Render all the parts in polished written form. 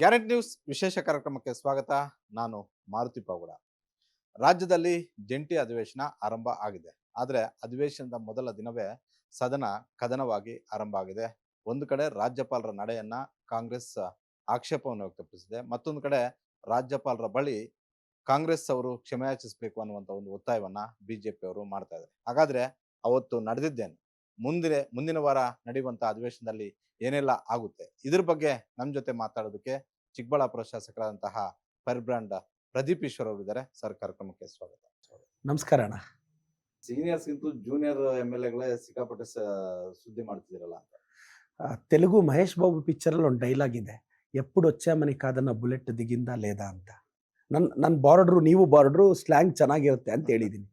Guarantee news ವಿಶೇಷ ಕಾರ್ಯಕ್ರಮಕ್ಕೆ ಸ್ವಾಗತ. ನಾನು ಮಾರುತಿ ಪಾವಗಡ. ರಾಜ್ಯದಲ್ಲಿ ಜಂಟಿ ಅಧಿವೇಶನ ಆರಂಭ ಆಗಿದೆ. ಆದರೆ ಅಧಿವೇಶನದ ಮೊದಲ ದಿನವೇ ಸದನ ಕದನವಾಗಿ ಆರಂಭ ಆಗಿದೆ. ಒಂದು ಕಡೆ ರಾಜ್ಯಪಾಲರ ನಡೆಯನ್ನ ಕಾಂಗ್ರೆಸ್ ಆಕ್ಷೇಪವನ್ನು ವ್ಯಕ್ತಪಡಿಸಿದೆ. ಮತ್ತೊಂದು ಕಡೆ ರಾಜ್ಯಪಾಲರ ಬಳಿ ಕಾಂಗ್ರೆಸ್ ಅವರು ಕ್ಷಮೆಯಾಚಿಸಬೇಕು ಅನ್ನುವಂಥ ಒಂದು ಒತ್ತಾಯವನ್ನ ಬಿಜೆಪಿ ಅವರು ಮಾಡ್ತಾ ಇದ್ದಾರೆ. ಹಾಗಾದ್ರೆ ಅವತ್ತು ನಡೆದಿದ್ದೇನೆ, ಮುಂದಿನ ವಾರ ನಡೆಯುವಂಥ ಅಧಿವೇಶನದಲ್ಲಿ ಏನೆಲ್ಲ ಆಗುತ್ತೆ, ಇದ್ರ ಬಗ್ಗೆ ನಮ್ಮ ಜೊತೆ ಮಾತಾಡೋದಕ್ಕೆ ಚಿಕ್ಕಬಳ್ಳಾಪುರ ಶಾಸಕರಾದಂತಹ ಫೈರ್ಬ್ರ್ಯಾಂಡ್ ಪ್ರದೀಪ್ ಈಶ್ವರ್ ಅವರು ಇದ್ದಾರೆ. ಸರ್, ಕಾರ್ಯಕ್ರಮಕ್ಕೆ ಸ್ವಾಗತ. ನಮಸ್ಕಾರ ಅಣ್ಣ. ಸೀನಿಯರ್ಸ್ಗಿಂತೂ ಜೂನಿಯರ್ MLA ಸಿಕ್ಕಾಪಟ್ಟೆ ಸುದ್ದಿ ಮಾಡ್ತಿದ್ದೀರಲ್ಲ ಅಂತ. ತೆಲುಗು ಮಹೇಶ್ ಬಾಬು ಪಿಕ್ಚರಲ್ಲಿ ಒಂದು ಡೈಲಾಗ್ ಇದೆ, ಎప్పుడు వచ్చామని కాదన్న ಬುಲೆಟ್ ದಿಗಿಂದ ಲೇದ ಅಂತ. ನನ್ನ ಬಾರ್ಡ್ರು ನೀವು ಬಾರ್ಡ್ರು ಸ್ಲ್ಯಾಂಗ್ ಚೆನ್ನಾಗಿರುತ್ತೆ ಅಂತ ಹೇಳಿದ್ದೀನಿ.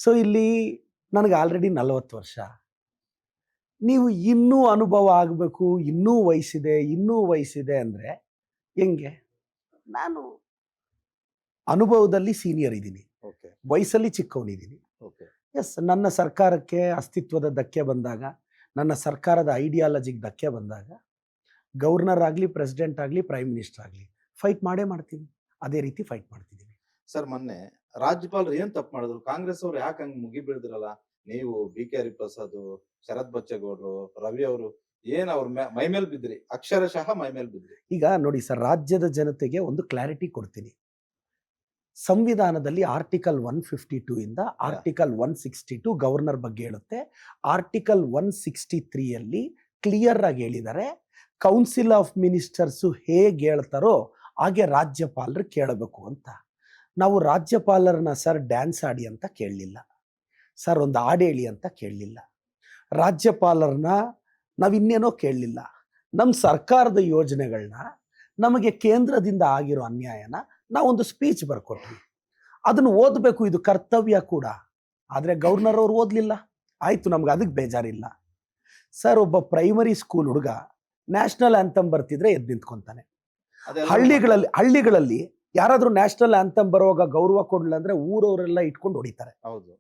ಸೊ ಇಲ್ಲಿ ನನಗೆ ಆಲ್ರೆಡಿ 40 ವರ್ಷ, ನೀವು ಇನ್ನೂ ಅನುಭವ ಆಗಬೇಕು, ಇನ್ನೂ ವಯಸ್ಸಿದೆ ಅಂದರೆ ಹೆಂಗೆ? ನಾನು ಅನುಭವದಲ್ಲಿ ಸೀನಿಯರ್ ಇದ್ದೀನಿ, ವಯಸ್ಸಲ್ಲಿ ಚಿಕ್ಕವನಿದ್ದೀನಿ. ಎಸ್, ನನ್ನ ಸರ್ಕಾರಕ್ಕೆ ಅಸ್ತಿತ್ವದ ಧಕ್ಕೆ ಬಂದಾಗ, ನನ್ನ ಸರ್ಕಾರದ ಐಡಿಯಾಲಜಿಗೆ ಧಕ್ಕೆ ಬಂದಾಗ ಗವರ್ನರ್ ಆಗಲಿ, ಪ್ರೆಸಿಡೆಂಟ್ ಆಗಲಿ, ಪ್ರೈಮ್ ಮಿನಿಸ್ಟರ್ ಆಗಲಿ ಫೈಟ್ ಮಾಡ್ತೀನಿ. ಅದೇ ರೀತಿ ಫೈಟ್ ಮಾಡ್ತಿದ್ದೀನಿ. ಸರ್, ಮೊನ್ನೆ ರಾಜ್ಯಪಾಲರು ಏನ್ ತಪ್ಪು ಮಾಡಿದ್ರು? ಕಾಂಗ್ರೆಸ್ ಅವ್ರು ಯಾಕೆ ಹಂಗೆ ಮುಗಿ ಬೀಳ್ದಿರಲ್ಲ? ನೀವು BK ಹರಿಪ್ರಸಾದ್, ಶರತ್ ಬಚ್ಚೇಗೌಡರು, ರವಿ ಅವರು ಏನ್ ಅವ್ರ ಮೈ ಮೇಲೆ ಬಿದ್ರಿ, ಅಕ್ಷರಶಃ ಮೈ ಮೇಲೆ ಬಿದ್ರಿ. ಈಗ ನೋಡಿ ಸರ್, ರಾಜ್ಯದ ಜನತೆಗೆ ಒಂದು ಕ್ಲಾರಿಟಿ ಕೊಡ್ತೀನಿ. ಸಂವಿಧಾನದಲ್ಲಿ ಆರ್ಟಿಕಲ್ 152 ಇಂದ ಆರ್ಟಿಕಲ್ 162 ಗವರ್ನರ್ ಬಗ್ಗೆ ಹೇಳುತ್ತೆ. ಆರ್ಟಿಕಲ್ 163ಯಲ್ಲಿ ಕ್ಲಿಯರ್ ಆಗಿ ಹೇಳಿದ್ದಾರೆ, ಕೌನ್ಸಿಲ್ ಆಫ್ ಮಿನಿಸ್ಟರ್ಸು ಹೇಗೆ ಹೇಳ್ತಾರೋ ಹಾಗೆ ರಾಜ್ಯಪಾಲರು ಕೇಳಬೇಕು ಅಂತ. ನಾವು ರಾಜ್ಯಪಾಲರನ್ನ ಸರ್ ಡ್ಯಾನ್ಸ್ ಆಡಿ ಅಂತ ಕೇಳಲಿಲ್ಲ, ಸರ್ ಒಂದು ಹಾಡು ಹೇಳಿ ಅಂತ ಕೇಳಲಿಲ್ಲ, ರಾಜ್ಯಪಾಲರನ್ನ ನಾವಿನ್ನೇನೋ ಕೇಳಲಿಲ್ಲ. ನಮ್ಮ ಸರ್ಕಾರದ ಯೋಜನೆಗಳನ್ನ, ನಮಗೆ ಕೇಂದ್ರದಿಂದ ಆಗಿರೋ ಅನ್ಯಾಯನ ನಾವೊಂದು ಸ್ಪೀಚ್ ಬರ್ಕೊಟ್ವಿ, ಅದನ್ನು ಓದಬೇಕು, ಇದು ಕರ್ತವ್ಯ ಕೂಡ. ಆದರೆ ಗವರ್ನರ್ ಅವ್ರು ಓದಲಿಲ್ಲ. ಆಯಿತು, ನಮ್ಗೆ ಅದಕ್ಕೆ ಬೇಜಾರಿಲ್ಲ. ಸರ್, ಒಬ್ಬ ಪ್ರೈಮರಿ ಸ್ಕೂಲ್ ಹುಡುಗ ನ್ಯಾಷನಲ್ ಆ್ಯಂಥಮ್ ಬರ್ತಿದ್ರೆ ಎದ್ದು ನಿಂತ್ಕೊತಾನೆ. ಹಳ್ಳಿಗಳಲ್ಲಿ ಯಾರಾದರೂ ನ್ಯಾಷನಲ್ ಆ್ಯಂಥಮ್ ಬರುವಾಗ ಗೌರವ ಕೊಡಲಿಲ್ಲ ಅಂದರೆ ಊರವರೆಲ್ಲ ಇಟ್ಕೊಂಡು ಹೊಡಿತಾರೆ. ಹೌದು.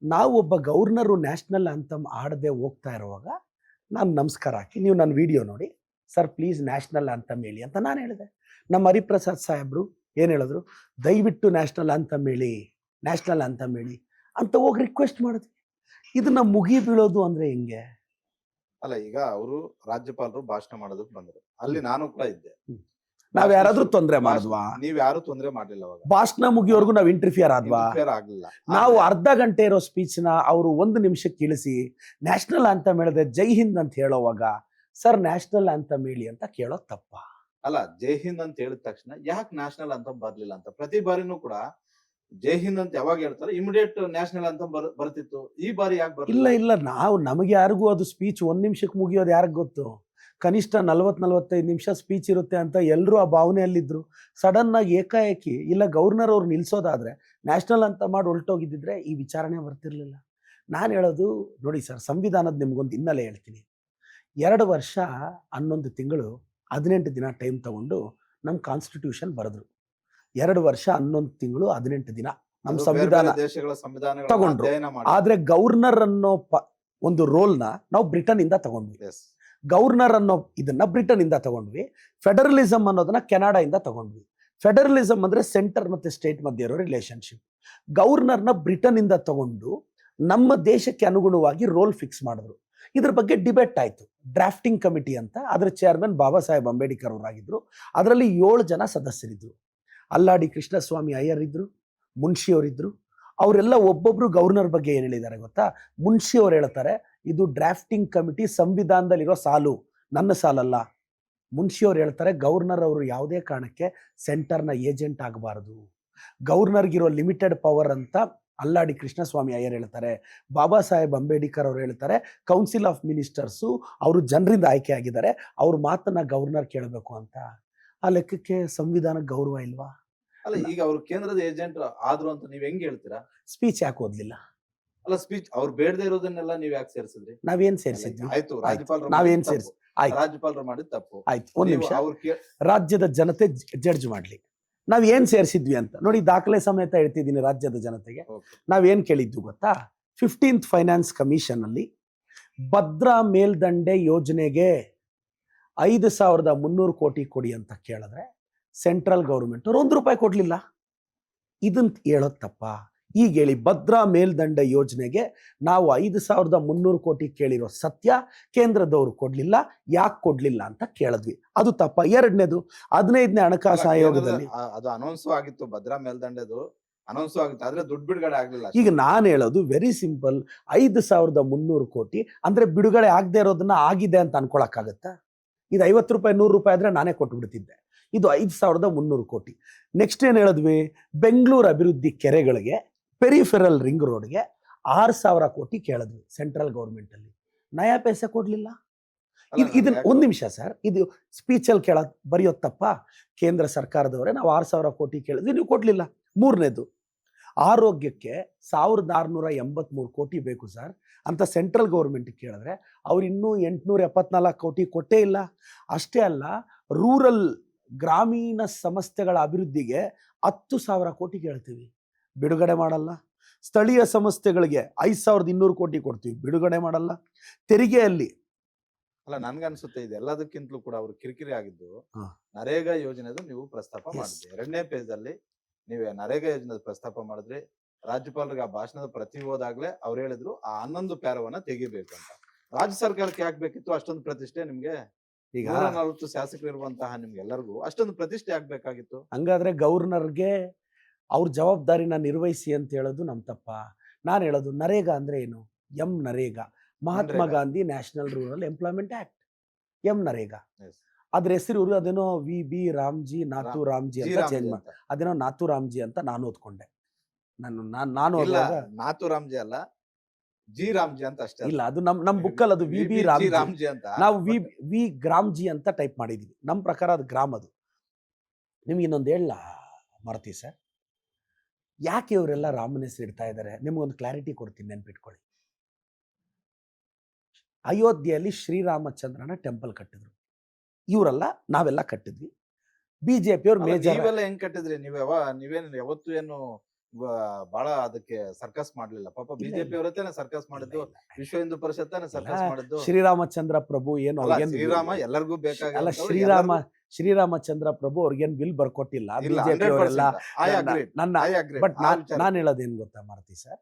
ನಾವು ಒಬ್ಬ ಗವರ್ನರು ನ್ಯಾಷನಲ್ ಆ್ಯಂಥಮ್ ಆಡದೆ ಹೋಗ್ತಾ ಇರುವಾಗ ನಾನು ನಮಸ್ಕಾರ ಹಾಕಿ, ನೀವು ನನ್ನ ವಿಡಿಯೋ ನೋಡಿ, ಸರ್ ಪ್ಲೀಸ್ ನ್ಯಾಷನಲ್ ಆ್ಯಂಥಮ್ ಹೇಳಿ ಅಂತ ನಾನು ಹೇಳಿದೆ. ನಮ್ಮ ಹರಿಪ್ರಸಾದ್ ಸಾಹೇಬರು ಏನು ಹೇಳಿದ್ರು, ದಯವಿಟ್ಟು ನ್ಯಾಷನಲ್ ಆ್ಯಂಥಮ್ ಹೇಳಿ ಅಂತ ಹೋಗಿ ರಿಕ್ವೆಸ್ಟ್ ಮಾಡಿದ್ವಿ. ಇದನ್ನ ಮುಗಿ ಬೀಳೋದು ಅಂದ್ರೆ ಹೆಂಗೆ? ಅಲ್ಲ, ಈಗ ಅವರು ರಾಜ್ಯಪಾಲರು ಭಾಷಣ ಮಾಡೋದಕ್ಕೆ ಬಂದ್ರು, ಅಲ್ಲಿ ನಾನು ಕೂಡ ಇದ್ದೆ. ನಾವ್ ಯಾರಾದ್ರೂ ತೊಂದ್ರೆ ಮಾಡಿದ್ವಾ? ನೀವ್ ಯಾರು ತೊಂದ್ರೆ ಮಾಡ್ಲಿಲ್ಲ. ಭಾಷಣ ಮುಗಿಯೋರ್ಗು ನಾವ್ ಇಂಟರ್ಫಿಯರ್ ಆದ್ವಾ? ಆಗ್ಲಿಲ್ಲ. ನಾವು ಅರ್ಧ ಗಂಟೆ ಇರೋ ಸ್ಪೀಚ್ ನ ಅವರು 1 ನಿಮಿಷಕ್ಕೆ ಇಳಿಸಿ ನ್ಯಾಷನಲ್ ಆ್ಯಂಥಮ್ ಹೇಳಿದ್ರೆ ಜೈ ಹಿಂದ್ ಅಂತ ಹೇಳೋವಾಗ ಸರ್ ನ್ಯಾಷನಲ್ ಆ್ಯಂಥಮ್ ಹೇಳಿ ಅಂತ ಕೇಳೋದು ತಪ್ಪ? ಅಲ್ಲ, ಜೈ ಹಿಂದ್ ಅಂತ ಹೇಳಿದ ತಕ್ಷಣ ಯಾಕೆ ನ್ಯಾಷನಲ್ ಆ್ಯಂಥಮ್ ಬರ್ಲಿಲ್ಲ ಅಂತ ಪ್ರತಿ ಬಾರಿನೂ ಕೂಡ ಜೈ ಹಿಂದ್ ಅಂತ ಯಾವಾಗ ಹೇಳ್ತಾರೆ ಇಮಿಡಿಯೇಟ್ ನ್ಯಾಷನಲ್ ಆ್ಯಂಥಮ್ ಬರ್ತಿತ್ತು. ಈ ಬಾರಿ ಯಾಕೆ ಬರ್ಲಿಲ್ಲ? ಇಲ್ಲ, ನಮಗೆ ಯಾರಿಗೂ ಅದು ಸ್ಪೀಚ್ 1 ನಿಮಿಷಕ್ಕೆ ಮುಗಿಯೋದು ಯಾರಿಗೂ ಗೊತ್ತು? ಕನಿಷ್ಠ 40-45 ನಿಮಿಷ ಸ್ಪೀಚ್ ಇರುತ್ತೆ ಅಂತ ಎಲ್ಲರೂ ಆ ಭಾವನೆಯಲ್ಲಿದ್ದರು. ಸಡನ್ ಆಗಿ ಏಕಾಏಕಿ ಇಲ್ಲ ಗವರ್ನರ್ ಅವ್ರು ನಿಲ್ಸೋದಾದ್ರೆ ನ್ಯಾಷನಲ್ ಅಂತ ಮಾಡಿ ಹೊರಟೋಗಿದ್ದಿದ್ರೆ ಈ ವಿಚಾರಣೆ ಬರ್ತಿರ್ಲಿಲ್ಲ. ನಾನು ಹೇಳೋದು ನೋಡಿ ಸರ್, ಸಂವಿಧಾನದ ನಿಮ್ಗೊಂದು ಹಿನ್ನೆಲೆ ಹೇಳ್ತೀನಿ. 2 ವರ್ಷ 11 ತಿಂಗಳು 18 ದಿನ ಟೈಮ್ ತಗೊಂಡು ನಮ್ಮ ಕಾನ್ಸ್ಟಿಟ್ಯೂಷನ್ ಬರೆದ್ರು. 2 ವರ್ಷ 11 ತಿಂಗಳು 18 ದಿನ ನಮ್ಮ ಸಂವಿಧಾನ ತಗೊಂಡ್ರು. ಆದ್ರೆ ಗವರ್ನರ್ ಅನ್ನೋ ಒಂದು ರೋಲ್ನ ನಾವು ಬ್ರಿಟನ್ ಇಂದ ತಗೊಂಡ್ವಿ. ಗವರ್ನರ್ ಅನ್ನೋ ಇದನ್ನ ಬ್ರಿಟನ್ ಇಂದ ತಗೊಂಡ್ವಿ. ಫೆಡರಲಿಸಮ್ ಅನ್ನೋದನ್ನ ಕೆನಡಾ ಇಂದ ತಗೊಂಡ್ವಿ. ಫೆಡರಲಿಸಮ್ ಅಂದ್ರೆ ಸೆಂಟರ್ ಮತ್ತೆ ಸ್ಟೇಟ್ ಮಧ್ಯೆ ಇರೋ ರಿಲೇಶನ್ಶಿಪ್. ಗವರ್ನರ್ನ ಬ್ರಿಟನ್ ಇಂದ ತಗೊಂಡು ನಮ್ಮ ದೇಶಕ್ಕೆ ಅನುಗುಣವಾಗಿ ರೋಲ್ ಫಿಕ್ಸ್ ಮಾಡಿದ್ರು. ಇದ್ರ ಬಗ್ಗೆ ಡಿಬೇಟ್ ಆಯ್ತು. ಡ್ರಾಫ್ಟಿಂಗ್ ಕಮಿಟಿ ಅಂತ, ಅದರ ಚೇರ್ಮನ್ ಬಾಬಾ ಸಾಹೇಬ್ ಅಂಬೇಡ್ಕರ್ ಅವರಾಗಿದ್ರು. ಅದರಲ್ಲಿ 7 ಜನ ಸದಸ್ಯರಿದ್ರು. ಅಲ್ಲಾಡಿ ಕೃಷ್ಣಸ್ವಾಮಿ ಅಯ್ಯರ್ ಇದ್ರು, ಮುನ್ಷಿ ಅವರಿದ್ರು. ಅವರೆಲ್ಲ ಒಬ್ಬೊಬ್ರು ಗವರ್ನರ್ ಬಗ್ಗೆ ಏನು ಹೇಳಿದ್ದಾರೆ ಗೊತ್ತಾ? ಮುನ್ಷಿ ಅವ್ರು ಹೇಳ್ತಾರೆ, ಇದು ಡ್ರಾಫ್ಟಿಂಗ್ ಕಮಿಟಿ ಸಂವಿಧಾನದಲ್ಲಿರೋ ಸಾಲು, ನನ್ನ ಸಾಲಲ್ಲ. ಮುನ್ಷಿ ಅವ್ರು ಹೇಳ್ತಾರೆ, ಗವರ್ನರ್ ಅವರು ಯಾವುದೇ ಕಾರಣಕ್ಕೆ ಸೆಂಟರ್ನ ಏಜೆಂಟ್ ಆಗಬಾರದು, ಗವರ್ನರ್ಗಿರೋ ಲಿಮಿಟೆಡ್ ಪವರ್ ಅಂತ ಅಲ್ಲಾಡಿ ಕೃಷ್ಣಸ್ವಾಮಿ ಅಯ್ಯರ್ ಹೇಳ್ತಾರೆ. ಬಾಬಾ ಸಾಹೇಬ್ ಅಂಬೇಡ್ಕರ್ ಅವರು ಹೇಳ್ತಾರೆ, ಕೌನ್ಸಿಲ್ ಆಫ್ ಮಿನಿಸ್ಟರ್ಸು ಅವರು ಜನರಿಂದ ಆಯ್ಕೆ ಆಗಿದ್ದಾರೆ, ಅವ್ರ ಮಾತನ್ನ ಗವರ್ನರ್ ಕೇಳಬೇಕು ಅಂತ. ಆ ಲೆಕ್ಕಕ್ಕೆ ಸಂವಿಧಾನಕ್ಕೆ ಗೌರವ ಇಲ್ವಾ? ಅಲ್ಲ, ಈಗ ಅವರು ಕೇಂದ್ರದ ಏಜೆಂಟ್ ಆದ್ರು ಅಂತ ನೀವ್ ಹೆಂಗ್ ಹೇಳ್ತೀರಾ? ಸ್ಪೀಚ್ ಯಾಕೆ ಓದ್ಲಿಲ್ಲ? ಅಲ್ಲ, ಸ್ಪೀಚ್ ಅವ್ರು ಬೇಡದೇ ಇರೋದನ್ನೆಲ್ಲ ನೀವ್ ಯಾಕೆ ಸೇರಿಸಿದ್ರಿ? ನಾವೇನ್ ಸೇರಿಸಿದ್ವಿ? ಆಯ್ತು, ನಾವೇನ್ ಸೇರಿಸಿ ರಾಜ್ಯಪಾಲರು ಮಾಡಿದ ತಪ್ಪು. ಆಯ್ತು, 1 ನಿಮಿಷ, ರಾಜ್ಯದ ಜನತೆ ಜಡ್ಜ್ ಮಾಡ್ಲಿ. ನಾವ್ ಏನ್ ಸೇರಿಸಿದ್ವಿ ಅಂತ ನೋಡಿ, ದಾಖಲೆ ಸಮೇತ ಹೇಳ್ತಿದ್ದೀನಿ ರಾಜ್ಯದ ಜನತೆಗೆ. ನಾವೇನ್ ಕೇಳಿದ್ವಿ ಗೊತ್ತಾ? 15th ಫೈನಾನ್ಸ್ ಕಮಿಷನ್ ಅಲ್ಲಿ ಭದ್ರಾ ಮೇಲ್ದಂಡೆ ಯೋಜನೆಗೆ 5,300 ಕೋಟಿ ಕೊಡಿ ಅಂತ ಕೇಳಿದ್ರೆ ಸೆಂಟ್ರಲ್ ಗೌರ್ಮೆಂಟ್ ಅವ್ರು ₹1 ಕೊಡ್ಲಿಲ್ಲ. ಇದನ್ನ ಹೇಳೋದ್ ತಪ್ಪ? ಈಗ ಹೇಳಿ, ಭದ್ರಾ ಮೇಲ್ದಂಡೆ ಯೋಜನೆಗೆ ನಾವು 5,300 ಕೋಟಿ ಕೇಳಿರೋ ಸತ್ಯ, ಕೇಂದ್ರದವರು ಕೊಡ್ಲಿಲ್ಲ, ಯಾಕೆ ಕೊಡ್ಲಿಲ್ಲ ಅಂತ ಕೇಳಿದ್ವಿ, ಅದು ತಪ್ಪ? ಎರಡನೇದು, 15ನೇ ಹಣಕಾಸು ಆಯೋಗದಲ್ಲಿ ಅದು ಅನೌನ್ಸ್ ಆಗಿತ್ತು, ಭದ್ರಾ ಮೇಲ್ದಂಡೆದು ಅನೌನ್ಸ್ ಆಗಿತ್ತು, ಆದ್ರೆ ದುಡ್ಡು ಬಿಡುಗಡೆ ಆಗ್ಲಿಲ್ಲ. ಈಗ ನಾನು ಹೇಳೋದು ವೆರಿ ಸಿಂಪಲ್. 5,300 ಕೋಟಿ ಅಂದ್ರೆ ಬಿಡುಗಡೆ ಆಗದೆ ಇರೋದನ್ನ ಆಗಿದೆ ಅಂತ ಅನ್ಕೊಳಕ್ಕಾಗತ್ತಾ? ಇದು ₹50 ₹100 ಆದ್ರೆ ನಾನೇ ಕೊಟ್ಟು ಬಿಡ್ತಿದ್ದೆ. ಇದು 5,300 ಕೋಟಿ. ನೆಕ್ಸ್ಟ್ ಏನ್ ಹೇಳಿದ್ವಿ? ಬೆಂಗಳೂರು ಅಭಿವೃದ್ಧಿ ಕೆರೆಗಳಿಗೆ, ಪೆರಿಫೆರಲ್ ರಿಂಗ್ ರೋಡ್ಗೆ 6,000 ಕೋಟಿ ಕೇಳಿದ್ವಿ ಸೆಂಟ್ರಲ್ ಗೌರ್ಮೆಂಟ್ ಅಲ್ಲಿ. ನಯಾ ಪೈಸೆ ಕೊಡ್ಲಿಲ್ಲ. ಇದನ್ನ ಒಂದ್ ನಿಮಿಷ ಸರ್, ಇದು ಸ್ಪೀಚಲ್ಲಿ ಬರೆಯೋದ್ ತಪ್ಪ? ಕೇಂದ್ರ ಸರ್ಕಾರದವರೇ ನಾವು 6,000 ಕೋಟಿ ಕೇಳಿದ್ವಿ, ನೀವು ಕೊಡ್ಲಿಲ್ಲ. ಮೂರನೇದು, ಆರೋಗ್ಯಕ್ಕೆ 1,683 ಕೋಟಿ ಬೇಕು ಸರ್ ಅಂತ ಸೆಂಟ್ರಲ್ ಗೌರ್ಮೆಂಟ್ ಕೇಳಿದ್ರೆ ಅವ್ರು ಇನ್ನೂ 874 ಕೋಟಿ ಕೊಟ್ಟೇ ಇಲ್ಲ. ಅಷ್ಟೇ ಅಲ್ಲ, ರೂರಲ್ ಗ್ರಾಮೀಣ ಸಂಸ್ಥೆಗಳ ಅಭಿವೃದ್ಧಿಗೆ 10,000 ಕೋಟಿ ಕೇಳ್ತೀವಿ, ಬಿಡುಗಡೆ ಮಾಡಲ್ಲ. ಸ್ಥಳೀಯ ಸಂಸ್ಥೆಗಳಿಗೆ 5,200 ಕೋಟಿ ಕೊಡ್ತೀವಿ, ಬಿಡುಗಡೆ ಮಾಡಲ್ಲ. ತೆರಿಗೆಯಲ್ಲಿ ಅಲ್ಲ, ನನ್ಗನ್ಸುತ್ತೆ ಇದೆಲ್ಲದಕ್ಕಿಂತಲೂ ಕೂಡ ಅವ್ರು ಕಿರಿಕಿರಿ ಆಗಿದ್ದು ಹಾ. ನರೇಗಾ ಯೋಜನೆದು ನೀವು ಪ್ರಸ್ತಾಪ ಮಾಡಿದ್ರಿ. 2ನೇ ಪೇಜ್ ಅಲ್ಲಿ ನೀವೇ ನರೇಗಾ ಯೋಜನೆ ಪ್ರಸ್ತಾಪ ಮಾಡಿದ್ರಿ. ರಾಜ್ಯಪಾಲರಿಗೆ ಆ ಭಾಷಣದ ಪ್ರತಿ ಹೋದಾಗ್ಲೇ ಅವ್ರು ಹೇಳಿದ್ರು ಆ 11 ಪ್ಯಾರವನ್ನ ತೆಗಿಬೇಕು ಅಂತ. ರಾಜ್ಯ ಸರ್ಕಾರಕ್ಕೆ ಯಾಕೆ ಬೇಕಿತ್ತು ಅಷ್ಟೊಂದು ಪ್ರತಿಷ್ಠೆ? ನಿಮ್ಗೆ ಈಗ 140 ಶಾಸಕರು ಇರುವಂತಹ ನಿಮ್ಗೆಲ್ಲರಿಗೂ ಅಷ್ಟೊಂದು ಪ್ರತಿಷ್ಠೆ ಆಗ್ಬೇಕಾಗಿತ್ತು. ಹಂಗಾದ್ರೆ ಗವರ್ನರ್ಗೆ ಅವ್ರ ಜವಾಬ್ದಾರಿನ ನಿರ್ವಹಿಸಿ ಅಂತ ಹೇಳೋದು ನಮ್ ತಪ್ಪ? ನಾನು ಹೇಳೋದು, ನರೇಗಾ ಅಂದ್ರೆ ಏನು? M NREGA, Mahatma NREGA. Gandhi national rural employment act, M NREGA. Yes. ಅದ್ರ ಹೆಸರು ಇವರು ಅದೇನೋ ವಿ ರಾಮ್ಜಿ ನಾಥು ರಾಮ್ಜಿ ಜಿ ಅಂತ ರಾಮ್ಜಿ ಚೇಂಜ್ ಮಾಡಿ, ಅಂತ. ಅದೇನೋ ನಾಥು ರಾಮ್ಜಿ ಅಂತ ನಾನು ಓದ್ಕೊಂಡೆ. ನಾನು ಇಲ್ಲ, ಓದುವಾಗ ನಾಥು ರಾಮ್ಜಿ ಅಲ್ಲ, ಜಿ ರಾಮ್ಜಿ ಅಂತ ಅಷ್ಟೇ. ಇಲ್ಲ, ಅದು ನಮ್ ಬುಕ್ಕಲ್ಲಿ ಅದು ವಿ ಜಿ ರಾಮ್ಜಿ, ರಾಮ್ಜಿ ಅಂತ. ನಾವು ವಿ ಗ್ರಾಮ್ಜಿ ಅಂತ ಟೈಪ್ ಮಾಡಿದೀವಿ. ನಮ್ಮ ಪ್ರಕಾರ ಅದು ಗ್ರಾಮ್. ಅದು ನಿಮ್ಗೆ ಇನ್ನೊಂದು ಹೇಳ ಮಾರುತಿ ಸರ್, ಯಾಕೆ ಇವರೆಲ್ಲ ರಾಮನ ಹೆಸರು ಇಡ್ತಾ ಇದ್ದಾರೆ? ನಿಮ್ಗೊಂದು ಕ್ಲಾರಿಟಿ ಕೊಡ್ತೀನಿ, ನೆನ್ಪಿಟ್ಕೊಳ್ಳಿ. ಅಯೋಧ್ಯೆಯಲ್ಲಿ ಶ್ರೀರಾಮಚಂದ್ರನ ಟೆಂಪಲ್ ಕಟ್ಟಿದ್ರು ಇವರೆಲ್ಲ, ನಾವೆಲ್ಲ ಕಟ್ಟಿದ್ವಿ. ಬಿಜೆಪಿ ಅವ್ರು ಮೇಜರ್. ನೀವೆಲ್ಲ ಹೆಂಗ್ ಕಟ್ಟಿದ್ರಿ? ನೀವೇನು ಯಾವತ್ತು ಏನು ಬಹಳ ಅದಕ್ಕೆ ಸರ್ಕಸ್ ಮಾಡ್ಲಿಲ್ಲ. ಪಾಪ ಬಿಜೆಪಿ ಅವರತ್ತೇನೆ ಸರ್ಕಸ್ ಮಾಡಿದ್ದು, ವಿಶ್ವ ಹಿಂದೂ ಪರಿಷತ್ ಸರ್ಕಸ್ ಮಾಡಿದ್ದು. ಶ್ರೀರಾಮಚಂದ್ರ ಪ್ರಭು ಏನು ಅಲ್ಲ, ಶ್ರೀರಾಮ ಎಲ್ಲರಿಗೂ ಅಲ್ಲ, ಬೇಕಾಗಿಲ್ಲ. ಶ್ರೀರಾಮಚಂದ್ರ ಪ್ರಭು ಅವ್ರಿಗೇನು ಬಿಲ್ ಬರ್ಕೊಟ್ಟಿಲ್ಲ ಬಿಜೆಪಿ ಅವರೆಲ್ಲ. ಬಟ್ ನಾನು ಹೇಳೋದೇನು ಗೊತ್ತಾ ಮಾರುತಿ ಸರ್,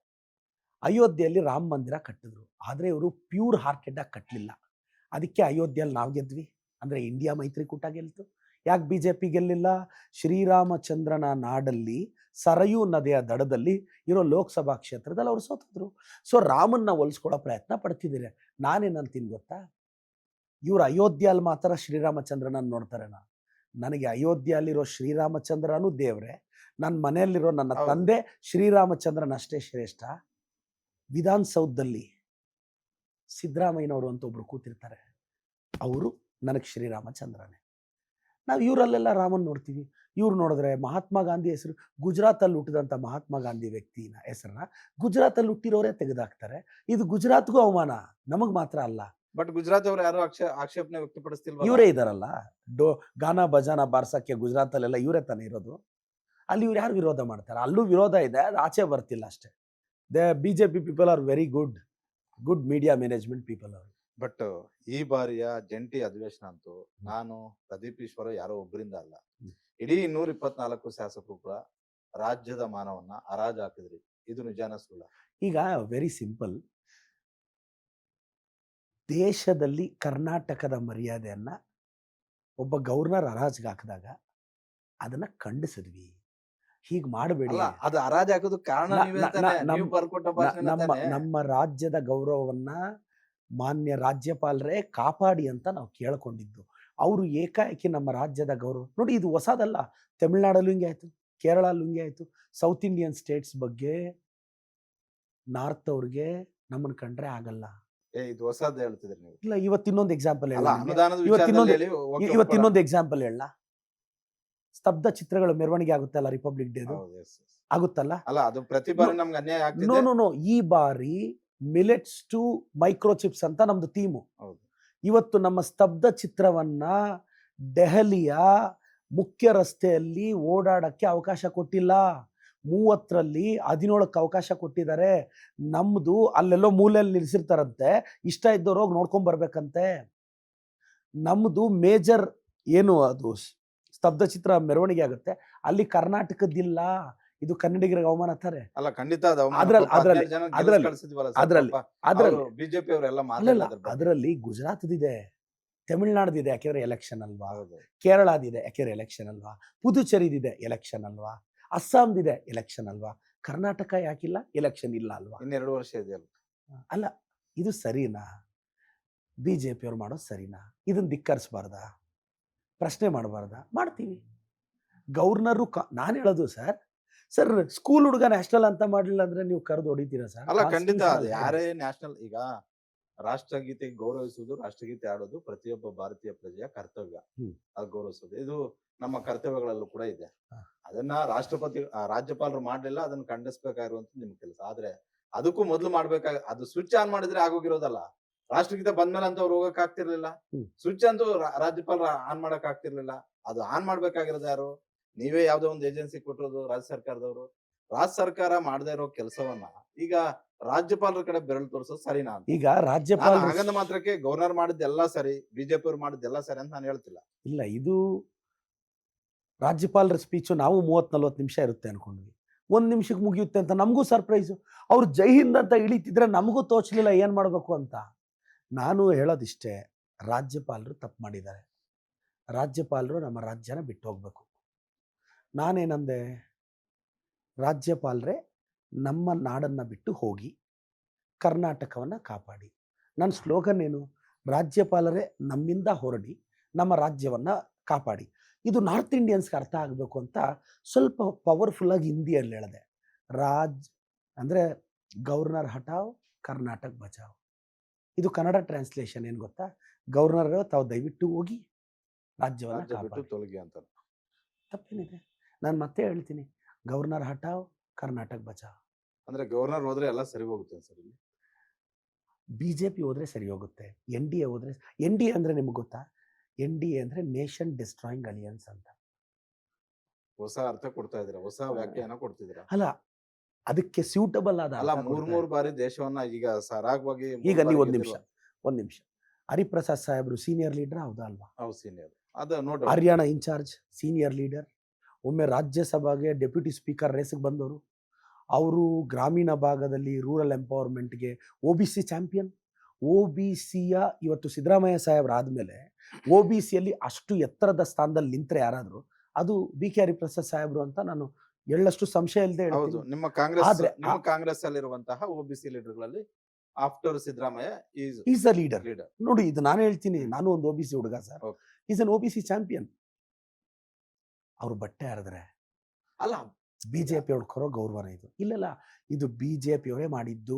ಅಯೋಧ್ಯೆಯಲ್ಲಿ ರಾಮ ಮಂದಿರ ಕಟ್ಟಿದ್ರು, ಆದ್ರೆ ಇವರು ಪ್ಯೂರ್ ಹಾರ್ಟೆಡ್ ಆಗಿ ಕಟ್ಟಲಿಲ್ಲ. ಅದಕ್ಕೆ ಅಯೋಧ್ಯೆಯಲ್ಲಿ ನಾವು ಗೆದ್ವಿ, ಅಂದ್ರೆ ಇಂಡಿಯಾ ಮೈತ್ರಿಕೂಟ ಗೆಲ್ತು. ಯಾಕೆ ಬಿಜೆಪಿ ಗೆಲ್ಲಿಲ್ಲ? ಶ್ರೀರಾಮಚಂದ್ರನ ನಾಡಲ್ಲಿ ಸರಯೂ ನದಿಯ ದಡದಲ್ಲಿ ಇರೋ ಲೋಕಸಭಾ ಕ್ಷೇತ್ರದಲ್ಲಿ ಅವ್ರು ಸೋತಿದ್ರು. ಸೊ ರಾಮನ್ನ ಹೋಲಿಸ್ಕೊಳ್ಳೋ ಪ್ರಯತ್ನ ಪಡ್ತಿದ್ದೀರಿ. ನಾನೇನಂತೀನಿ ಗೊತ್ತಾ, ಇವ್ರು ಅಯೋಧ್ಯೆಯಲ್ಲಿ ಮಾತ್ರ ಶ್ರೀರಾಮಚಂದ್ರನ ನೋಡ್ತಾರೆ. ನನಗೆ ಅಯೋಧ್ಯೆಯಲ್ಲಿರೋ ಶ್ರೀರಾಮಚಂದ್ರನೂ ದೇವ್ರೆ, ನನ್ನ ಮನೆಯಲ್ಲಿರೋ ನನ್ನ ತಂದೆ ಶ್ರೀರಾಮಚಂದ್ರನಷ್ಟೇ ಶ್ರೇಷ್ಠ. ವಿಧಾನಸೌಧದಲ್ಲಿ ಸಿದ್ದರಾಮಯ್ಯನವರು ಅಂತ ಒಬ್ರು ಕೂತಿರ್ತಾರೆ, ಅವರು ನನಗೆ ಶ್ರೀರಾಮಚಂದ್ರನೇ. ನಾವು ಇವರಲ್ಲೆಲ್ಲ ರಾಮನ್ ನೋಡ್ತೀವಿ. ಇವ್ರು ನೋಡಿದ್ರೆ ಮಹಾತ್ಮ ಗಾಂಧಿ ಹೆಸರು, ಗುಜರಾತಲ್ಲಿ ಹುಟ್ಟಿದಂಥ ಮಹಾತ್ಮ ಗಾಂಧಿ ವ್ಯಕ್ತಿನ ಹೆಸರನ್ನ ಗುಜರಾತಲ್ಲಿ ಹುಟ್ಟಿರೋರೇ ತೆಗೆದಾಕ್ತಾರೆ. ಇದು ಗುಜರಾತ್ಗೂ ಅವಮಾನ, ನಮಗ್ ಮಾತ್ರ ಅಲ್ಲ. ಬಟ್ ಗುಜರಾತ್ ಅವರು ಯಾರು ಆಕ್ಷೇಪಣೆ ವ್ಯಕ್ತಪಡಿಸ್ತಿಲ್ವಾ? ಇವರೇ ಇದಾರಲ್ಲ, ಗಾನಾ ಬಜಾನ ಬಾರ್ಸಕ್ಕೆ ಗುಜರಾತಲ್ಲೆಲ್ಲ ಇವರೇ ತಾನೇ ಇರೋದು. ಅಲ್ಲಿ ಇವ್ರು ಯಾರು ವಿರೋಧ ಮಾಡ್ತಾರೆ? ಅಲ್ಲೂ ವಿರೋಧ ಇದೆ, ಅದು ಆಚೆ ಬರ್ತಿಲ್ಲ ಅಷ್ಟೇ. BJP people are very good media management people ಅವರು. ಬಟ್ ಈ ಬಾರಿಯ ಜಂಟಿ ಅಧಿವೇಶನ ಅಂತೂ ನಾನು ಪ್ರದೀಪ್ ಈಶ್ವರ ಯಾರೋ ಒಬ್ಬರಿಂದ ಅಲ್ಲ, ಇಡೀ 124 ಶಾಸಕರು ಕೂಡ ರಾಜ್ಯದ ಮಾನವನ್ನ ಹರಾಜು ಹಾಕಿದ್ರಿ. ಇದು ನಿಜಾನ ಸುಳ್ಳ? ಈಗ ವೆರಿ ಸಿಂಪಲ್, ದೇಶದಲ್ಲಿ ಕರ್ನಾಟಕದ ಮರ್ಯಾದೆಯನ್ನ ಒಬ್ಬ ಗವರ್ನರ್ ಹರಾಜ್ಗೆ ಹಾಕಿದಾಗ ಅದನ್ನ ಖಂಡಿಸಿದ್ವಿ. ಹೀಗ್ ಮಾಡಬೇಡಿ. ಅದು ಹರಾಜು ಹಾಕೋದು ಕಾರಣ ನೀವೇ ತಾನೇ, ನೀವು ಬರ್ಕೊಟ್ಟ ಭಾಷಣ ತಾನೇ. ನಮ್ಮ ರಾಜ್ಯದ ಗೌರವವನ್ನ ಮಾನ್ಯ ರಾಜ್ಯಪಾಲರೇ ಕಾಪಾಡಿ ಅಂತ ನಾವು ಕೇಳ್ಕೊಂಡಿದ್ದು. ಅವರು ಏಕಾಏಕಿ ನಮ್ಮ ರಾಜ್ಯದ ಗೌರವ ನೋಡಿ, ಇದು ಹೊಸದಲ್ಲ. ತಮಿಳ್ನಾಡಲ್ಲೂ ಹಿಂಗೆ ಆಯ್ತು, ಕೇರಳಲ್ಲೂ ಹಿಂಗೆ ಆಯ್ತು. ಸೌತ್ ಇಂಡಿಯನ್ ಸ್ಟೇಟ್ಸ್ ಬಗ್ಗೆ ನಾರ್ತ್ ಅವ್ರಿಗೆ ನಮ್ಮನ್ನ ಕಂಡ್ರೆ ಆಗಲ್ಲ. ಇದು ಹೊಸದ್ ಹೇಳ್ತಿದ್ರಿ ನೀವು. ಇಲ್ಲ, ಇವತ್ತಿನ್ನೊಂದು ಎಕ್ಸಾಂಪಲ್ ಹೇಳ, ಅನುದಾನದ ವಿಚಾರದಲ್ಲಿ ಹೇಳಿ, okay, ಇವತ್ತಿನ್ನೊಂದು ಎಕ್ಸಾಂಪಲ್ ಹೇಳ. ಸ್ತಬ್ಧ ಚಿತ್ರಗಳು ಮೆರವಣಿಗೆ ಆಗುತ್ತಲ್ಲ ರಿಪಬ್ಲಿಕ್ ಡೇ, ಹೌದು, yes, yes. ಆಗುತ್ತಲ್ಲ. ಅಲ್ಲ, ಅದು ಪ್ರತಿ ಬಾರಿ ನಮ್ಗೆ ಅನ್ಯಾಯ ಆಗ್ತಿದೆ. ನೋ, ಈ ಬಾರಿ ಮಿಲೆಟ್ಸ್ ಟು ಮೈಕ್ರೋಚಿಪ್ಸ್ ಅಂತ ನಮ್ದು ಥೀಮು. ಹೌದು. ಇವತ್ತು ನಮ್ಮ ಸ್ತಬ್ಧ ಚಿತ್ರವನ್ನ ದೆಹಲಿಯ ಮುಖ್ಯ ರಸ್ತೆಯಲ್ಲಿ ಓಡಾಡಕ್ಕೆ ಅವಕಾಶ ಕೊಟ್ಟಿಲ್ಲ. 30ರಲ್ಲಿ 17ಕ್ಕೆ ಅವಕಾಶ ಕೊಟ್ಟಿದ್ದಾರೆ. ನಮ್ದು ಅಲ್ಲೆಲ್ಲೋ ಮೂಲೆಯಲ್ಲಿ ನಿಲ್ಸಿರ್ತಾರಂತೆ, ಇಷ್ಟ ಇದ್ದವ್ರು ಹೋಗಿ ನೋಡ್ಕೊಂಡ್ ಬರ್ಬೇಕಂತೆ. ನಮ್ಮದು ಮೇಜರ್ ಏನು ಅದು ಸ್ತಬ್ಧ ಚಿತ್ರ ಮೆರವಣಿಗೆ ಆಗುತ್ತೆ, ಅಲ್ಲಿ ಕರ್ನಾಟಕದ್ದಿಲ್ಲ, ಇದು ಕನ್ನಡಿಗರಿಗೆ ಅವಮಾನ ತಾರೆ. ಅಲ್ಲ ಖಂಡಿತ ಅದು ಅವಮಾನ. ಅದ್ರಲ್ಲಿ- ಪಾಪ 15 ಅದ್ರಲ್ಲಿ- ಜನ ಗೆಲ್ಸ್ ಅದ್ರಲ್ಲಿ- ಕಳ್ಸಿದ್ವಲ್ಲ ಸರ್ ಅದ್ರಲ್ಲಿ- ಪಾಪ. ಅದ್ರಲ್ಲಿ ಅವ್ರು ಬಿಜೆಪಿ ಅವರೆಲ್ಲ ಅಲ್ಲಲ್ಲ, ಮಾತಾಡೋದ್ರ ಬಗ್ಗೆ. ಅದರಲ್ಲಿ ಗುಜರಾತ್ದಿದೆ, ತಮಿಳ್ನಾಡ್ದಿದೆ, ಯಾಕೆಂದ್ರೆ ಎಲೆಕ್ಷನ್ ಅಲ್ವಾ, ಹೌದು. ಕೇರಳದಿದೆ, ಯಾಕೆಂದ್ರೆ ಎಲೆಕ್ಷನ್ ಅಲ್ವಾ, ಪುದುಚೇರಿದಿದೆ, ಎಲೆಕ್ಷನ್ ಅಲ್ವಾ, ಅಸ್ಸಾಂದಿದೆ, ಎಲೆಕ್ಷನ್ ಅಲ್ವಾ, ಕರ್ನಾಟಕ ಯಾಕಿಲ್ಲ, ಎಲೆಕ್ಷನ್ ಇಲ್ಲ ಅಲ್ವಾ. ಇನ್ನು 2 ವರ್ಷ ಇದೆಯಲ್ಲ. ಅಲ್ಲ, ಇದು ಸರಿನಾ? ಬಿಜೆಪಿ ಅವ್ರು ಮಾಡೋದು ಸರಿನಾ? ಇದನ್ನ ಧಿಕ್ಕರಿಸಬಾರ್ದಾ? ಪ್ರಶ್ನೆ ಮಾಡಬಾರ್ದಾ? ಮಾಡ್ತೀವಿ. ಗವರ್ನರು ನಾನು ಹೇಳೋದು ಸರ್ ಸ್ಕೂಲ್ ಹುಡುಗ ನ್ಯಾಷನಲ್ ಅಂತ ಮಾಡಲಿಲ್ಲ ಅಂದ್ರೆ ನೀವು ಕರೆದು ಹೊಡಿತೀರಾ ಸರ್? ಅಲ್ಲ ಖಂಡಿತ ಅದು ಯಾರೇ ನ್ಯಾಷನಲ್, ಈಗ ರಾಷ್ಟ್ರಗೀತೆ ಗೌರವಿಸುವುದು, ರಾಷ್ಟ್ರಗೀತೆ ಆಡೋದು ಪ್ರತಿಯೊಬ್ಬ ಭಾರತೀಯ ಪ್ರಜೆಯ ಕರ್ತವ್ಯ. ಅದು ಗೌರವಿಸೋದು ಇದು ನಮ್ಮ ಕರ್ತವ್ಯಗಳಲ್ಲೂ ಕೂಡ ಇದೆ. ಹಾ. ಅದನ್ನ ರಾಜ್ಯಪಾಲರು ಮಾಡ್ಲಿಲ್ಲ, ಅದನ್ನ ಖಂಡಿಸ್ಬೇಕಾಗಿರುವಂತ ನಿಮ್ ಕೆಲಸ. ಆದ್ರೆ ಅದಕ್ಕೂ ಮೊದಲು ಅದು ಸ್ವಿಚ್ ಆನ್ ಮಾಡಿದ್ರೆ ಆಗೋಗಿರೋದಲ್ಲ. ರಾಷ್ಟ್ರಗೀತೆ ಬಂದ್ಮೇಲೆ ಅಂತ ಅವ್ರು ಹೋಗಕ್ ಆಗ್ತಿರ್ಲಿಲ್ಲ. ಸ್ವಿಚ್ ಅಂತೂ ರಾಜ್ಯಪಾಲರು ಆನ್ ಮಾಡಕ್ ಆಗ್ತಿರ್ಲಿಲ್ಲ. ಅದು ಆನ್ ಮಾಡ್ಬೇಕಾಗಿರೋದು ಯಾರು? ನೀವೇ ಯಾವ್ದೋ ಒಂದು ಏಜೆನ್ಸಿ ಕೊಟ್ಟಿರೋದು, ರಾಜ್ಯ ಸರ್ಕಾರದವರು. ರಾಜ್ಯ ಸರ್ಕಾರ ಮಾಡದೇ ಇರೋ ಕೆಲಸವನ್ನ ಈಗ ರಾಜ್ಯಪಾಲರ ಕಡೆ ಬೆರಳು ತೋರಿಸೋದು ಸರಿನಾ ಅಂತ. ಈಗ ರಾಜ್ಯಪಾಲ ಹಾಗಂದ ಮಾತ್ರಕ್ಕೆ ಗವರ್ನರ್ ಮಾಡಿದ್ದೆಲ್ಲ ಸರಿ, ಬಿಜೆಪಿ ಅವ್ರು ಮಾಡಿದ್ದೆಲ್ಲ ಸರಿ ಅಂತ ನಾನು ಹೇಳ್ತಿಲ್ಲ. ಇಲ್ಲ, ಇದು ರಾಜ್ಯಪಾಲರ ಸ್ಪೀಚು ನಾವು 30-40 ನಿಮಿಷ ಇರುತ್ತೆ ಅನ್ಕೊಂಡ್ವಿ, 1 ನಿಮಿಷಕ್ಕೆ ಮುಗಿಯುತ್ತೆ ಅಂತ ನಮಗೂ ಸರ್ಪ್ರೈಸು. ಅವ್ರು ಜೈ ಹಿಂದ್ ಅಂತ ಇಳಿತಿದ್ರೆ ನಮಗೂ ತೋಚಲಿಲ್ಲ ಏನ್ ಮಾಡ್ಬೇಕು ಅಂತ. ನಾನು ಹೇಳೋದಿಷ್ಟೇ, ರಾಜ್ಯಪಾಲರು ತಪ್ಪು ಮಾಡಿದ್ದಾರೆ. ರಾಜ್ಯಪಾಲರು ನಮ್ಮ ರಾಜ್ಯನ ಬಿಟ್ಟು ಹೋಗ್ಬೇಕು. ನಾನೇನಂದೆ, ರಾಜ್ಯಪಾಲರೇ ನಮ್ಮ ನಾಡನ್ನ ಬಿಟ್ಟು ಹೋಗಿ ಕರ್ನಾಟಕವನ್ನ ಕಾಪಾಡಿ. ನನ್ನ ಸ್ಲೋಗನ್ ಏನು? ರಾಜ್ಯಪಾಲರೇ ನಮ್ಮಿಂದ ಹೊರಡಿ ನಮ್ಮ ರಾಜ್ಯವನ್ನ ಕಾಪಾಡಿ. ಇದು ನಾರ್ತ್ ಇಂಡಿಯನ್ಸ್ಗೆ ಅರ್ಥ ಆಗಬೇಕು ಅಂತ ಸ್ವಲ್ಪ ಪವರ್ಫುಲ್ ಆಗಿ ಹಿಂದಿಯಲ್ಲಿ ಹೇಳಿದೆ. ಅಂದ್ರೆ ಗವರ್ನರ್ ಹಟಾವ್, ಕರ್ನಾಟಕ ಬಚಾವ್. ಇದು ಕನ್ನಡ ಟ್ರಾನ್ಸ್ಲೇಷನ್ ಏನು ಗೊತ್ತಾ? ಗವರ್ನರ್ ತಾವು ದಯವಿಟ್ಟು ಹೋಗಿ ರಾಜ್ಯವನ್ನ ರಾಜ್ಯ ಬಿಟ್ಟು ಕಾಪಾಡಿ. ತೊಲಗಿ ಅಂತ. ತಪ್ಪೇನಿದೆ? ನಾನು ಮತ್ತೆ ಹೇಳ್ತೀನಿ, ಗವರ್ನರ್ ಹಟಾವ್, ಕರ್ನಾಟಕ ಬಚಾವ್. ಅಂದ್ರೆ ಗವರ್ನರ್ ಹೋದ್ರೆ ಎಲ್ಲ ಸರಿ ಹೋಗುತ್ತೆ ಸರ್. ಇಲ್ಲಿ ಬಿಜೆಪಿ ಹೋದ್ರೆ ಸರಿ ಹೋಗುತ್ತೆ, NDA ಹೋದ್ರೆ. NDA ಅಂದ್ರೆ ನಿಮ್ಗೆ ಗೊತ್ತಾ? NDA ಅಂದ್ರೆ ನೇಷನ್ ಡಿಸ್ಟ್ರಾಯಿಂಗ್ ಅಲಿಯನ್ಸ್ ಅಂತ. ಹೊಸ ಅರ್ಥ ಕೊಡ್ತಾ ಇದ್ದೀರಾ, ಹೊಸ ವ್ಯಾಖ್ಯಾನ ಕೊಡ್ತಿದ್ದೀರಾ. ಅಲ್ಲ, ಅದಕ್ಕೆ ಸ್ಯೂಟಬಲ್ ಆದ ಅಲ್ಲ, ಅರ್ಥ ಕೊಡ್ತಾ 3 ಬಾರಿ ದೇಶವನ್ನ ಈಗ ಸರಾಗವಾಗಿ ಈಗ ನೀವು ಒಂದ್ ನಿಮಿಷ ಹರಿಪ್ರಸಾದ್ ಸಾಹೇಬ್ರು ಸೀನಿಯರ್ ಲೀಡರ್ ಹೌದಾ ಅಲ್ವಾ? ಹೌದು, ಸೀನಿಯರ್. ಅದು ನೋಡ್ರಿ, ಹರಿಯಾಣ ಇನ್ಚಾರ್ಜ್, ಸೀನಿಯರ್ ಲೀಡರ್, ಒಮ್ಮೆ ರಾಜ್ಯಸಭೆಗೆ ಡೆಪ್ಯೂಟಿ ಸ್ಪೀಕರ್ ರೇಸ್ಗೆ ಬಂದವರು. ಅವರು ಗ್ರಾಮೀಣ ಭಾಗದಲ್ಲಿ ರೂರಲ್ ಎಂಪವರ್ಮೆಂಟ್ಗೆ OBC ಚಾಂಪಿಯನ್. OBCಯ ಇವತ್ತು ಸಿದ್ದರಾಮಯ್ಯ ಸಾಹೇಬ್ರು ಆದ್ಮೇಲೆ OBCಯಲ್ಲಿ ಅಷ್ಟು ಎತ್ತರದ ಸ್ಥಾನದಲ್ಲಿ ನಿಂತ್ರೆ ಯಾರಾದ್ರು ಅದು BK ಹರಿಪ್ರಸಾದ್ ಸಾಹೇಬ್ರು ಅಂತ ನಾನು ಎಳ್ಳಷ್ಟು ಸಂಶಯ ಇಲ್ಲದೆ ಹೌದು. ಹೇಳ್ತೀನಿ. ನಿಮ್ಮ ಆದ್ರೆ ಕಾಂಗ್ರೆಸ್ ಅಲ್ಲಿರುವಂತಹ OBC ಲೀಡರ್ಗಳಲ್ಲಿ after Siddaramaiah is a leader. ನೋಡಿ, ಇದು ನಾನು ಹೇಳ್ತೀನಿ, ನಾನು ಒಂದು OBC ಹುಡುಗ sir. Okay. Is an OBC champion. ಅವ್ರು ಬಟ್ಟೆ ಹರಿದ್ರೆ ಅಲ್ಲ, ಬಿಜೆಪಿ ಅವ್ರು ಕೊರೋ ಗೌರವನ ಇದು? ಇಲ್ಲ, ಇದು ಬಿಜೆಪಿ ಅವರೇ ಮಾಡಿದ್ದು.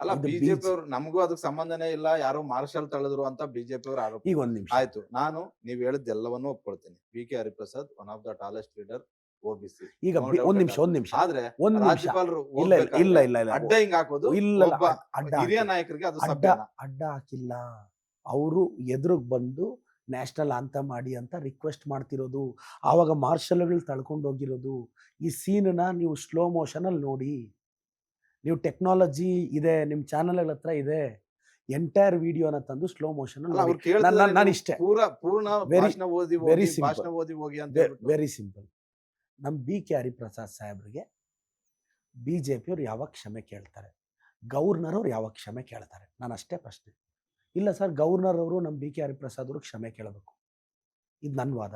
ಅಲ್ಲ, ಇದು ಬಿಜೆಪಿ ಅವರು ನಮಗೂ ಅದಕ್ಕೆ ಸಂಬಂಧನೇ ಇಲ್ಲ, ಯಾರೋ ಮಾರ್ಷಲ್ ತಳೆದ್ರು ಅಂತ ಬಿಜೆಪಿ ಅವರು ಆರೋಪ. ಈಗ ಒಂದ್ ನಿಮಿಷ ಆಯ್ತು, ನಾನು ನೀವು ಹೇಳಿದ್ದೆಲ್ಲವನ್ನೂ ಒಪ್ಕೊಳ್ತೀನಿ. BK Hariprasad one of the tallest leader OBC. ಈಗ ಒಂದ್ ನಿಮಿಷ ಆದ್ರೆ ಒಂದ್ ನಿಮಿಷ ರಾಜ್ಯಪಾಲರು ಇಲ್ಲ ಅಡ್ಡ ಹಿಂಗ್ ಹಾಕೋದು ಇಲ್ಲ ಒಬ್ಬ ಅಡ್ಡ ಹಿರಿಯ ಹಾಕಿಲ್ಲ. ನಾಯಕರಿಗೆ ಅದು ಸಭ್ಯನಾ? ಅಡ್ಡ ಹಾಕಿಲ್ಲ. ಅವರು ಎದುರಿಗೆ ಬಂದು ನ್ಯಾಷನಲ್ ಅಂತ ಮಾಡಿ ಅಂತ ರಿಕ್ವೆಸ್ಟ್ ಮಾಡ್ತಿರೋದು, ಆವಾಗ ಮಾರ್ಷಲ್ಗಳು ತಳ್ಕೊಂಡು ಹೋಗಿರೋದು. ಈ ಸೀನ್ನ ನೀವು ಸ್ಲೋ ಮೋಷನ್ ಅಲ್ಲಿ ನೋಡಿ. ನೀವು ಟೆಕ್ನಾಲಜಿ ಇದೆ, ನಿಮ್ ಚಾನಲ್ ಹತ್ರ ಇದೆ, ಎಂಟೈರ್ ವಿಡಿಯೋನ ತಂದು ಸ್ಲೋ ಮೋಷನ್ ಅಲ್ಲ, ಅವ್ರು ಅಲ್ಲಿ ಕೇಳ್ತಿದ್ದಾರೆ, ನಾನು ಇಷ್ಟೇ. ಪೂರ್ಣ Very- ಭಾಷಣ ಓದಿ very ಹೋಗಿ, simple. ಭಾಷಣ ಓದಿ ಹೋಗಿ ಅಂತ ಹೇಳ್ಬಿಟ್ಟು. Very simple. ನಮ್ಮ BK ಹರಿಪ್ರಸಾದ್ ಸಾಹೇಬ್ರಿಗೆ ಬಿಜೆಪಿ ಅವ್ರು ಯಾವಾಗ ಕ್ಷಮೆ ಕೇಳ್ತಾರೆ? ಗವರ್ನರ್ ಅವ್ರು ಯಾವಾಗ ಕ್ಷಮೆ ಕೇಳ್ತಾರೆ? ನಾನು ಅಷ್ಟೇ ಪ್ರಶ್ನೆ. ಇಲ್ಲ ಸರ್, ಗವರ್ನರ್ ಅವರು ನಮ್ಮ BK ಹರಿಪ್ರಸಾದ್ ಅವರು ಕ್ಷಮೆ ಕೇಳಬೇಕು. ಇದು ನನ್ನ ವಾದ.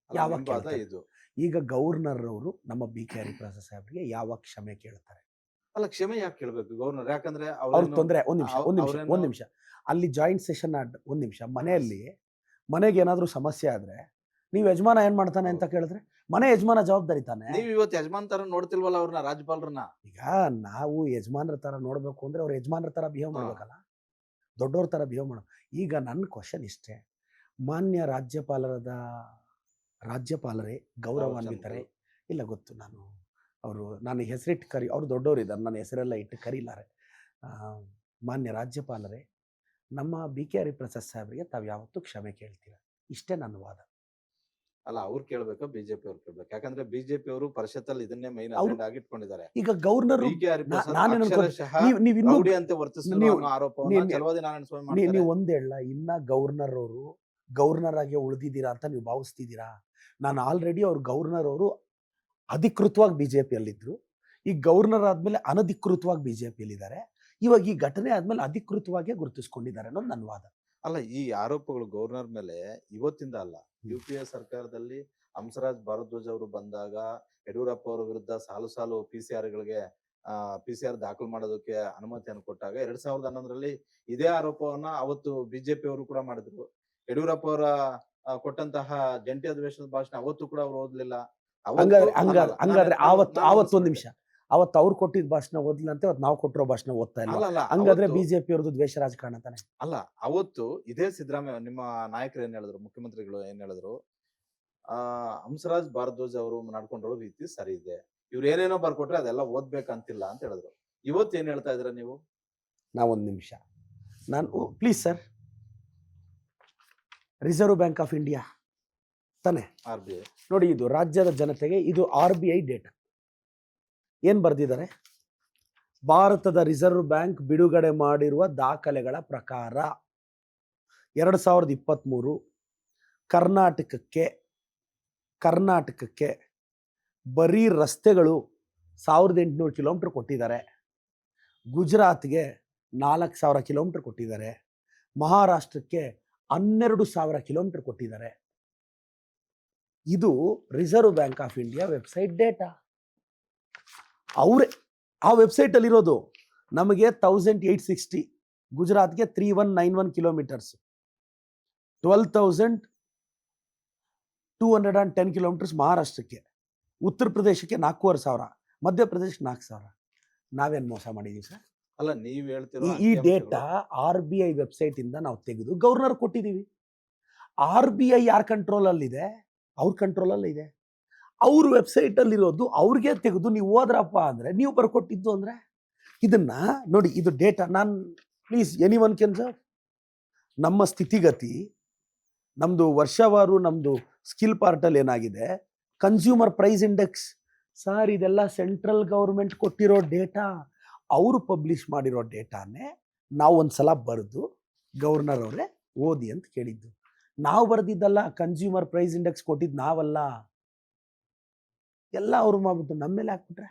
ಅಲ್ಲ, ಯಾವಾಗ ನಿಮ್ ವಾದ ಕೇಳ್ತಾರೆ? ಇದು. ಈಗ ಗವರ್ನರ್ ಅವರು ನಮ್ಮ BK ಹರಿಪ್ರಸಾದ್ ಸಾಹೇಬ್ರಿಗೆ ಯಾವಾಗ ಕ್ಷಮೆ ಕೇಳ್ತಾರೆ? ಅಲ್ಲ, ಕ್ಷಮೆ ಯಾಕೆ ಕೇಳ್ಬೇಕು ಗವರ್ನರ್? ಯಾಕಂದ್ರೆ ಅವ್ರ ತೊಂದರೆ. ಒಂದ್ ಅವ್ರೇನು- ನಿಮಿಷ ಅಲ್ಲಿ ಜಾಯಿಂಟ್ ಸೆಷನ್ ಒಂದ್ ನಿಮಿಷ ಮನೆಗೆ ಏನಾದ್ರೂ ಸಮಸ್ಯೆ ಆದ್ರೆ ನೀವು ಯಜಮಾನ ಏನ್ ಮಾಡ್ತಾನೆ ಅಂತ ಕೇಳಿದ್ರೆ ಮನೆ ಯಜಮಾನ ಜವಾಬ್ದಾರಿ ತಾನೆ. ನೀವ್ ಇವತ್ತು ಯಜಮಾನ್ ತರ ನೋಡ್ತಿಲ್ವಲ್ಲ ಅವ್ರನ್ನ, ರಾಜ್ಯಪಾಲರನ್ನ. ಈಗ ನಾವು ಯಜಮಾನ್ರ ತರ ನೋಡ್ಬೇಕು ಅಂದ್ರೆ ಅವ್ರ ಯಜಮಾನ್ರ ತರ ಬಿಹೇವ್ ಮಾಡ್ಬೇಕಲ್ಲ, ದೊಡ್ಡವ್ರ ತರ ಬಿಹೇವ್ ಮಾಡ. ಈಗ ನನ್ನ ಕ್ವಶನ್ ಇಷ್ಟೇ, ಮಾನ್ಯ ರಾಜ್ಯಪಾಲರೇ ಗೌರವಾನ್ವಿತರೇ, ಇಲ್ಲ ಗೊತ್ತು, ನಾನು ಹೆಸರಿಟ್ಟು ಅವ್ರು ದೊಡ್ಡವರು ಇದ್ದಾರೆ, ನನ್ನ ಹೆಸರೆಲ್ಲ ಇಟ್ಟು ಕರೀಲಾರೆ. ಮಾನ್ಯ ರಾಜ್ಯಪಾಲರೇ, ನಮ್ಮ BK ಹರಿಪ್ರಸಾದ್ ಸಾಹೇಬ್ರಿಗೆ ತಾವು ಯಾವತ್ತೂ ಕ್ಷಮೆ ಕೇಳ್ತೀರ? ಇಷ್ಟೇ ನನ್ನ ವಾದ. ಅಲ್ಲ ಅವ್ರು ಕೇಳ್ಬೇಕು, ಬಿಜೆಪಿ ಅವ್ರು ಕೇಳ್ಬೇಕು. ಯಾಕಂದ್ರೆ ಬಿಜೆಪಿ ಅವರು ಪರಿಷತ್ತಲ್ಲಿ ಇದನ್ನೇ ಮೈನ್ ಅವ್ರು ಅಜೆಂಡಾ ಆಗಿ ಇಟ್ಕೊಂಡಿದ್ದಾರೆ. ಈಗ ಗವರ್ನರ್ ಡಿ ಕೆ ಹರಿಪ್ರಸಾದ್ ನಾನೇನು ಅನ್ಕೋತೀನಿ, ಅಕ್ಷರಶಃ ನೀವು ಇನ್ನೂ ರೌಡಿ ಅಂತ ವರ್ತಿಸಿದ್ರು ನೀವು ಅನ್ನೋ ಆರೋಪವನ್ನ ಚಲವಾದಿ ನಾರಾಯಣ ಸ್ವಾಮಿ ಮಾಡ್ತಾರೆ. ನೀವು ಒಂದ್ ಹೇಳ, ಇನ್ನ ಗವರ್ನರ್ ಅವರು ಗವರ್ನರ್ ಆಗಿ ಉಳಿದಿದ್ದೀರಾ ಅಂತ ನೀವು ಭಾವಿಸ್ತಿದ್ದೀರಾ? ನಾನು ಆಲ್ರೆಡಿ ಅವ್ರು ಗವರ್ನರ್ ಅವರು ಅಧಿಕೃತವಾಗಿ ಬಿಜೆಪಿಯಲ್ಲಿದ್ರು, ಈಗ ಗವರ್ನರ್ ಆದ್ಮೇಲೆ ಅನಧಿಕೃತವಾಗಿ ಬಿಜೆಪಿಯಲ್ಲಿದ್ದಾರೆ. ಇವಾಗ ಈ ಘಟನೆ ಆದ್ಮೇಲೆ ಅಧಿಕೃತವಾಗಿ ಗುರುತಿಸ್ಕೊಂಡಿದ್ದಾರೆ ಅನ್ನೋದು ನನ್ನ ವಾದ. ಅಲ್ಲ, ಈ ಆರೋಪಗಳು ಗವರ್ನರ್ ಮೇಲೆ ಇವತ್ತಿಂದ ಅಲ್ಲ. ಯುಪಿಎ ಸರ್ಕಾರದಲ್ಲಿ ಹಂಸರಾಜ್ ಭಾರದ್ವಾಜ್ ಅವರು ಬಂದಾಗ ಯಡಿಯೂರಪ್ಪ ಅವರ ವಿರುದ್ಧ ಸಾಲು ಸಾಲು ಪಿಸಿಆರ್ ದಾಖಲು ಮಾಡೋದಕ್ಕೆ ಅನುಮತಿಯನ್ನು ಕೊಟ್ಟಾಗ 2011ರಲ್ಲಿ ಇದೇ ಆರೋಪವನ್ನ ಅವತ್ತು ಬಿಜೆಪಿ ಅವರು ಕೂಡ ಮಾಡಿದ್ರು. ಯಡಿಯೂರಪ್ಪ ಅವರ ಕೊಟ್ಟಂತಹ ಜಂಟಿ ಅಧಿವೇಶನದ ಭಾಷಣ ಅವತ್ತು ಕೂಡ ಅವ್ರು ಓದ್ಲಿಲ್ಲ. ಹಂಗಾದ್ರೆ ಆವತ್ತು ಒಂದ್ ನಿಮಿಷ, ಅವತ್ತು ಅವ್ರು ಕೊಟ್ಟಿದ್ದ ಭಾಷಣ ಓದ್ಲಂತೆ, ಅವತ್ತು ನಾವು ಕೊಟ್ಟಿರೋ ಭಾಷಣ ಓದ್ತಾ ಇಲ್ಲ. ಹಂಗಾದ್ರೆ ಬಿಜೆಪಿ ಅವ್ರದ್ದು ದ್ವೇಷ ರಾಜಕಾರಣ ತಾನೆ? ಅಲ್ಲ, ಅವತ್ತು ಇದೇ ಸಿದ್ದರಾಮಯ್ಯ ನಿಮ್ಮ ನಾಯಕರು ಏನ್ ಹೇಳಿದ್ರು, ಮುಖ್ಯಮಂತ್ರಿಗಳು ಏನ್ ಹೇಳಿದ್ರು, ಹಂಸರಾಜ್ ಭಾರದ್ವಾಜ್ ಅವರು ನಡ್ಕೊಂಡಿರೋ ರೀತಿ ಸರಿ ಇದೆ, ಇವ್ರು ಏನೇನೋ ಬರ್ಕೊಟ್ರೆ ಅದೆಲ್ಲ ಓದ್ಬೇಕಂತಿಲ್ಲ ಅಂತ ಹೇಳಿದ್ರು. ಇವತ್ತು ಏನ್ ಹೇಳ್ತಾ ಇದ್ದೀರಾ ನೀವು? ಒಂದ್ ನಿಮಿಷ, please sir, reserve bank of India ತಾನೆ RBI ನೋಡಿ, ಇದು ರಾಜ್ಯದ ಜನತೆಗೆ ಇದು RBI ಡೇಟಾ ಏನ್ ಬರ್ದಿದ್ದಾರೆ? ಭಾರತದ ರಿಸರ್ವ್ ಬ್ಯಾಂಕ್ ಬಿಡುಗಡೆ ಮಾಡಿರುವ ದಾಖಲೆಗಳ ಪ್ರಕಾರ 2023 ಕರ್ನಾಟಕಕ್ಕೆ ಬರೀ ರಸ್ತೆಗಳು 1800 ಕಿಲೋಮೀಟರ್ ಕೊಟ್ಟಿದ್ದಾರೆ, ಗುಜರಾತ್ಗೆ 4000 ಕಿಲೋಮೀಟರ್ ಕೊಟ್ಟಿದ್ದಾರೆ, ಮಹಾರಾಷ್ಟ್ರಕ್ಕೆ 12,000 ಕಿಲೋಮೀಟರ್ ಕೊಟ್ಟಿದ್ದಾರೆ. ಇದು reserve bank of India website data. ಅವರೇ ಆ ವೆಬ್ಸೈಟ್ ಅಲ್ಲಿರೋದು. ನಮಗೆ 1860, ಗುಜರಾತ್ಗೆ 3191 ಕಿಲೋಮೀಟರ್ಸ್, 12,210 ಕಿಲೋಮೀಟರ್ಸ್ ಮಹಾರಾಷ್ಟ್ರಕ್ಕೆ, ಉತ್ತರ ಪ್ರದೇಶಕ್ಕೆ 4,500, ಮಧ್ಯಪ್ರದೇಶಕ್ಕೆ 4,000. ನಾವೇನು ಮೋಸ ಮಾಡಿದೀವಿ ಸರ್? ಅಲ್ಲ, ನೀವ್ ಹೇಳ್ತಿರೋ ಈ ಡೇಟಾ RBI ವೆಬ್ಸೈಟ್ ಇಂದ ನಾವು ತೆಗೆದು ಗವರ್ನರ್ ಕೊಟ್ಟಿದ್ದೀವಿ. RBI ಯಾರ ಕಂಟ್ರೋಲ್ ಅಲ್ಲಿದೆ? ಅವ್ರ ಕಂಟ್ರೋಲ್ ಅಲ್ಲಿ ಇದೆ. ಅವ್ರ ವೆಬ್ಸೈಟ್ ಅಲ್ಲಿರೋದು ಅವ್ರಿಗೆ ತೆಗೆದು ನೀವು ಹೋದ್ರಪ್ಪ ಅಂದ್ರೆ, ನೀವು ಬರ್ಕೊಟ್ಟಿದ್ದು ಅಂದ್ರೆ ಇದನ್ನ ನೋಡಿ, ಇದು data. Please anyone can sir, ನಮ್ಮ ಸ್ಥಿತಿಗತಿ, ನಮ್ದು ವರ್ಷವಾರು ನಮ್ದು ಸ್ಕಿಲ್ ಪಾರ್ಟಲ್ ಏನಾಗಿದೆ, ಕನ್ಸ್ಯೂಮರ್ ಪ್ರೈಸ್ ಇಂಡೆಕ್ಸ್ ಸರ್, ಇದೆಲ್ಲ ಸೆಂಟ್ರಲ್ ಗೌರ್ಮೆಂಟ್ ಕೊಟ್ಟಿರೋ ಡೇಟಾ. ಅವರು ಪಬ್ಲಿಷ್ ಮಾಡಿರೋ ಡೇಟಾನೇ ನಾವು ಒಂದ್ಸಲ ಬರೆದು ಗವರ್ನರ್ ಅವರೇ ಓದಿ ಅಂತ ಕೇಳಿದ್ದು. ನಾವು ಬರೆದಿದ್ದಲ್ಲ, ಕನ್ಸ್ಯೂಮರ್ ಪ್ರೈಸ್ ಇಂಡೆಕ್ಸ್ ಕೊಟ್ಟಿದ್ದು ನಾವಲ್ಲ. ಎಲ್ಲ ಅವ್ರು ಮಾಡ್ಬಿಟ್ಟು ನಮ್ಮ ಮೇಲೆ ಹಾಕ್ಬಿಟ್ರೆ.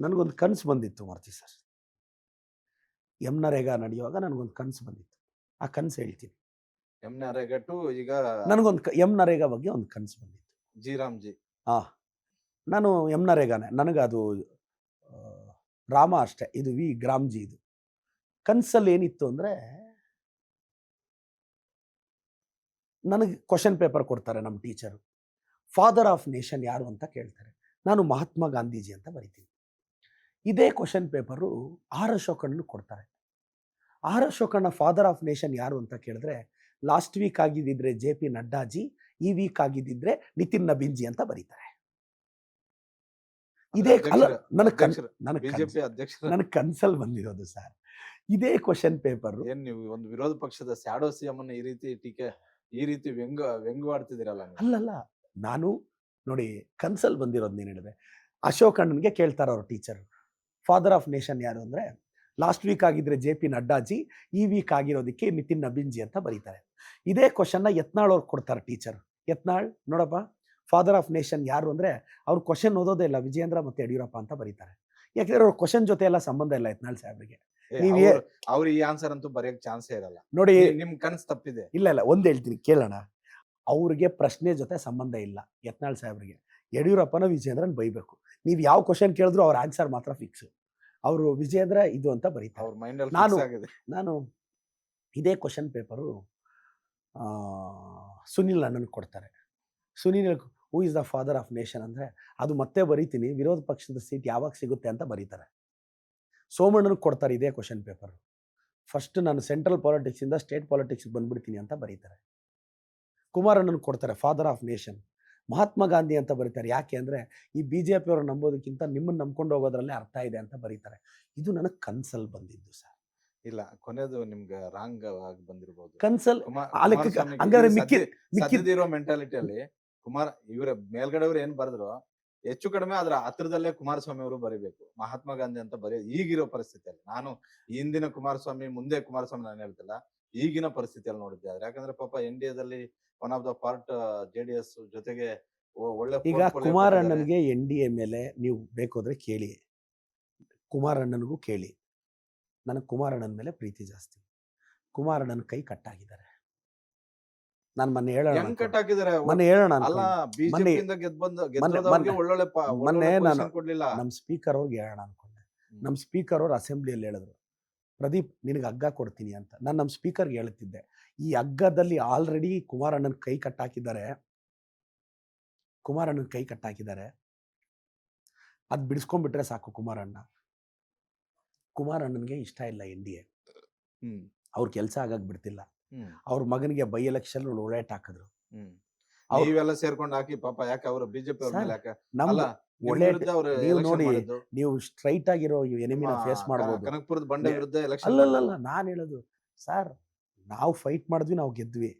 ನನಗೊಂದು ಕನಸು ಬಂದಿತ್ತು ಮಾರುತಿ ಸರ್, ನರೇಗಾ ನಡೆಯುವಾಗ ನನಗೊಂದು ಕನಸು ಬಂದಿತ್ತು. ಆ ಕನಸು ಹೇಳ್ತೀನಿ. ನರೇಗಾ ಟು ಈಗ ನನಗೊಂದು ನರೇಗಾ ಬಗ್ಗೆ ಒಂದು ಕನಸು ಬಂದಿತ್ತು. ಜಿ ನಾನು ನರೇಗಾನೆ, ನನಗದು ರಾಮ ಅಷ್ಟೇ, ಇದು ವಿ ಗ್ರಾಮ್ಜಿ. ಇದು ಕನಸಲ್ಲಿ ಏನಿತ್ತು ಅಂದರೆ, ನನಗೆ ಕ್ವಶನ್ ಪೇಪರ್ ಕೊಡ್ತಾರೆ ನಮ್ಮ ಟೀಚರು. ಫಾದರ್ ಆಫ್ ನೇಷನ್ ಯಾರು ಅಂತ ಕೇಳ್ತಾರೆ. ನಾನು ಮಹಾತ್ಮ ಗಾಂಧೀಜಿ ಅಂತ ಬರಿತೀನಿ. ಇದೇ ಕ್ವಶನ್ ಪೇಪರು ಆರ್ ಅಶೋಕಣ್ಣನು ಕೊಡ್ತಾರೆ. ಆರ್ ಅಶೋಕಣ್ಣ ಫಾದರ್ ಆಫ್ ನೇಷನ್ ಯಾರು ಅಂತ ಕೇಳಿದ್ರೆ, ಲಾಸ್ಟ್ ವೀಕ್ ಆಗಿದ್ದಿದ್ರೆ JP ನಡ್ಡಾಜಿ, ಈ ವೀಕ್ ಆಗಿದ್ದಿದ್ರೆ ನಿತಿನ್ ನಬೀನ್ಜಿ ಅಂತ ಬರೀತಾರೆ. ಇದೇ ನನಗೆ ಕನ್ಸಲ್ ಬಂದಿರೋದು ಸರ್, ಇದೇ ಕ್ವಶನ್ ಪೇಪರ್. ಏನ್ ನೀವು ಒಂದು ವಿರೋಧ ಪಕ್ಷದ ಸ್ಯಾಡೋ ಸಿಎಂ ಅನ್ನ ಈ ರೀತಿ ವ್ಯಂಗ್ಯವಾಡ್ತಿದ್ದೀರಲ್ಲ? ಅಲ್ಲಲ್ಲ, ನಾನು ನೋಡಿ ಕನ್ಸಲ್ ಬಂದಿರೋದು. ನೀನು ಹೇಳಿದ್ರೆ ಅಶೋಕಣ್ಣನ್ಗೆ ಕೇಳ್ತಾರ ಅವ್ರ ಟೀಚರ್, ಫಾದರ್ ಆಫ್ ನೇಷನ್ ಯಾರು ಅಂದ್ರೆ, ಲಾಸ್ಟ್ ವೀಕ್ ಆಗಿದ್ರೆ JP ನಡ್ಡಾಜಿ, ಈ ವೀಕ್ ಆಗಿರೋದಕ್ಕೆ ನಿತಿನ್ ನಬೀನ್ಜಿ ಅಂತ ಬರೀತಾರೆ. ಇದೇ ಕ್ವಶನ್ನ ಯತ್ನಾಳ್ ಅವ್ರು ಕೊಡ್ತಾರೆ ಟೀಚರ್. ಯತ್ನಾಳ್ ನೋಡಪ್ಪ, ಫಾದರ್ ಆಫ್ ನೇಷನ್ ಯಾರು ಅಂದ್ರೆ, ಅವ್ರು ಕ್ವಶನ್ ಓದೋದೇ ಇಲ್ಲ, ವಿಜಯೇಂದ್ರ ಮತ್ತೆ ಯಡಿಯೂರಪ್ಪ ಅಂತ ಬರೀತಾರೆ. ಯಾಕಂದ್ರೆ ಅವ್ರ ಕ್ವಶನ್ ಜೊತೆ ಎಲ್ಲ ಸಂಬಂಧ ಇಲ್ಲ ಯತ್ನಾಳ್ ಸಾಹೇಬ್ರಿಗೆ. ಅವ್ರು ಈ ಆನ್ಸರ್ ಅಂತೂ ಬರೆಯಕ್ ಚಾನ್ಸೇ ಇರಲ್ಲ. ನೋಡಿ, ನಿಮ್ ಕನಸು ತಪ್ಪಿದೆ. ಇಲ್ಲ, ಒಂದ್ ಹೇಳ್ತೀನಿ ಕೇಳೋಣ. ಅವ್ರಿಗೆ ಪ್ರಶ್ನೆ ಜೊತೆ ಸಂಬಂಧ ಇಲ್ಲ ಯತ್ನಾಳ್ ಸಾಹೇಬ್ರಿಗೆ. ಯಡಿಯೂರಪ್ಪನ ವಿಜಯೇಂದ್ರನ್ ಬೈಬೇಕು. ನೀವು ಯಾವ ಕ್ವಶನ್ ಕೇಳಿದ್ರು ಅವ್ರ ಆನ್ಸರ್ ಮಾತ್ರ ಫಿಕ್ಸ್. ಅವರು ವಿಜಯೇಂದ್ರ ಇದು ಅಂತ ಬರೀತಾರೆ. ಅವ್ರ ಮೈಂಡ್ ಅಲ್ಲಿ ನಾನು ಇದೇ ಕ್ವಶನ್ ಪೇಪರು ಸುನಿಲ್ ನನಗೆ ಕೊಡ್ತಾರೆ. Sunil who is the father of nation ಅಂದರೆ, ಅದು ಮತ್ತೆ ಬರೀತೀನಿ, ವಿರೋಧ ಪಕ್ಷದ ಸೀಟ್ ಯಾವಾಗ ಸಿಗುತ್ತೆ ಅಂತ ಬರೀತಾರೆ. ಸೋಮಣ್ಣನಿಗೆ ಕೊಡ್ತಾರೆ ಇದೇ ಕ್ವಶನ್ ಪೇಪರ್. ಫಸ್ಟ್ ನಾನು ಸೆಂಟ್ರಲ್ ಪಾಲಿಟಿಕ್ಸಿಂದ ಸ್ಟೇಟ್ ಪಾಲಿಟಿಕ್ಸ್ಗೆ ಬಂದ್ಬಿಡ್ತೀನಿ ಅಂತ ಬರೀತಾರೆ. ಕುಮಾರಣ್ಣನಿಗೆ ಕೊಡ್ತಾರೆ father of nation. Mahatma Gandhi ಅಂತ ಬರೀತಾರೆ. ಯಾಕೆ ಅಂದರೆ, ಈ BJP ಅವರು ನಂಬೋದಕ್ಕಿಂತ ನಿಮ್ಮನ್ನು ನಂಬ್ಕೊಂಡು ಹೋಗೋದ್ರಲ್ಲೇ ಅರ್ಥ ಇದೆ ಅಂತ ಬರೀತಾರೆ. ಇದು ನನಗೆ ಕನ್ಸಲ್ಲಿ ಬಂದಿದ್ದು ಸರ್. ಇಲ್ಲ ಕೊನೆದು ನಿಮ್ಗೆ ರಾಂಗ್ ಆಗಿ ಬಂದಿರಬಹುದು. ಕನ್ಸಲ್ ಆ ಲೆಕ್ಕಕ್ಕೆ ಕುಮಾರಸ್ವಾಮಿಗೆ ಹಂಗಾರೆ ಈಗ ಮಿಕ್ಕಿದ್ ಸದ್ಯದಿರೋ ಮೆಂಟಾಲಿಟಿಯಲ್ಲಿ ಇವರ ಮೇಲ್ಗಡೆಯವರು ಏನ್ ಬರೆದ್ರು ಹೆಚ್ಚು ಕಡಿಮೆ ಅದ್ರ ಹತ್ರದಲ್ಲೇ ಕುಮಾರಸ್ವಾಮಿ ಅವರು ಬರಿಬೇಕು. ಮಹಾತ್ಮ ಗಾಂಧಿ ಅಂತ ಈಗಿರೋ ಪರಿಸ್ಥಿತಿಯಲ್ಲಿ ನಾನು ಹಿಂದಿನ ಕುಮಾರಸ್ವಾಮಿ ಮುಂದೆ ಕುಮಾರಸ್ವಾಮಿ ನಾನು ಹೇಳ್ತಿಲ್ಲ, ಈಗಿನ ಪರಿಸ್ಥಿತಿಯಲ್ಲಿ ನೋಡಿದ್ದೆ ಆದ್ರೆ. ಯಾಕಂದ್ರೆ ಪಾಪ NDAದಲ್ಲಿ one of the part JDS ಜೊತೆಗೆ ಒಳ್ಳೆ ಈಗ portfolio ಕೊಟ್ಟಿದ್ದಾರೆ. ಕುಮಾರಣ್ಣನ್ಗೆ NDA ಮೇಲೆ ನೀವು ಬೇಕಾದ್ರೆ ಕೇಳಿ, ಕುಮಾರಣ್ಣನಿಗೂ ಕೇಳಿ. ನನಗೆ ಕುಮಾರಣ್ಣನ ಮೇಲೆ ಪ್ರೀತಿ ಜಾಸ್ತಿ. ಕುಮಾರಣ್ಣನ ಕೈ ಕಟ್ಟಾಗಿದ್ದಾರೆ. ನಾನು ಮೊನ್ನೆ ಹೇಳೋಣ ಹೆಂಗ್ ಕಟ್ ಹಾಕಿದಾರೆ? ಮೊನ್ನೆ ಹೇಳೋಣ ಅಲ್ಲ ಅನ್ಕೊಂಡೆ. ಬಿಜೆಪಿ ಇಂದ ಗೆದ್ದವ್ರಿಗೆ ಒಳ್ಳೊಳ್ಳೆ ಮೊನ್ನೆ ನಾನು position ಕೊಡ್ಲಿಲ್ಲ. ನಮ್ಮ ಸ್ಪೀಕರ್ ಅವ್ರಿಗೆ ಹೇಳೋಣ ಅನ್ಕೊಂಡೆ. ನಮ್ಮ ಸ್ಪೀಕರ್ ಅವ್ರು ಅಸೆಂಬ್ಲಿಯಲ್ಲಿ ಹೇಳಿದ್ರು, ಪ್ರದೀಪ್ ನಿನಗೆ ಹಗ್ಗ ಕೊಡ್ತೀನಿ ಅಂತ. ನಾನು ನಮ್ಮ ಸ್ಪೀಕರ್ಗೆ ಹೇಳುತ್ತಿದ್ದೆ, ಈ ಹಗ್ಗದಲ್ಲಿ ಆಲ್ರೆಡಿ ಕುಮಾರಣ್ಣನ ಕೈ ಕಟ್ಟಾಕಿದ್ದಾರೆ. ಕುಮಾರಣ್ಣನ ಕೈ ಕಟ್ಟಾಕಿದ್ದಾರೆ, ಅದು ಬಿಡಿಸ್ಕೊಂಡ್ಬಿಟ್ರೆ ಸಾಕು. ಕುಮಾರಣ್ಣನಿಗೆ ಇಷ್ಟ ಇಲ್ಲ NDA. ಹ್ಮ್ ಅವ್ರ ಕೆಲಸ ಆಗಕ್ ಬಿಡ್ತಿಲ್ಲ. ಹ್ಮ್ ಅವ್ರ ಮಗನಿಗೆ ಬೈ ಎಲೆಕ್ಷನ್ ಒಳ್ಳೆಟ್ ಹಾಕಿದ್ರು. ಹ್ಮ್ ಅವ್ರು- ನೀವೆಲ್ಲ ಸೇರ್ಕೊಂಡು ಹಾಕಿ ಪಾಪ ಯಾಕೆ ಅವರು ಬಿಜೆಪಿ ಅವ್ರ ಸರ್, ಮೇಲೆ ಯಾಕೆ ನಮ್ದು ಅಲ್ಲ ನಿಮ್ ಒಳ್ಳೆ ವಿರುದ್ಧ ಅವ್ರು ನೀವು election ನೋಡಿ, ಮಾಡಿದ್ದು. ನೀವು ಸ್ಟ್ರೈಟ್ ಆಗಿರೋ ಎನಿಮಿನ ಫೇಸ್ ಮಾಡ್ಬೋದು. ಕನಕಪುರದ ಬಂಡೆ ವಿರುದ್ಧ ಎಲೆಕ್ಷನ್ ಅಲ್ಲಲ್ಲ, ನಾನು ಹೇಳೋದು ಸರ್, ನಾವು ಫೈಟ್ ಮಾಡಿದ್ವಿ, ನಾವು ಗೆದ್ವಿ.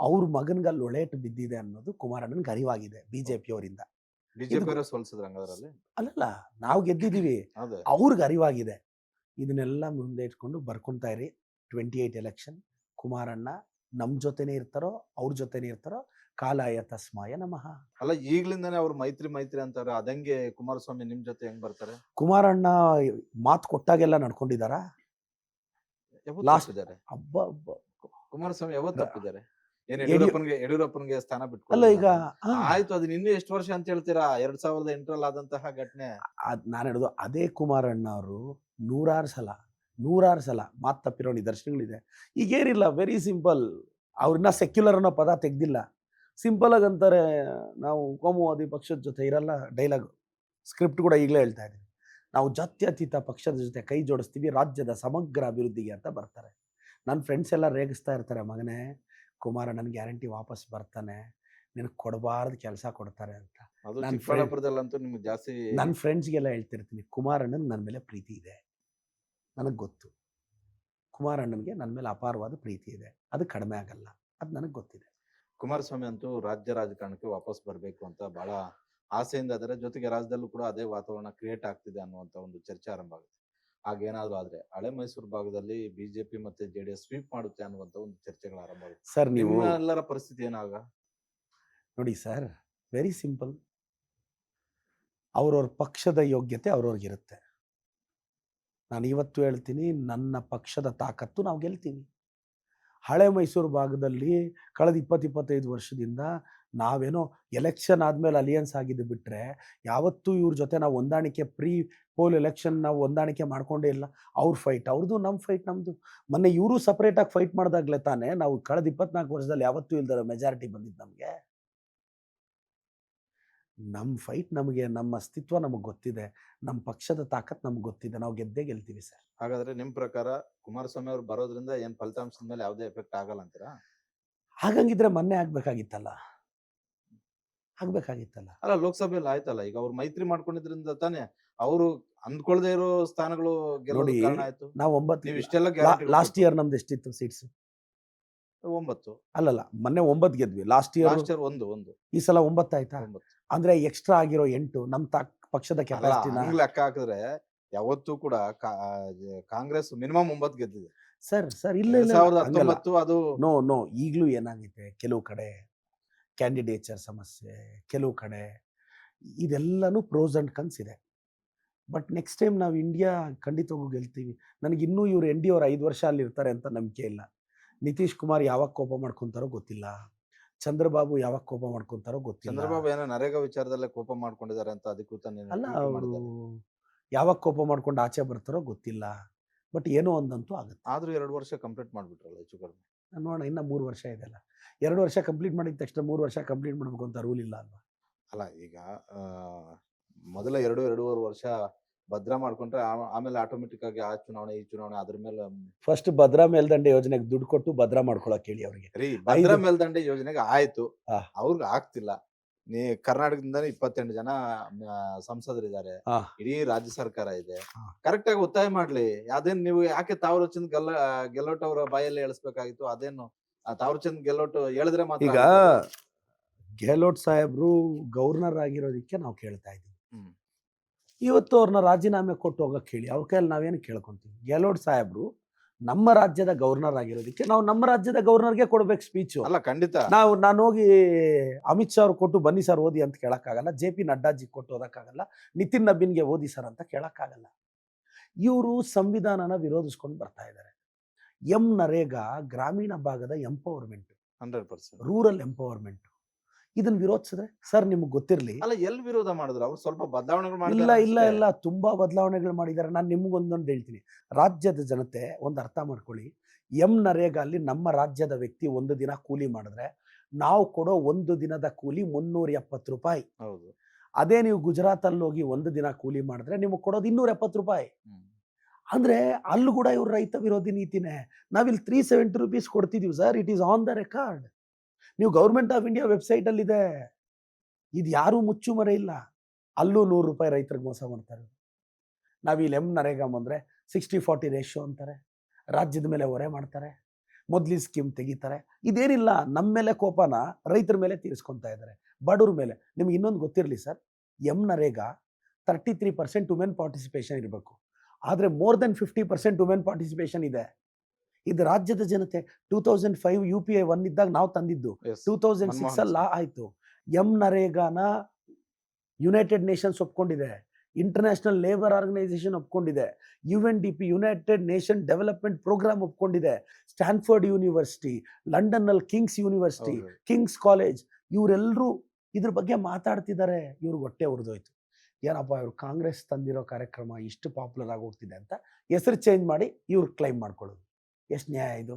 ಅವ್ರ ಮಗನ್ಗಲ್ಲಿ ಒಳ್ಳೆಟ್ ಬಿದ್ದಿದೆ ಅನ್ನೋದು ಕುಮಾರಣ್ಣನ್ಗೆ ಅರಿವಾಗಿದೆ ಬಿಜೆಪಿ ಅವರಿಂದ. ಬಿಜೆಪಿ ಅವರೇ ಸೋಲ್ಸಿದ್ರ ಹಂಗದ್ರಲ್ಲಿ. ಅಲ್ಲಲ್ಲ, ನಾವು ಗೆದ್ದಿದೀವಿ, ಹೌದು ಅವ್ರಿಗೆ ಅರಿವಾಗಿದೆ. ಇದನ್ನೆಲ್ಲ ಮುಂದೆ ಇಟ್ಕೊಂಡು ಬರ್ಕೊಂತಾ ಇರಿ. 28 ಎಲೆಕ್ಷನ್ ಕುಮಾರಣ್ಣ ನಮ್ಮ ಜೊತೆನೇ ಇರ್ತಾರೋ, ಅವ್ರ ಜೊತೆನೇ ಇರ್ತಾರೋ, ಕಾಲಾಯ ತಸ್ಮಾಯ ನಮಃ. ಅಲ್ಲ ಈಗ್ಲಿಂದಾನೇ ಅವ್ರು ಮೈತ್ರಿ ಅಂತಾರೆ. ಅದಂಗೆ ಕುಮಾರಸ್ವಾಮಿ ನಿಮ್ ಜೊತೆ ಹೆಂಗ್ ಬರ್ತಾರೆ? ಕುಮಾರಣ್ಣ ಮಾತು ಕೊಟ್ಟಾಗೆಲ್ಲ ನಡ್ಕೊಂಡಿದಾರ? ಯಾವತ್ತು Last- ತಪ್ಪಿದ್ದಾರೆ ಹಬ್ಬ ಕುಮಾರಸ್ವಾಮಿ? ಯಾವತ್ತು ತಪ್ಪಿದ್ದಾರೆ? ಏನ್ ಯಡಿಯೂರಪ್ಪನ್ಗೆ- ಯಡಿಯೂರಪ್ಪನ್ಗೆ ಸ್ಥಾನ ಅಲ್ಲ ಬಿಟ್ಟು ಈಗ ಆಯ್ತು, ಅದನ್ನ ಇನ್ನೂ ಎಷ್ಟು ವರ್ಷ ಅಂತ ಹೇಳ್ತೀರಾ? 2008ರಲ್ಲಿ ಆದಂತಹ ಘಟನೆ. ನಾನು ಹೇಳೋದು ಅದೇ ಕುಮಾರಣ್ಣ ಅವರು ನೂರಾರು ಸಲ ಮಾತು ತಪ್ಪಿರೋ ನಿದರ್ಶನಗಳಿದೆ. ಈಗೇನಿಲ್ಲ, ವೆರಿ ಸಿಂಪಲ್. ಅವ್ರನ್ನ ಸೆಕ್ಯುಲರ್ ಅನ್ನೋ ಪದ ತೆಗ್ದಿಲ್ಲ. ಸಿಂಪಲ್ ಆಗಿ ಅಂತಾರೆ, ನಾವು ಕೋಮುವಾದಿ ಪಕ್ಷದ ಜೊತೆ ಇರಲ್ಲ. ಡೈಲಾಗ್ ಸ್ಕ್ರಿಪ್ಟ್ ಕೂಡ ಈಗಲೇ ಹೇಳ್ತಾ ಇದ್ದೀನಿ. ನಾವು ಜಾತ್ಯತೀತ ಪಕ್ಷದ ಜೊತೆ ಕೈ ಜೋಡಿಸ್ತೀವಿ ರಾಜ್ಯದ ಸಮಗ್ರ ಅಭಿವೃದ್ಧಿಗೆ ಅಂತ ಬರ್ತಾರೆ. ನನ್ನ ಫ್ರೆಂಡ್ಸ್ ಎಲ್ಲ ರೇಗಿಸ್ತಾ ಇರ್ತಾರೆ, ಮಗನೇ ಕುಮಾರಣ್ಣನ ಗ್ಯಾರಂಟಿ ವಾಪಸ್ ಬರ್ತಾನೆ, ನಿನಗೆ ಕೊಡಬಾರ್ದು ಕೆಲಸ ಕೊಡ್ತಾರೆ ಅಂತ. ಅದು ನನ್ ಚಿಕ್ಕಬಳ್ಳಾಪುರದಲ್ಲಂತೂ ನಿಮ್ಗೆ ಜಾಸ್ತಿ ನನ್ನ ಫ್ರೆಂಡ್ಸ್ಗೆಲ್ಲ ಹೇಳ್ತಿರ್ತೀನಿ, ಕುಮಾರಣ್ಣನ ನನ್ನ ಮೇಲೆ ಪ್ರೀತಿ ಇದೆ, ನನಗೆ ಗೊತ್ತು. ಕುಮಾರಣ್ಣನಿಗೆ ನನ್ನ ಮೇಲೆ ಅಪಾರವಾದ ಪ್ರೀತಿ ಇದೆ, ಅದು ಕಡಿಮೆ ಆಗಲ್ಲ, ಅದು ನನಗೆ ಗೊತ್ತಿದೆ. ಕುಮಾರಸ್ವಾಮಿ ಅಂತೂ ರಾಜ್ಯ ರಾಜಕಾರಣಕ್ಕೆ ವಾಪಸ್ ಬರಬೇಕು ಅಂತ ಬಹಳ ಆಸೆಯಿಂದ ಇದ್ದಾರೆ. ಜೊತೆಗೆ ರಾಜ್ಯದಲ್ಲೂ ಕೂಡ ಅದೇ ವಾತಾವರಣ ಕ್ರಿಯೇಟ್ ಆಗ್ತಿದೆ ಅನ್ನುವಂತ ಒಂದು ಚರ್ಚೆ ಆರಂಭ ಆಗುತ್ತೆ. ಹಾಗೇನಾದ್ರೂ ಆದ್ರೆ ಹಳೆ ಮೈಸೂರು ಭಾಗದಲ್ಲಿ ಬಿಜೆಪಿ ಮತ್ತೆ JDS ಸ್ವೀಪ್ ಮಾಡುತ್ತೆ ಅನ್ನುವಂತ ಒಂದು ಚರ್ಚೆಗಳು ಆರಂಭ ಆಗುತ್ತೆ. ಸರ್, ನೀವು ನಿಮ್ಮೆಲ್ಲರ ಪರಿಸ್ಥಿತಿ ಏನಾಗ? ನೋಡಿ ಸರ್, ವೆರಿ ಸಿಂಪಲ್. ಅವ್ರವ್ರ ಪಕ್ಷದ ಯೋಗ್ಯತೆ ಅವ್ರವ್ರಿಗಿರುತ್ತೆ. ನಾನು ಇವತ್ತು ಹೇಳ್ತೀನಿ, ನನ್ನ ಪಕ್ಷದ ತಾಕತ್ತು ನಾವು ಗೆಲ್ತೀವಿ. ಹಳೆ ಮೈಸೂರು ಭಾಗದಲ್ಲಿ ಕಳೆದ 20-25 ವರ್ಷದಿಂದ ನಾವೇನೋ ಎಲೆಕ್ಷನ್ ಆದಮೇಲೆ ಅಲಿಯನ್ಸ್ ಆಗಿದ್ದು ಬಿಟ್ಟರೆ ಯಾವತ್ತೂ ಇವ್ರ ಜೊತೆ ನಾವು ಹೊಂದಾಣಿಕೆ ಪೋಲ್ ಎಲೆಕ್ಷನ್ ನಾವು ಹೊಂದಾಣಿಕೆ ಮಾಡ್ಕೊಂಡೇ ಇಲ್ಲ. ಅವ್ರ ಫೈಟ್ ಅವ್ರದ್ದು, ನಮ್ಮ ಫೈಟ್ ನಮ್ಮದು. ಮೊನ್ನೆ ಇವರು ಸಪ್ರೇಟಾಗಿ ಫೈಟ್ ಮಾಡಿದಾಗಲೇ ತಾನೇ ನಾವು ಕಳೆದ 24 ವರ್ಷದಲ್ಲಿ ಯಾವತ್ತೂ ಇಲ್ದಾರ ಮೆಜಾರಿಟಿ ಬಂದಿದ್ದು ನಮಗೆ. ನಮ್ಮ ಫೈಟ್ ನಮಗೆ, ನಮ್ಮ ಅಸ್ತಿತ್ವ ನಮಗೆ ಗೊತ್ತಿದೆ, ನಮ್ಮ ಪಕ್ಷದ ತಾಕತ್ ನಮ್ಗೆ ಗೊತ್ತಿದೆ, ನಾವು ಗೆದ್ದೇ ಗೆಲ್ತೀವಿ ಸರ್. ಹಾಗಾದ್ರೆ ನಿಮ್ ಪ್ರಕಾರ ಕುಮಾರಸ್ವಾಮಿ ಅವ್ರು ಬರೋದ್ರಿಂದ ಏನ್ ಫಲಿತಾಂಶದ ಮೇಲೆ ಯಾವುದೇ ಎಫೆಕ್ಟ್ ಆಗಲ್ಲ ಅಂತೀರಾ? ಹಾಗಂಗಿದ್ರೆ ಮೊನ್ನೆ ಆಗ್ಬೇಕಾಗಿತ್ತಲ್ಲ. ಅಲ್ಲ ಲೋಕಸಭೆಯಲ್ಲಿ ಆಯ್ತಲ್ಲ, ಈಗ ಅವ್ರು ಮೈತ್ರಿ ಮಾಡ್ಕೊಂಡಿದ್ರಿಂದ ತಾನೇ ಅವರು ಅಂದ್ಕೊಳ್ದೇ ಇರೋ ಸ್ಥಾನಗಳು ಗೆಲ್ಲೋದು ನೋಡಿ, ಕಾರಣ ಆಯ್ತು. ನಾವು ನೀವು ಇಷ್ಟೆಲ್ಲ ಲಾಸ್ಟ್ ಇಯರ್ ನಮ್ದು ಎಷ್ಟಿತ್ತು ಸೀಟ್ಸ್? 9. ಅಲ್ಲಲ್ಲ, ಮೊನ್ನೆ 9 ಗೆದ್ವಿ. Last year last year 1. ಈ ಸಲ 9 ಆಯ್ತಾ? 9. ಅಂದ್ರೆ ಎಕ್ಸ್ಟ್ರಾ ಆಗಿರೋ 8 ನಮ್ಮ ಪಕ್ಷದ ಕೆಪಾಸಿಟಿನ. ಹಂಗ್ ಲೆಕ್ಕ ಹಾಕಿದ್ರೆ ಯಾವತ್ತೂ ಕೂಡ ಕಾಂಗ್ರೆಸ್ ಮಿನಿಮಮ್ 9 ಗೆದ್ದಿದೆ. ಸರ್ ಇಲ್ಲ 2019 ಅದು ನೋ ಈಗಲೂ ಏನಾಗಿದೆ, ಕೆಲವು ಕಡೆ ಕ್ಯಾಂಡಿಡೇಚರ್ ಸಮಸ್ಯೆ, ಕೆಲವು ಕಡೆ ಇದೆಲ್ಲನೂ ಪ್ರೋಸ್ ಅಂಡ್ ಕನ್ಸ್ ಇದೆ. ಬಟ್ ನೆಕ್ಸ್ಟ್ ಟೈಮ್ ನಾವು ಇಂಡಿಯಾ ಖಂಡಿತವಾಗೂ ಗೆಲ್ತೀವಿ. ನನಗೆ ಇನ್ನೂ ಇವ್ರು NDA ಅವ್ರು 5 ವರ್ಷ ಅಲ್ಲಿ ಇರ್ತಾರೆ ಅಂತ ನಂಬಿಕೆ ಇಲ್ಲ. ನಿತೀಶ್ ಕುಮಾರ್ ಯಾವಾಗ ಕೋಪ ಮಾಡ್ಕೊಂತಾರೋ ಗೊತ್ತಿಲ್ಲ, ಚಂದ್ರಬಾಬು ಯಾವಾಗ ಕೋಪ ಮಾಡ್ಕೊಂತಾರೋ ಗೊತ್ತಿಲ್ಲ. ಚಂದ್ರಬಾಬು ಏನೋ ನರೇಗಾ ವಿಚಾರದಲ್ಲೇ ಕೋಪ ಮಾಡ್ಕೊಂಡಿದ್ದಾರೆ ಅಂತ ಅಧಿಕೃತ ಅಲ್ಲ, ಅವರು ಯಾವಾಗ ಕೋಪ ಮಾಡ್ಕೊಂಡು ಆಚೆ ಬರ್ತಾರೋ ಗೊತ್ತಿಲ್ಲ. ಬಟ್ ಏನೋ ಒಂದಂತೂ ಆಗುತ್ತೆ. ಆದ್ರೂ 2 ವರ್ಷ ಕಂಪ್ಲೀಟ್ ಮಾಡ್ಬಿಟ್ರಲ್ಲ ಹೆಚ್ಚು ಕಡಿಮೆ. ನೋಡೋಣ, ಇನ್ನ 3 ವರ್ಷ ಇದೆಲ್ಲ. 2 ವರ್ಷ ಕಂಪ್ಲೀಟ್ ಮಾಡಿದ ತಕ್ಷಣ 3 ವರ್ಷ ಕಂಪ್ಲೀಟ್ ಮಾಡ್ಬೇಕು ಅಂತ ರೂಲ್ ಇಲ್ಲ ಅಲ್ವಾ? ಅಲ್ಲ ಈಗ ಮೊದಲ 2-2.5 ವರ್ಷ ಭದ್ರಾ ಮಾಡ್ಕೊಂಡ್ರೆ ಆಮೇಲೆ ಆಟೋಮೆಟಿಕ್ ಆಗಿ ಆ ಚುನಾವಣೆ ಈ ಚುನಾವಣೆ ಅದ್ರ ಮೇಲೆ ಫಸ್ಟ್ ಭದ್ರಾ ಮೇಲ್ದಂಡೆ ಯೋಜನೆಗೆ ದುಡ್ಡು ಕೊಟ್ಟು ಭದ್ರಾ ಮಾಡ್ಕೊಳಕ್ ಹೇಳಿ ಅವ್ರಿಗೆ. ಭದ್ರಾ ಮೇಲ್ದಂಡೆ ಯೋಜನೆಗೆ ಆಯ್ತು, ಹಾ. ಅವ್ರಿಗೆ ಆಗ್ತಿಲ್ಲ. ಕರ್ನಾಟಕದಿಂದ 28 ಜನ ಸಂಸದರಿದ್ದಾರೆ, ಆ, ಇಡೀ ರಾಜ್ಯ ಸರ್ಕಾರ ಇದೆ. ಆ. ಕರೆಕ್ಟ್ ಆಗಿ ಒತ್ತಾಯ ಮಾಡ್ಲಿ. ಅದೇನ್ ನೀವು ಯಾಕೆ ತಾವರಚಂದ್ ಗೆಹ್ಲೋಟ್ ಅವರ ಬಾಯಲ್ಲಿ ಹೇಳಿಸ್ಬೇಕಾಗಿತ್ತು? ಅದೇನು ತಾವರಚಂದ್ ಗೆಹ್ಲೋಟ್ ಹೇಳಿದ್ರೆ ಮಾತ್ರ ಈಗ ಆಗುತ್ತಾ ಅದು? ಗೆಹ್ಲೋಟ್ ಸಾಹೇಬ್ರು ಗವರ್ನರ್ ಆಗಿರೋದಕ್ಕೆ ನಾವು ಕೇಳ್ತಾ ಇದ್ದೀವಿ. ಹ್ಮ್. ಇವತ್ತು ಅವ್ರನ್ನ ರಾಜೀನಾಮೆ ಕೊಟ್ಟು ಹೋಗಕ್ಕೆ ಹೇಳಿ, ಅವ್ರ ಕೈಯಲ್ಲಿ ನಾವೇನು ಕೇಳ್ಕೊಂತೀವಿ? ಗೆಹ್ಲೋಟ್ ಸಾಹೇಬ್ರು ನಮ್ಮ ರಾಜ್ಯದ ಗವರ್ನರ್ ಆಗಿರೋದಕ್ಕೆ ನಾವು ನಮ್ಮ ರಾಜ್ಯದ ಗವರ್ನರ್ಗೆ ಕೊಡ್ಬೇಕು ಸ್ಪೀಚು. ಅಲ್ಲ, ಖಂಡಿತ. ನಾನು ಹೋಗಿ ಅಮಿತ್ ಶಾ ಅವ್ರು ಕೊಟ್ಟು ಬನ್ನಿ ಸರ್ ಓದಿ ಅಂತ ಕೇಳಕ್ಕಾಗಲ್ಲ, ಜೆ ಪಿ ನಡ್ಡಾಜಿ ಕೊಟ್ಟು ಓದಕ್ಕಾಗಲ್ಲ, ನಿತಿನ್ ನಬೀನ್ಗೆ ಓದಿ ಸರ್ ಅಂತ ಕೇಳಕ್ಕಾಗಲ್ಲ. ಇವರು ಸಂವಿಧಾನನ ವಿರೋಧಿಸ್ಕೊಂಡು ಬರ್ತಾ ಇದ್ದಾರೆ. ನರೇಗಾ ಗ್ರಾಮೀಣ ಭಾಗದ ಎಂಪವರ್ಮೆಂಟ್, 100%. ರೂರಲ್ ಎಂಪವರ್ಮೆಂಟ್, ಇದನ್ನ ವಿರೋಧಿಸಿದ್ರೆ ಸರ್ ನಿಮ್ಗೆ ಗೊತ್ತಿರಲಿ. ಅಲ್ಲ, ಎಲ್ಲಿ ವಿರೋಧ ಮಾಡಿದ್ರು? ಅವ್ರು ಸ್ವಲ್ಪ ಬದಲಾವಣೆಗಳು ಇಲ್ಲ ಮಾಡಿದ್ದಾರೆ ಇಲ್ಲ ಅಷ್ಟೇ. ಇಲ್ಲ ತುಂಬಾ ಬದಲಾವಣೆಗಳು ಮಾಡಿದ್ದಾರೆ. ನಾನು ನಿಮ್ಗೊಂದೊಂದು ಹೇಳ್ತೀನಿ, ರಾಜ್ಯದ ಜನತೆ ಒಂದು ಅರ್ಥ ಮಾಡ್ಕೊಳ್ಳಿ. ನರೇಗಾ ಅಲ್ಲಿ ನಮ್ಮ ರಾಜ್ಯದ ವ್ಯಕ್ತಿ ಒಂದು ದಿನ ಕೂಲಿ ಮಾಡಿದ್ರೆ ನಾವು ಕೊಡೋ ಒಂದು ದಿನದ ಕೂಲಿ 370 ರೂಪಾಯಿ. ಹೌದು. ಅದೇ ನೀವು ಗುಜರಾತ್ ಅಲ್ಲಿ ಹೋಗಿ ಒಂದು ದಿನ ಕೂಲಿ ಮಾಡಿದ್ರೆ ನಿಮಗೆ ಕೊಡೋದು 270 ರೂಪಾಯಿ. ಹ್ಮ್. ಅಂದ್ರೆ ಅಲ್ಲೂ ಕೂಡ ಇವ್ರು ರೈತ ವಿರೋಧಿ ನೀತಿನೇ. ನಾವಿಲ್ಲಿ 370 ರೂಪೀಸ್ ಕೊಡ್ತಿದೀವಿ sir, it is on the record. ನೀವು ಗೌರ್ಮೆಂಟ್ ಆಫ್ ಇಂಡಿಯಾ ವೆಬ್ಸೈಟ್ ಅಲ್ಲಿ ಇದೆ, ಇದು ಯಾರೂ ಮುಚ್ಚುಮರೆ ಇಲ್ಲ. ಅಲ್ಲೂ 100 ರೂಪಾಯಿ ರೈತರಿಗೆ ಮೋಸ ಮಾಡ್ತಾರೆ. ನಾವಿಲ್ಲಿ ನರೇಗಾ ಬಂದ್ರೆ 60-40 ರೇಷಿಯೋ ಅಂತಾರೆ, ರಾಜ್ಯದ ಮೇಲೆ ಹೊರೆ ಮಾಡ್ತಾರೆ, ಮೊದ್ಲಿನ ಸ್ಕೀಮ್ ತೆಗಿತಾರೆ. ಇದೇನಿಲ್ಲ, ನಮ್ಮ ಮೇಲೆ ಕೋಪನ ರೈತರ ಮೇಲೆ ತೀರಿಸ್ಕೊಂತ ಇದ್ದಾರೆ, ಬಡವ್ರ ಮೇಲೆ. ನಿಮ್ಗೆ ಇನ್ನೊಂದು ಗೊತ್ತಿರಲಿ ಸರ್, ನರೇಗಾ 33% ವುಮೆನ್ ಪಾರ್ಟಿಸಿಪೇಷನ್ ಇರಬೇಕು, ಆದರೆ ಮೋರ್ ದೆನ್ 50% ವುಮೆನ್ ಪಾರ್ಟಿಸಿಪೇಷನ್ ಇದೆ. ಇದು ರಾಜ್ಯದ ಜನತೆ 2005 UPI 1 ಇದ್ದಾಗ ನಾವು ತಂದಿದ್ದು, Yes. 2006 ಮನಮೋಹನ್ ಅಲ್ಲಿ ಆಯ್ತು. ನರೇಗಾನ ಯುನೈಟೆಡ್ ನೇಷನ್ಸ್ ಒಪ್ಕೊಂಡಿದೆ, ಇಂಟರ್ನ್ಯಾಷನಲ್ ಲೇಬರ್ ಆರ್ಗನೈಸೇಷನ್ ಒಪ್ಕೊಂಡಿದೆ, UNDP United Nation Development Programme ಒಪ್ಕೊಂಡಿದೆ, ಸ್ಟ್ಯಾನ್ಫರ್ಡ್ ಯೂನಿವರ್ಸಿಟಿ, ಲಂಡನ್ ನಲ್ಲಿ ಕಿಂಗ್ಸ್ ಯೂನಿವರ್ಸಿಟಿ, ಹೌದು. ಕಿಂಗ್ಸ್ ಕಾಲೇಜ್, ಇವರೆಲ್ಲರೂ ಇದ್ರ ಬಗ್ಗೆ ಮಾತಾಡ್ತಿದ್ದಾರೆ. ಇವ್ರಿಗೆ ಹೊಟ್ಟೆ ಉರಿದೋಯ್ತು. ಏನಪ್ಪ ಇವ್ರು ಕಾಂಗ್ರೆಸ್ ತಂದಿರೋ ಕಾರ್ಯಕ್ರಮ ಇಷ್ಟು ಪಾಪ್ಯುಲರ್ ಆಗಿ ಹೋಗ್ತಿದೆ ಅಂತ ಹೆಸರು ಚೇಂಜ್ ಮಾಡಿ ಇವ್ರು ಕ್ಲೈಮ್ ಮಾಡ್ಕೊಳ್ಳೋದು. ಎಷ್ಟು ನ್ಯಾಯ ಇದು?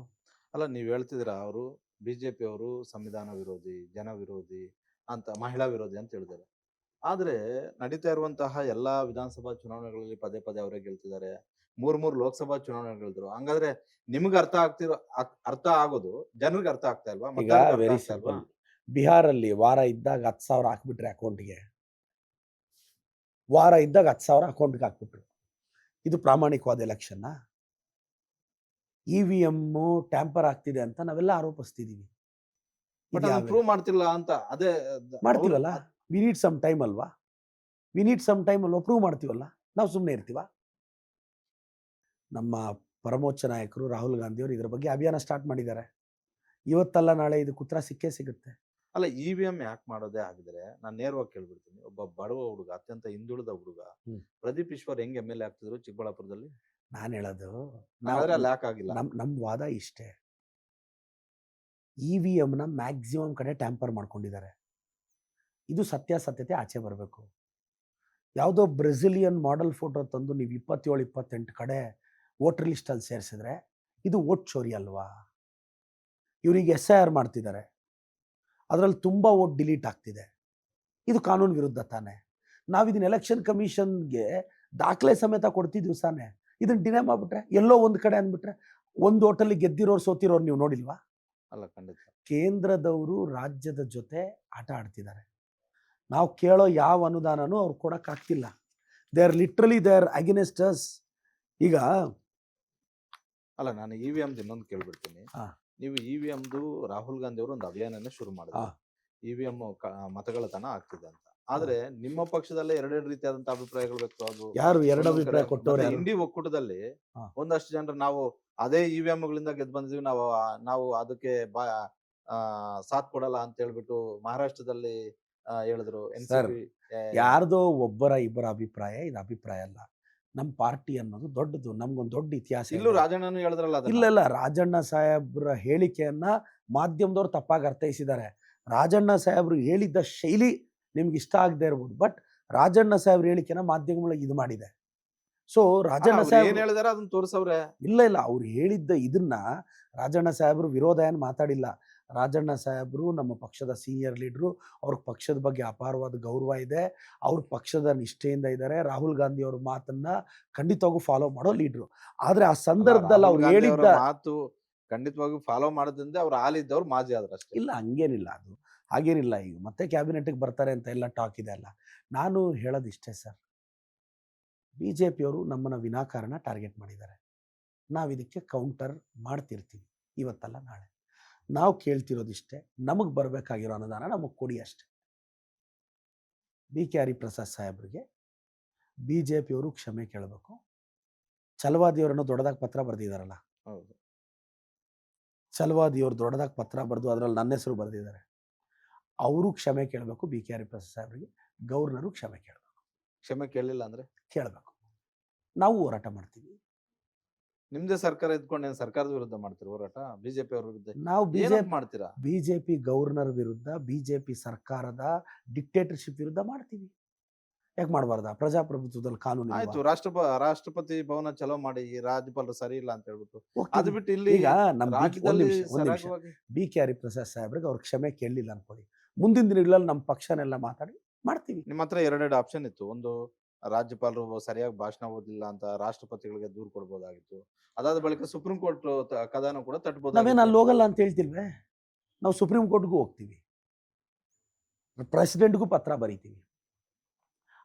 ಅಲ್ಲ, ನೀವ್ ಹೇಳ್ತಿದ್ರ ಅವರು ಬಿಜೆಪಿ ಅವರು ಸಂವಿಧಾನ ವಿರೋಧಿ, ಜನ ವಿರೋಧಿ ಅಂತ, ಮಹಿಳಾ ವಿರೋಧಿ ಅಂತ ಹೇಳಿದ್ದಾರೆ. ಆದ್ರೆ ನಡೀತಾ ಇರುವಂತಹ ಎಲ್ಲಾ ವಿಧಾನಸಭಾ ಚುನಾವಣೆಗಳಲ್ಲಿ ಪದೇ ಪದೇ ಅವರೇ ಗೆಲ್ತಿದ್ದಾರೆ. 3 ಲೋಕಸಭಾ ಚುನಾವಣೆ ಗೆಲ್ದ್ರು. ಹಂಗಾದ್ರೆ ನಿಮ್ಗೆ ಅರ್ಥ ಆಗೋದು ಜನರಿಗೆ ಅರ್ಥ ಆಗ್ತಾ ಇಲ್ವಾ? ಈಗ ಮತದಾರರಿಗೆ ಅರ್ಥ ವೆರಿ ಆಗ್ತಾ ಇಲ್ವಾ? ಸಿಂಪಲ್. ಬಿಹಾರಲ್ಲಿ ವಾರ ಇದ್ದಾಗ 10,000 ಹಾಕ್ಬಿಟ್ರೆ ಅಕೌಂಟ್ಗೆ, ವಾರ ಇದ್ದಾಗ 10,000 ಅಕೌಂಟ್ಗೆ ಹಾಕ್ಬಿಟ್ರು. ಇದು ಪ್ರಾಮಾಣಿಕವಾದ ಎಲೆಕ್ಷನ್ನ? EVM ಟ್ಯಾಂಪರ್ ಆಗ್ತಿದೆ ಅಂತ ನಾವೆಲ್ಲ ಆರೋಪಿಸ್ತಿದೀವಿ. ಬಟ್ ಅದನ್ನ ಪ್ರೂವ್ ಮಾಡ್ತಿಲ್ಲ ಅಂತ. ಅದೇ ಮಾಡ್ತೀವಲ್ಲ, ವಿ ನೀಡ್ ಸಮ್ ಟೈಮ್ ಅಲ್ವಾ? ವಿ ನೀಡ್ ಸಮ್ ಟೈಮ್ ಅಲ್ವಾ? ಪ್ರೂವ್ ಮಾಡ್ತೀವಲ್ಲ, ನಾವು ಸುಮ್ಮನೆ ಇರ್ತೀವ? ನಮ್ಮ ಪರಮೋಚ್ಚ ನಾಯಕರು ರಾಹುಲ್ ಗಾಂಧಿ ಅವರು ಇದ್ರ ಬಗ್ಗೆ ಅಭಿಯಾನ ಸ್ಟಾರ್ಟ್ ಮಾಡಿದ್ದಾರೆ. ಇವತ್ತಲ್ಲ ನಾಳೆ ಇದಕ್ಕೆ ಉತ್ತರ ಸಿಕ್ಕೇ ಸಿಗುತ್ತೆ. ಅಲ್ಲ, EVM ಯಾಕೆ ಮಾಡೋದೇ ಆಗಿದ್ರೆ ನಾನು ನೇರವಾಗಿ ಕೇಳ್ಬಿಡ್ತೀನಿ. ಒಬ್ಬ ಬಡವ ಹುಡುಗ, ಅತ್ಯಂತ ಹಿಂದುಳಿದ ಹುಡುಗ ಪ್ರದೀಪ್ ಈಶ್ವರ್ ಹೆಂಗ್ MLA ಆಗ್ತಿದ್ರು ಚಿಕ್ಕಬಳ್ಳಾಪುರದಲ್ಲಿ? ನಾನು ಹೇಳೋದು, ಹಾಗಾದ್ರೆ ಅಲ್ಲಿ ಯಾಕೆ ಆಗಿಲ್ಲ? ನಮ್ಮ ವಾದ ಇಷ್ಟೇ, EVM ಮ್ಯಾಕ್ಸಿಮಮ್ ಕಡೆ ಟ್ಯಾಂಪರ್ ಮಾಡ್ಕೊಂಡಿದ್ದಾರೆ. ಇದು ಸತ್ಯಾಸತ್ಯತೆ ಆಚೆ ಬರಬೇಕು. ಯಾವುದೋ ಬ್ರೆಸಿಲಿಯನ್ ಮಾಡೆಲ್ ಫೋಟೋ ತಂದು ನೀವು 27-28 ಕಡೆ ವೋಟರ್ ಲಿಸ್ಟಲ್ಲಿ ಸೇರಿಸಿದ್ರೆ ಇದು ವೋಟ್ ಚೋರಿ ಅಲ್ವಾ? ಇವರಿಗೆ SIR ಮಾಡ್ತಿದ್ದಾರೆ, ಅದರಲ್ಲಿ ತುಂಬ ವೋಟ್ ಡಿಲೀಟ್ ಆಗ್ತಿದೆ. ಇದು ಕಾನೂನು ವಿರುದ್ಧ ತಾನೆ? ನಾವು ಇದನ್ನ ಎಲೆಕ್ಷನ್ ಕಮಿಷನ್ಗೆ ದಾಖಲೆ ಸಮೇತ ಕೊಡ್ತಿದ್ವಿ ತಾನೆ. ಇದನ್ನ ಡಿನೈ ಮಾಡ್ಬಿಟ್ರೆ, ಎಲ್ಲೋ ಒಂದು ಕಡೆ ಅಂದ್ಬಿಟ್ರೆ, ಒಂದು ಹೋಟೆಲ್ ಗೆದ್ದಿರೋರು ಸೋತಿರೋರು ನೀವು ನೋಡಿಲ್ವಾ? ಅಲ್ಲ, ಖಂಡಿತ. ಕೇಂದ್ರದವರು ರಾಜ್ಯದ ಜೊತೆ ಆಟ ಆಡ್ತಿದ್ದಾರೆ. ನಾವು ಕೇಳೋ ಯಾವ ಅನುದಾನನೂ ಅವ್ರು ಕೊಡಕ್ಕಾಗ್ತಿಲ್ಲ. They are literally they are against us. ಈಗ ಅಲ್ಲ, ನಾನು EVM ಇನ್ನೊಂದು ಕೇಳ್ಬಿಡ್ತೀನಿ. ಹಾ. ನೀವು EVMದು ರಾಹುಲ್ ಗಾಂಧಿ ಅವರು ಒಂದು ಅಭಿಯಾನನ ಶುರು ಮಾಡಿದ್ರು. EVM ಮತಗಳ ತನ ಆಗ್ತಿದೆ ಅಂತ. ಆದ್ರೆ ನಿಮ್ಮ ಪಕ್ಷದಲ್ಲೇ ಎರಡೆರಡು ರೀತಿಯಾದಂತ ಅಭಿಪ್ರಾಯಗಳು ವ್ಯಕ್ತವಾದವು. ಯಾರು ಎರಡು ಅಭಿಪ್ರಾಯ ಕೊಟ್ಟವ್ರೆ? ಇಂಡಿ ಒಕ್ಕೂಟದಲ್ಲಿ ಹಾ. ಒಂದಷ್ಟು ಜನರು ನಾವು ಅದೇ EVMಗಳಿಂದ ಗೆದ್ದು ಬಂದಿದ್ವಿ, ನಾವು ಅದಕ್ಕೆ ಸಾಥ್ ಕೊಡಲ್ಲ ಅಂತ ಹೇಳ್ಬಿಟ್ಟು ಮಹಾರಾಷ್ಟ್ರದಲ್ಲಿ ಹೇಳಿದ್ರು. ಸರ್, NCP ಯಾರ್ದೋ ಒಬ್ಬರ ಇಬ್ಬರ ಅಭಿಪ್ರಾಯ ಇದು ಅಭಿಪ್ರಾಯ ಅಲ್ಲ. ನಮ್ಮ ಪಾರ್ಟಿ ಅನ್ನೋದು ದೊಡ್ಡದು, ನಮ್ಗೊಂದು ದೊಡ್ಡ ಇತಿಹಾಸ ಇಲ್ಲೂ ಇದೆ. ರಾಜಣ್ಣನು ಹೇಳಿದ್ರಲ್ಲ ಅದನ್ನ. ಇಲ್ಲ ರಾಜಣ್ಣ ಸಾಹೇಬ್ರ ಹೇಳಿಕೆಯನ್ನ ಮಾಧ್ಯಮದವ್ರು ತಪ್ಪಾಗಿ ಅರ್ಥೈಸಿದ್ದಾರೆ. ರಾಜಣ್ಣ ಸಾಹೇಬ್ರು ಹೇಳಿದ್ದ ಶೈಲಿ ನಿಮ್ಗೆ ಇಷ್ಟ ಆಗದೆ ಇರ್ಬೋದು, ಬಟ್ ರಾಜಣ್ಣ ಸಾಹೇಬ್ರ ಹೇಳಿಕೆನ ಮಾಧ್ಯಮಗಳಿಗೆ ಇದು ಮಾಡಿದೆ. ಸೊ ರಾಜಣ್ಣ ಏನ್ ಸಾಹೇಬ್ ಹೇಳಿದಾರೆ ಅದನ್ನ ತೋರ್ಸವ್ರೆ. ಇಲ್ಲ ಅವ್ರು ಹೇಳಿದ್ದ ಇದನ್ನ ರಾಜಣ್ಣ ಸಾಹೇಬ್ರು ವಿರೋಧ ಏನು ಮಾತಾಡಿಲ್ಲ. ರಾಜಣ್ಣ ಸಾಹೇಬ್ರು ನಮ್ಮ ಪಕ್ಷದ ಸೀನಿಯರ್ ಲೀಡ್ರು, ಅವ್ರ ಪಕ್ಷದ ಬಗ್ಗೆ ಅಪಾರವಾದ ಗೌರವ ಇದೆ, ಅವ್ರ ಪಕ್ಷದ ನಿಷ್ಠೆಯಿಂದ ಇದ್ದಾರೆ. ರಾಹುಲ್ ಗಾಂಧಿ ಅವ್ರ ಮಾತನ್ನ ಖಂಡಿತವಾಗೂ ಫಾಲೋ ಮಾಡೋ ಲೀಡ್ರು. ಆದ್ರೆ ಆ ಸಂದರ್ಭದಲ್ಲಿ ಅವ್ರು ಹೇಳಿದ್ದ ಮಾತು ಖಂಡಿತವಾಗಿ ಫಾಲೋ ಮಾಡೋದ್ರಿಂದ ಅವ್ರು ಹಾಲಿದ್ದವ್ರು ಮಾಜಿ ಆದ್ರ ಅಷ್ಟೇ. ಇಲ್ಲ, ಹಂಗೇನಿಲ್ಲ. ಅದು ಹಾಗೇನಿಲ್ಲ, ಈಗ ಮತ್ತೆ ಕ್ಯಾಬಿನೆಟ್ಗೆ ಬರ್ತಾರೆ ಅಂತ ಎಲ್ಲ ಟಾಕ್ ಇದೆ ಅಲ್ಲ. ನಾನು ಹೇಳೋದಿಷ್ಟೇ ಸರ್, ಬಿ ಜೆ ಪಿಯವರು ನಮ್ಮನ್ನು ವಿನಾಕಾರಣ ಟಾರ್ಗೆಟ್ ಮಾಡಿದ್ದಾರೆ. ನಾವು ಇದಕ್ಕೆ ಕೌಂಟರ್ ಮಾಡ್ತಿರ್ತೀವಿ, ಇವತ್ತಲ್ಲ ನಾಳೆ. ನಾವು ಕೇಳ್ತಿರೋದಿಷ್ಟೇ, ನಮಗೆ ಬರಬೇಕಾಗಿರೋ ಅನುದಾನ ನಮಗೆ ಕೊಡಿ ಅಷ್ಟೇ. ಬಿ ಕೆ ಹರಿಪ್ರಸಾದ್ ಸಾಹೇಬ್ರಿಗೆ ಬಿ ಜೆ ಪಿಯವರು ಕ್ಷಮೆ ಕೇಳಬೇಕು. ಛಲವಾದಿಯವರನ್ನು ದೊಡ್ಡದಾಗಿ ಪತ್ರ ಬರೆದಿದ್ದಾರಲ್ಲ, ಹೌದು. ಛಲವಾದಿಯವರು ದೊಡ್ಡದಾಗಿ ಪತ್ರ ಬರೆದು ಅದರಲ್ಲಿ ನನ್ನ ಹೆಸರು ಬರೆದಿದ್ದಾರೆ. ಅವರು ಕ್ಷಮೆ ಕೇಳಬೇಕು ಬಿ ಕೆ ಹರಿಪ್ರಸಾದ್ ಸಾಹೇಬ್ರಿಗೆ. ಗವರ್ನರು ಕ್ಷಮೆ ಕೇಳಬೇಕು. ಕ್ಷಮೆ ಕೇಳಲಿಲ್ಲ ಅಂದ್ರೆ ಕೇಳಬೇಕು. ನಾವು ಹೋರಾಟ ಮಾಡ್ತೀವಿ. ನಿಮ್ದೇ ಸರ್ಕಾರ ಇದ್ಕೊಂಡು ಏನ್ ಸರ್ಕಾರದ ವಿರುದ್ಧ ಮಾಡ್ತೀರಾ ಹೋರಾಟ? ಬಿಜೆಪಿ ಅವ್ರ ವಿರುದ್ಧ ನಾವು ಏನಂತ ಮಾಡ್ತೀರಾ? ಬಿಜೆಪಿ ಗವರ್ನರ್ ವಿರುದ್ಧ, ಬಿಜೆಪಿ ಸರ್ಕಾರದ ಡಿಕ್ಟೇಟರ್ಶಿಪ್ ವಿರುದ್ಧ ಮಾಡ್ತೀವಿ. ಯಾಕೆ ಮಾಡಬಾರ್ದ? ಪ್ರಜಾಪ್ರಭುತ್ವದಲ್ಲಿ ಕಾನೂನು ಆಯ್ತು, ರಾಷ್ಟ್ರಪತಿ ಭವನ ಚಲೋ ಮಾಡಿ, ರಾಜ್ಯಪಾಲರು ಸರಿ ಇಲ್ಲ ಅಂತ ಹೇಳ್ಬಿಟ್ಟು ಅದು ಹೋಗ್ತೀವಿ. ಬಿಟ್ಟು ಇಲ್ಲಿ ಈಗ ನಮ್ಮ ರಾಜ್ಯದಲ್ಲಿ ಒಂದು ನಿಮಿಷ ಸರಾಗವಾಗಿ ಬಿ ಕೆ ಹರಿಪ್ರಸಾದ್ ಸಾಹೇಬ್ರಿಗೆ ಅವ್ರು ಕ್ಷಮೆ ಕೇಳಲಿಲ್ಲ ಅನ್ಕೊಳ್ಳಿ, ಮುಂದಿನ ದಿನಗಳಲ್ಲಿ ನಮ್ಮ ಪಕ್ಷನೆಲ್ಲ ಮಾತಾಡಿ ಮಾಡ್ತೀವಿ. ನಿಮ್ಮ ಹತ್ರ ಎರಡೆರಡು ಆಪ್ಷನ್ ಇತ್ತು. ಒಂದು, ರಾಜ್ಯಪಾಲರು ಸರಿಯಾಗಿ ಭಾಷಣ ಓದಿಲ್ಲ ಅಂತ ರಾಷ್ಟ್ರಪತಿಗಳಿಗೆ ದೂರು ಕೊಡ್ಬೋದಾಗಿತ್ತು. ಅದಾದ ಬಳಿಕ ಸುಪ್ರೀಂ ಕೋರ್ಟ್ ಕದಾನ ಕೂಡ ನಾವೇನು ತಟ್ಟಬಹುದಾಗಿತ್ತು. ಅಲ್ಲಿ ಹೋಗಲ್ಲ ಅಂತ ಹೇಳ್ತಿಲ್ವೇ? ನಾವು ಸುಪ್ರೀಂ ಕೋರ್ಟ್ಗೂ ಹೋಗ್ತೀವಿ, ಪ್ರೆಸಿಡೆಂಟ್ಗೂ ಪತ್ರ ಬರೀತೀವಿ.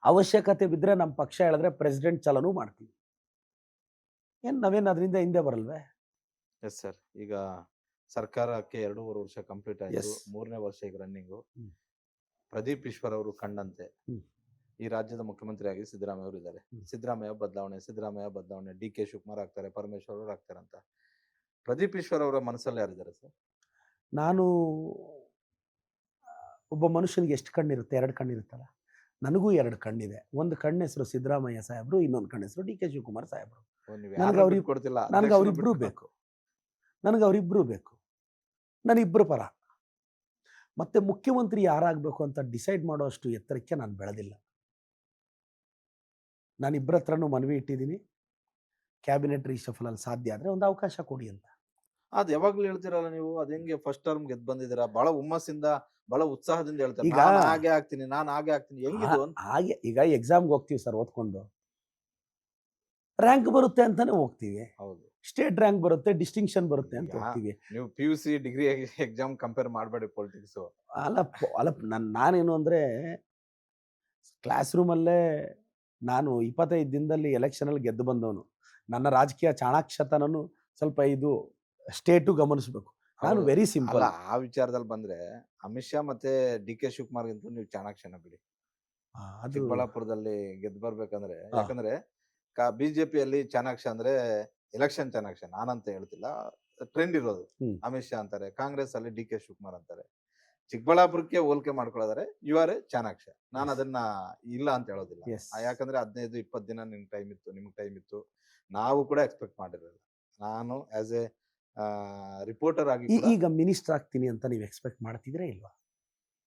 ಅವಶ್ಯಕತೆ ಬಿದ್ದರೆ ನಮ್ಮ ಪಕ್ಷ ಹೇಳಿದ್ರೆ ಪ್ರೆಸಿಡೆಂಟ್ ಚಲನೂ ಮಾಡ್ತೀವಿ. ನಾವೇನು ಅದರಿಂದ ಹಿಂದೆ ಬರಲ್ವೇ? Yes sir. ಈಗ ಸರ್ಕಾರಕ್ಕೆ 2.5 ವರ್ಷ ಕಂಪ್ಲೀಟ್ ಆಯ್ತು. Yes. 3ನೇ ವರ್ಷ ಈಗ ರನ್ನಿಂಗು. ಹ್ಮ್. ಪ್ರದೀಪ್ ಈಶ್ವರ್ ಅವರು ಕಂಡಂತೆ ಹ್ಮ್. ಈ ರಾಜ್ಯದ ಮುಖ್ಯಮಂತ್ರಿಯಾಗಿ ಸಿದ್ದರಾಮಯ್ಯ ಅವರು ಇದ್ದಾರೆ. ಸಿದ್ದರಾಮಯ್ಯ ಬದಲಾವಣೆ, ಡಿ ಕೆ ಶಿವಕುಮಾರ್ ಆಗ್ತಾರೆ, ಪರಮೇಶ್ವರ್ ಅವರು ಆಗ್ತಾರೆ ಅಂತ. ಪ್ರದೀಪ್ ಈಶ್ವರ್ ಅವರ ಮನಸ್ಸಲ್ಲಿ ಯಾರಿದ್ದಾರೆ ಸರ್? ನಾನು ಒಬ್ಬ ಮನುಷ್ಯನಿಗೆ ಎಷ್ಟು ಕಣ್ಣಿರುತ್ತೆ? 2 ಕಣ್ಣಿರುತ್ತಲ್ಲ. ನನಗೂ 2 ಕಣ್ಣಿದೆ. ಒಂದು ಕಣ್ಣು ಹೆಸರು ಸಿದ್ದರಾಮಯ್ಯ ಸಾಹೇಬರು, ಇನ್ನೊಂದು ಕಣ್ಣು ಹೆಸರು ಡಿ ಕೆ ಶಿವಕುಮಾರ್ ಸಾಹೇಬರು. ನೀವು ನನಗೆ ಯಾರನ್ನೂ ಅವ್ರಿಗೆ ಬಿಟ್ಕೊಡ್ತಿಲ್ಲ, ನನಗೆ ಅಧ್ಯಕ್ಷರನ್ನೂ ಅವರಿಬ್ಬರು ಬಿಟ್ಕೊಡ್ತಿಲ್ಲ. ಬೇಕು. ನನಗೆ ಅವರಿಬ್ಬರು ಬೇಕು. ನಾನು ಇಬ್ಬರು ಪರ. ಮತ್ತೆ ಮುಖ್ಯಮಂತ್ರಿ ಯಾರಾಗಬೇಕು ಅಂತ ಡಿಸೈಡ್ ಮಾಡೋ ಅಷ್ಟು ಎತ್ತರಕ್ಕೆ ನಾನು ಬೆಳೆದಿಲ್ಲ. ನಾನು ಇಬ್ಬರ ಹತ್ರನೂ ಮನವಿ ಇಟ್ಟಿದ್ದೀನಿ, ಕ್ಯಾಬಿನೆಟ್ ರೀಶಫಲ್ ಅಲ್ಲಿ ಸಾಧ್ಯ ಆದರೆ ಒಂದು ಅವಕಾಶ ಕೊಡಿ ಅಂತ. ಅದ್ ಯಾವಾಗ್ಲೂ ಹೇಳ್ತಿರಲ್ಲ ನೀವು. ಅದ್ ಹೆಂಗೆ ಫಸ್ಟ್ ಟರ್ಮ್ ಗೆದ್ದು ಬಂದಿದ್ದೀರಾ? ಬಹಳ ಹುಮ್ಮಸ್ಸಿಂದ, ಬಹಳ ಉತ್ಸಾಹದಿಂದ ಹೇಳ್ತಾರೆ, ಈಗ ನಾನು ಹಾಗೆ ಆಗ್ತೀನಿ. ಹೆಂಗಿದು ಅಂತ? ಹಾಗೆ ಈಗ ಎಕ್ಸಾಮ್ಗೆ ಹೋಗ್ತೀವಿ ಸರ್, ಓದ್ಕೊಂಡು ರ್ಯಾಂಕ್ ಬರುತ್ತೆ ಅಂತಾನೆ ಹೋಗ್ತೀವಿ. ಹೌದು. ಸ್ಟೇಟ್ ರ್ಯಾಂಕ್ ಬರುತ್ತೆ, ಡಿಸ್ಟಿಂಕ್ಷನ್ ಬರುತ್ತೆ ಅಂತ ಈಗ ಹೋಗ್ತೀವಿ. ನೀವು PUC ಡಿಗ್ರಿ ಎಕ್ಸಾಮ್ ಕಂಪೇರ್ ಮಾಡಬೇಡಿ ಪೊಲಿಟಿಕ್ಸ್. ಅಲ್ಲ ನಾನೇನು ಅಂದರೆ, ಕ್ಲಾಸ್ ರೂಮಲ್ಲೇ ನಾನು 25 ದಿನದಲ್ಲಿ ಎಲೆಕ್ಷನಲ್ಲಿ ಗೆದ್ದು ಬಂದವನು. ನನ್ನ ರಾಜಕೀಯ ಚಾಣಾಕ್ಷತನೂ ಸ್ವಲ್ಪ ಇದು ಸ್ಟೇಟು ಗಮನಿಸಬೇಕು. ನಾನು ವೆರಿ ಸಿಂಪಲ್. ಅಲ್ಲ, ಆ ವಿಚಾರದಲ್ಲಿ ಬಂದ್ರೆ ಅಮಿತ್ ಶಾ ಮತ್ತೆ ಡಿ ಕೆ ಶಿವಕುಮಾರ್ ಗಿಂತ ನೀವು ಚಾಣಾಕ್ಷನ ಬಿಡಿ. ಅದು ಚಿಕ್ಕಬಳ್ಳಾಪುರದಲ್ಲಿ ಗೆದ್ದು ಬರ್ಬೇಕಂದ್ರೆ, ಹಾ. ಯಾಕಂದ್ರೆ ಬಿಜೆಪಿಯಲ್ಲಿ ಚಾಣಾಕ್ಷ ಅಂದ್ರೆ ಎಲೆಕ್ಷನ್ ಚಾಣಾಕ್ಷ, ನಾನಂತ ಹೇಳ್ತಿಲ್ಲ, ಟ್ರೆಂಡ್ ಇರೋದು. ಅಮಿತ್ ಶಾ ಅಂತಾರೆ, ಕಾಂಗ್ರೆಸ್ ಅಲ್ಲಿ ಡಿ ಕೆ ಶಿವಕುಮಾರ್ ಅಂತಾರೆ. ಚಿಕ್ಕಬಳ್ಳಾಪುರಕ್ಕೆ ಹೋಲಿಕೆ ಮಾಡ್ಕೊಳ್ಳೋದಾರೆ ಇವರೇ ಚಾಣಾಕ್ಷ. ನಾನು ಅದನ್ನ ಇಲ್ಲ ಅಂತ ಹೇಳೋದಿಲ್ಲ. Yes. ಯಾಕಂದ್ರೆ 15-20 ದಿನ ನಿಮ್ಗೆ ಟೈಮ್ ಇತ್ತು. ನಾವು ಕೂಡ ಎಕ್ಸ್ಪೆಕ್ಟ್ ಮಾಡಿರಲಿಲ್ಲ. ನಾನು ಆಸ್ ಎ ರಿಪೋರ್ಟರ್ ಆಗಿ ಕೂಡ ಈಗ ಮಿನಿಸ್ಟರ್ ಆಗ್ತೀನಿ ಅಂತ ನೀವು ಎಕ್ಸ್ಪೆಕ್ಟ್ ಮಾಡ್ತಿದ್ರೆ ಇಲ್ವಾ?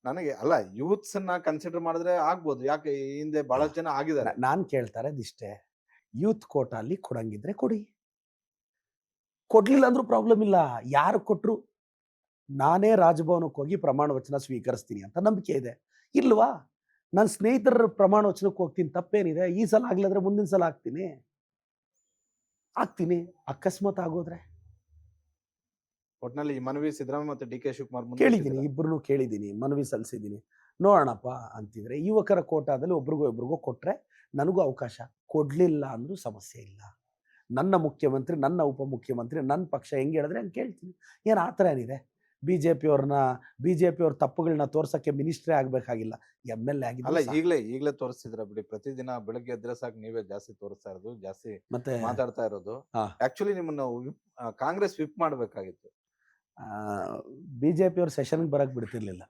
ನನಗೆ ಅಲ್ಲ, ಯೂತ್ಸ್ ಅನ್ನ ಕನ್ಸಿಡರ್ ಮಾಡಿದ್ರೆ ಆಗ್ಬೋದು. ಯಾಕೆ ಈ ಹಿಂದೆ ಬಹಳಷ್ಟು ಜನ ಆಗಿದ್ದಾರೆ. ನಾನು ಕೇಳ್ತಾ ಇರೋದಿಷ್ಟೇ, ಯೂತ್ ಕೋಟಾ ಅಲ್ಲಿ ಕೊಡಂಗಿದ್ರೆ ಕೊಡಿ, ಕೊಡ್ಲಿಲ್ಲ ಅಂದ್ರೂ ಪ್ರಾಬ್ಲಮ್ ಇಲ್ಲ. ಯಾರು ಕೊಟ್ರು ನಾನೇ ರಾಜಭವನಕ್ಕೆ ಹೋಗಿ ಪ್ರಮಾಣ ವಚನ ಸ್ವೀಕರಿಸ್ತೀನಿ ಅಂತ ನಂಬಿಕೆ ಇದೆ. ಇಲ್ವಾ? ನನ್ನ ಸ್ನೇಹಿತರ ಪ್ರಮಾಣ ವಚನಕ್ಕೆ ಹೋಗ್ತೀನಿ, ತಪ್ಪೇನಿದೆ? ಈ ಸಲ ಆಗ್ಲಿದ್ರೆ ಮುಂದಿನ ಸಲ ಆಗ್ತೀನಿ. ಅಕಸ್ಮಾತ್ ಆಗೋದ್ರೆ ಒಟ್ನಲ್ಲಿ ಈ ಮನವಿ ಸಿದ್ದರಾಮಯ್ಯ ಮತ್ತೆ ಡಿ ಕೆ ಶಿವಕುಮಾರ್ ಮುಂದೆ ಕೇಳಿದ್ದೀನಿ, ಇಬ್ಬರನ್ನು ಕೇಳಿದ್ದೀನಿ, ಮನವಿ ಸಲ್ಲಿಸಿದ್ದೀನಿ. ನೋಡೋಣಪ್ಪ ಅಂತಿದ್ರೆ ಯುವಕರ ಕೋಟಾದಲ್ಲಿ ಒಬ್ರಿಗೋ ಕೊಟ್ರೆ ನನಗೂ ಅವಕಾಶ. ಕೊಡ್ಲಿಲ್ಲ ಅಂದ್ರೂ ಸಮಸ್ಯೆ ಇಲ್ಲ. ನನ್ನ ಮುಖ್ಯಮಂತ್ರಿ, ನನ್ನ ಉಪಮುಖ್ಯಮಂತ್ರಿ, ನನ್ನ ಪಕ್ಷ ಹೆಂಗೆ ಹೇಳಿದ್ರೆ ಹಂಗೆ ಕೇಳ್ತೀನಿ. ಏನು ಆ ಥರ ಏನಿದೆ? ಬಿ ಜೆ ಪಿಯವ್ರ ತಪ್ಪುಗಳನ್ನ ತೋರ್ಸಕ್ಕೆ ಮಿನಿಸ್ಟ್ರೇ ಆಗಬೇಕಾಗಿಲ್ಲ, MLA ಅಲ್ಲ, ಆಗಿಲ್ಲ. ಈಗಲೇ ತೋರಿಸ್ತಿದ್ರ ಬಿಡಿ. ಪ್ರತಿದಿನ ಬೆಳಗ್ಗೆ ಎದ್ರೆ ಸಾಕು ನೀವೇ ಜಾಸ್ತಿ ತೋರಿಸ್ತಾ ಇರೋದು, ಜಾಸ್ತಿ ಮತ್ತೆ ಮಾತಾಡ್ತಾ ಇರೋದು. ಹಾ. ಆಕ್ಚುಲಿ ನಿಮ್ಮನ್ನ ಕಾಂಗ್ರೆಸ್ ವಿಪ್ ಮಾಡ್ಬೇಕಾಗಿತ್ತು. BJP ಸೆಷನ್ಗೆ ಬರಕ್ ಬಿಡ್ತಿರ್ಲಿಲ್ಲ.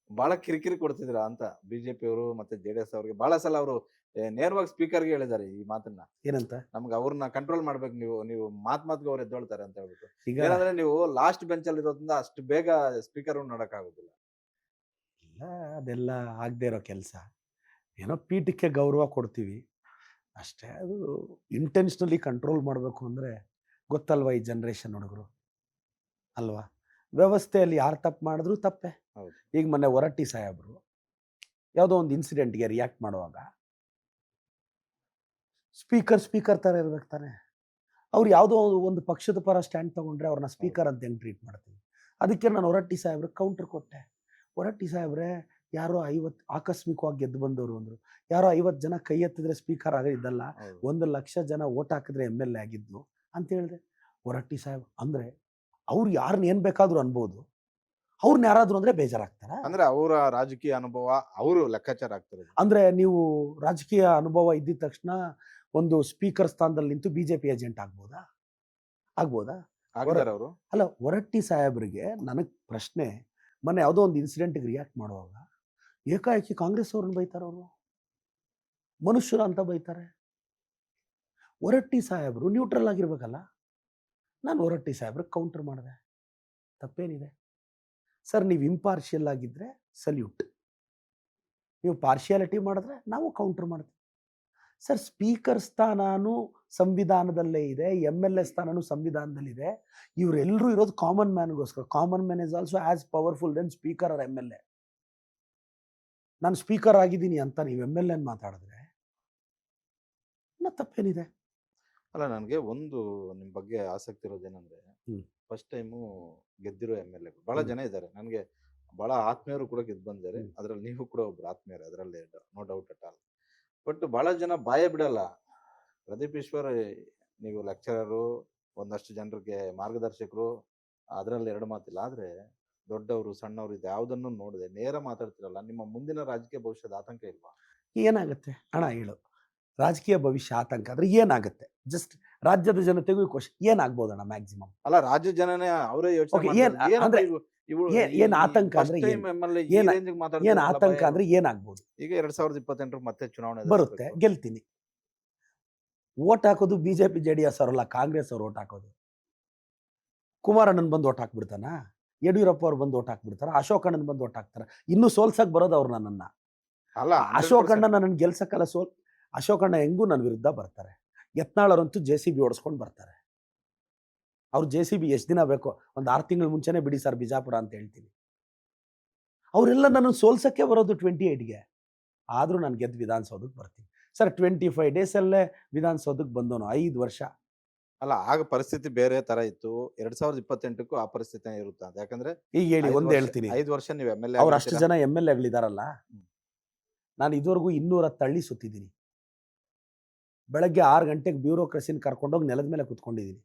ಬಹಳ ಕಿರಿಕಿರಿ ಕೊಡ್ತಿದ್ರ ಅಂತ ಬಿಜೆಪಿ ಅವರು ಮತ್ತೆ JDS ಅವ್ರಿಗೆ. ಬಹಳ ಸಲ ಅವರು ನೇರವಾಗಿ ಸ್ಪೀಕರ್ಗೆ ಹೇಳಿದ್ದಾರೆ ಈ ಮಾತನ್ನ. ಏನಂತ? ನಮ್ಗೆ ಅವ್ರನ್ನ ಕಂಟ್ರೋಲ್ ಮಾಡ್ಬೇಕು, ನೀವು ಮಾತ್ಗೆ ಅವ್ರು ಎದ್ದೊಳ್ತಾರೆ ಅಂತ ಹೇಳ್ಬಿಟ್ಟು. ಈಗ ಏನಂದ್ರೆ ನೀವು ಲಾಸ್ಟ್ ಬೆಂಚ್ ಅಲ್ಲಿ ಇರೋದ್ರಿಂದ ಅಷ್ಟು ಬೇಗ ಸ್ಪೀಕರ್ ನೋಡಕ್ ಆಗುದಿಲ್ಲ. ಇಲ್ಲ, ಅದೆಲ್ಲ ಆಗದೆ ಇರೋ ಕೆಲಸ. ಏನೋ ಪೀಠಕ್ಕೆ ಗೌರವ ಕೊಡ್ತೀವಿ ಅಷ್ಟೇ. ಅದು ಇಂಟೆನ್ಷನಲಿ ಕಂಟ್ರೋಲ್ ಮಾಡಬೇಕು ಅಂದರೆ ಗೊತ್ತಲ್ವ ಈ ಜನ್ರೇಷನ್ ಹುಡುಗರು ಅಲ್ವಾ? ವ್ಯವಸ್ಥೆಯಲ್ಲಿ ಯಾರು ತಪ್ಪು ಮಾಡಿದ್ರು ತಪ್ಪೆ. ಹೌದು. ಈಗ ಮೊನ್ನೆ ಹೊರಟ್ಟಿ ಸಾಹೇಬರು ಯಾವುದೋ ಒಂದು ಇನ್ಸಿಡೆಂಟ್ಗೆ ರಿಯಾಕ್ಟ್ ಮಾಡುವಾಗ ಸ್ಪೀಕರ್ ಥರ ಇರ್ಬೇಕು ತಾನೆ. ಅವ್ರು ಯಾವುದೋ ಒಂದು ಪಕ್ಷದ ಪರ ಸ್ಟ್ಯಾಂಡ್ ತಗೊಂಡ್ರೆ ಅವ್ರನ್ನ ಸ್ಪೀಕರ್ ಅಂತ ಹೆಂಗೆ ಟ್ರೀಟ್ ಮಾಡ್ತೀವಿ? ಅದಕ್ಕೆ ನಾನು ಹೊರಟ್ಟಿ ಸಾಹೇಬ್ರಿಗೆ ಕೌಂಟರ್ ಕೊಟ್ಟೆ. ಹೊರಟ್ಟಿ ಸಾಹೇಬ್ರೆ, ಯಾರೋ 50 ಆಕಸ್ಮಿಕವಾಗಿ ಗೆದ್ದು ಬಂದವರು ಅಂದರು. ಯಾರೋ 50 ಜನ ಕೈ ಎತ್ತಿದ್ರೆ ಸ್ಪೀಕರ್ ಆಗಿದ್ದಲ್ಲ, ಹೌದು. 1,00,000 ಜನ ಓಟ್ ಹಾಕಿದ್ರೆ MLA ಆಗಿದ್ದು ಅಂತ ಹೇಳಿದೆ. ಹೊರಟ್ಟಿ ಸಾಹೇಬ್ ಅಂದರೆ ಅವ್ರು ಯಾರನ್ನ ಏನು ಬೇಕಾದರೂ ಅನ್ಬೋದು, ಅವ್ರನ್ನ ಯಾರಾದರೂ ಅಂದರೆ ಬೇಜಾರಾಗ್ತಾರ? ಅಂದ್ರೆ ಅವರ ರಾಜಕೀಯ ಅನುಭವ ಅವರು ಲೆಕ್ಕಾಚಾರ ಆಗ್ತಿರೋದು. ಅಂದರೆ ನೀವು ರಾಜಕೀಯ ಅನುಭವ ಇದ್ದಿದ ತಕ್ಷಣ ಒಂದು ಸ್ಪೀಕರ್ ಸ್ಥಾನದಲ್ಲಿ ನಿಂತು BJP ಏಜೆಂಟ್ ಆಗ್ಬೋದಾ? ಆಗಿದ್ದಾರೆ ಅವರು. ಅಲ್ಲ, ಹೊರಟ್ಟಿ ಸಾಹೇಬ್ರಿಗೆ ನನಗೆ ಪ್ರಶ್ನೆ, ಮೊನ್ನೆ ಯಾವುದೋ ಒಂದು ಇನ್ಸಿಡೆಂಟ್ಗೆ ರಿಯಾಕ್ಟ್ ಮಾಡುವಾಗ ಏಕಾಏಕಿ ಕಾಂಗ್ರೆಸ್ ಅವ್ರನ್ನ ಬೈತಾರೆ. ಅವರು ಮನುಷ್ಯರು ಅಂತ ಬೈತಾರೆ. ಹೊರಟ್ಟಿ ಸಾಹೇಬರು ನ್ಯೂಟ್ರಲ್ ಆಗಿರ್ಬೇಕಲ್ಲ. ನಾನು ಹೊರಟ್ಟಿ ಸಾಹೇಬ್ರಿಗೆ ಕೌಂಟರ್ ಮಾಡಿದೆ. ತಪ್ಪೇನಿದೆ ಸರ್? ನೀವು ಇಂಪಾರ್ಷಿಯಲ್ ಆಗಿದ್ದರೆ ಸಲ್ಯೂಟ್, ನೀವು ಪಾರ್ಶಿಯಾಲಿಟಿ ಮಾಡಿದ್ರೆ ನಾವು ಕೌಂಟರ್ ಮಾಡ್ತೀವಿ. ಸರ್, ಸ್ಪೀಕರ್ ಸ್ಥಾನನೂ ಸಂವಿಧಾನದಲ್ಲೇ ಇದೆ, MLA ಸ್ಥಾನನೂ ಸಂವಿಧಾನದಲ್ಲಿದೆ. ಇವರೆಲ್ಲರೂ ಇರೋದು ಕಾಮನ್ ಮ್ಯಾನ್ಗೋಸ್ಕರ. Common man is also as powerful than speaker or MLA. ನಾನು ಸ್ಪೀಕರ್ ಆಗಿದ್ದೀನಿ ಅಂತ ನೀವು MLA ಮಾತಾಡಿದ್ರೆ ತಪ್ಪೇನಿದೆ? ಅಲ್ಲ, ನನಗೆ ಒಂದು ನಿಮ್ಮ ಬಗ್ಗೆ ಆಸಕ್ತಿ ಇರೋದೇನಂದ್ರೆ, ಫಸ್ಟ್ ಟೈಮು ಗೆದ್ದಿರೋ MLA ಬಹಳ ಜನ ಇದ್ದಾರೆ. ನನಗೆ ಬಹಳ ಆತ್ಮೀಯರು ಕೂಡ ಗೆದ್ದು ಬಂದಿದ್ದಾರೆ. ಅದ್ರಲ್ಲಿ ನೀವು ಕೂಡ ಒಬ್ರು ಆತ್ಮೀಯರು, ಅದರಲ್ಲಿ no doubt at all. But ಬಹಳ ಜನ ಬಾಯೇ ಬಿಡಲ್ಲ. ಪ್ರದೀಪ್ ಈಶ್ವರ್, ನೀವು ಲೆಕ್ಚರರು, ಒಂದಷ್ಟು ಜನರಿಗೆ ಮಾರ್ಗದರ್ಶಕರು, ಅದರಲ್ಲಿ ಎರಡು ಮಾತಿಲ್ಲ. ಆದ್ರೆ ದೊಡ್ಡವರು ಸಣ್ಣವರು ಇದು ಯಾವುದನ್ನು ನೋಡದೆ ನೇರ ಮಾತಾಡ್ತಿರಲ್ಲ. ನಿಮ್ಮ ಮುಂದಿನ ರಾಜಕೀಯ ಭವಿಷ್ಯದ ಆತಂಕ ಇಲ್ವಾ? ಏನಾಗುತ್ತೆ ಅಣ್ಣ ಹೇಳು? ರಾಜಕೀಯ ಭವಿಷ್ಯ ಆತಂಕ ಆದ್ರೆ ಏನಾಗುತ್ತೆ? ಜಸ್ಟ್ ರಾಜ್ಯದ ಜನತೆಗೂ ಈ ಕ್ವಶನ್ ಏನಾಗ್ಬೋದಣ್ಣ ಮ್ಯಾಕ್ಸಿಮಮ್? ಅಲ್ಲ, ರಾಜ್ಯ ಜನನೇ ಅವರೇ ಯೋಚನೆ ಏನ್ ಆತಂಕ ಅಂದ್ರೆ ಏನ್ ಆತಂಕ ಅಂದ್ರೆ ಏನಾಗ್ಬೋದು? ಈಗ 2028 ಮತ್ತೆ ಚುನಾವಣೆ ಬರುತ್ತೆ, ಗೆಲ್ತೀನಿ. ಓಟ್ ಹಾಕೋದು BJP JDS ಅವರಲ್ಲ, ಕಾಂಗ್ರೆಸ್ ಅವ್ರು ಓಟ್ ಹಾಕೋದು. ಕುಮಾರಣ್ಣನ್ ಬಂದು ಓಟ್ ಹಾಕ್ಬಿಡ್ತಾನ, ಯಡಿಯೂರಪ್ಪ ಅವ್ರು ಬಂದು ಓಟ್ ಹಾಕ್ಬಿಡ್ತಾರ, ಅಶೋಕ್ ಅಣ್ಣನ್ ಬಂದು ಓಟ್ ಹಾಕ್ತಾರ. ಇನ್ನು ಸೋಲ್ಸಕ್ ಬರೋದು ಅವ್ರು ನನ್ನನ್ನ. ಅಲ್ಲ, ಅಶೋಕ್ ಅಣ್ಣ ನನ್ನ ಗೆಲ್ಸಕ್ಕಲ್ಲ, ಅಶೋಕ್ ಅಣ್ಣ ಹೆಂಗೂ ನನ್ನ ವಿರುದ್ಧ ಬರ್ತಾರೆ. ಯತ್ನಾಳರಂತೂ JCB ಓಡಿಸ್ಕೊಂಡು ಬರ್ತಾರೆ. ಅವ್ರು JCB ಎಷ್ಟು ದಿನ ಬೇಕೋ, ಒಂದು 6 ತಿಂಗಳ ಮುಂಚೆನೆ ಬಿಡಿ ಸರ್ ಬಿಜಾಪುರ ಅಂತ ಹೇಳ್ತೀನಿ. ಅವರೆಲ್ಲ ನನ್ನ ಸೋಲ್ಸಕ್ಕೆ ಬರೋದು 28ಗೆ. ಆದ್ರೂ ನಾನು ಗೆದ್ದು ವಿಧಾನಸೌಧಕ್ಕೆ ಬರ್ತೀನಿ ಸರ್. 25 ಡೇಸಲ್ಲೇ ವಿಧಾನಸೌಧಕ್ಕೆ ಬಂದವನು 5 ವರ್ಷ. ಅಲ್ಲ, ಆಗ ಪರಿಸ್ಥಿತಿ ಬೇರೆ ತರ ಇತ್ತು. 2028ಕ್ಕೂ ಆ ಪರಿಸ್ಥಿತಿ ಇರುತ್ತೆ ಅಂತ. ಯಾಕಂದ್ರೆ ಈಗ ಹೇಳಿ, ಒಂದು ಹೇಳ್ತೀನಿ, 5 ವರ್ಷ ನೀವು MLA ಅವ್ರು ಅಷ್ಟು ಜನ MLAಗಳಿದಾರಲ್ಲ, ನಾನು ಇದುವರೆಗೂ 210 ಹಳ್ಳಿ ಸುತ್ತಿದ್ದೀನಿ. ಬೆಳಗ್ಗೆ 6 ಗಂಟೆಗೆ ಬ್ಯೂರೋಕ್ರಸಿನ ಕರ್ಕೊಂಡೋಗಿ ನೆಲದ ಮೇಲೆ ಕುತ್ಕೊಂಡಿದ್ದೀನಿ.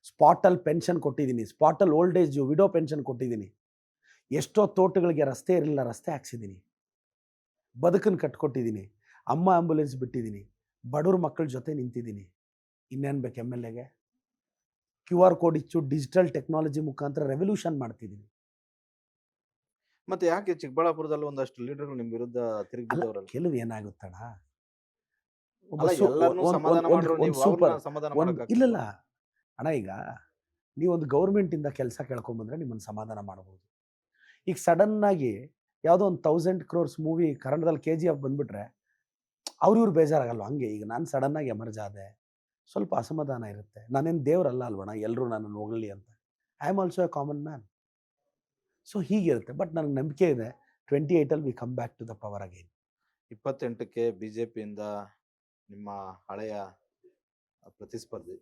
ಸ್ಪಾಟಲ್ಲಿ ಪೆನ್ಷನ್ ಕೊಟ್ಟಿದ್ದೀನಿ, ಸ್ಪಾಟಲ್ಲಿ ಓಲ್ಡ್ ಏಜ್ ವಿಡೋ ಪೆನ್ಷನ್ ಕೊಟ್ಟಿದ್ದೀನಿ. ಎಷ್ಟೋ ತೋಟಗಳಿಗೆ ರಸ್ತೆ ಇರಲಿಲ್ಲ, ರಸ್ತೆ ಹಾಕ್ಸಿದ್ದೀನಿ. ಬದುಕನ್ನು ಕಟ್ಕೊಟ್ಟಿದ್ದೀನಿ. ಅಮ್ಮ ಆಂಬುಲೆನ್ಸ್ ಬಿಟ್ಟಿದ್ದೀನಿ. ಬಡವ್ರ ಮಕ್ಕಳ ಜೊತೆ ನಿಂತಿದ್ದೀನಿ. ಇನ್ನೇನು ಬೇಕು MLAಗೆ? QR ಕೋಡ್ ಇಚ್ಚು ಡಿಜಿಟಲ್ ಟೆಕ್ನಾಲಜಿ ಮುಖಾಂತರ ರೆವಲ್ಯೂಷನ್ ಮಾಡ್ತಿದ್ದೀನಿ. ಮತ್ತೆ ಯಾಕೆ ಚಿಕ್ಕಬಳ್ಳಾಪುರದಲ್ಲಿ ಒಂದಷ್ಟು ಲೀಡರ್ಗಳು ನಿಮ್ ವಿರುದ್ಧ ತಿರುಗಿದವರಲ್ಲ? ಕೆಲವು ಏನಾಗುತ್ತಣ್ಣ, ಇಲ್ಲ ಅಣ್ಣ, ಈಗ ನೀವೊಂದು ಗೌರ್ಮೆಂಟಿಂದ ಕೆಲಸ ಕೇಳ್ಕೊಂಬಂದ್ರೆ ನಿಮ್ಮನ್ನು ಸಮಾಧಾನ ಮಾಡ್ಬೋದು. ಈಗ ಸಡನ್ ಆಗಿ ಯಾವುದೋ ಒಂದು 1000 crores ಮೂವಿ ಕನ್ನಡದಲ್ಲಿ KGF ಬಂದ್ಬಿಟ್ರೆ ಇವ್ರು ಬೇಜಾರಾಗಲ್ವ? ಹಂಗೆ ಈಗ ನಾನು ಸಡನ್ ಆಗಿ ಎಮರ್ಜ್ ಆದೆ, ಸ್ವಲ್ಪ ಅಸಮಾಧಾನ ಇರುತ್ತೆ. ನಾನೇನು ದೇವರಲ್ಲ ಅಲ್ವಣ ಎಲ್ಲರೂ ನನ್ನನ್ನು ಹೊಗಳಿ ಅಂತ. I am also a common man. So ಹೀಗಿರುತ್ತೆ. ಬಟ್ ನನಗೆ ನಂಬಿಕೆ ಇದೆ, 28ಅಲ್ಲಿ we come back to the power again. 28ಕ್ಕೆ BJPಯಿಂದ ನಿಮ್ಮ ಹಳೆಯ ಪ್ರತಿಸ್ಪರ್ಧಿ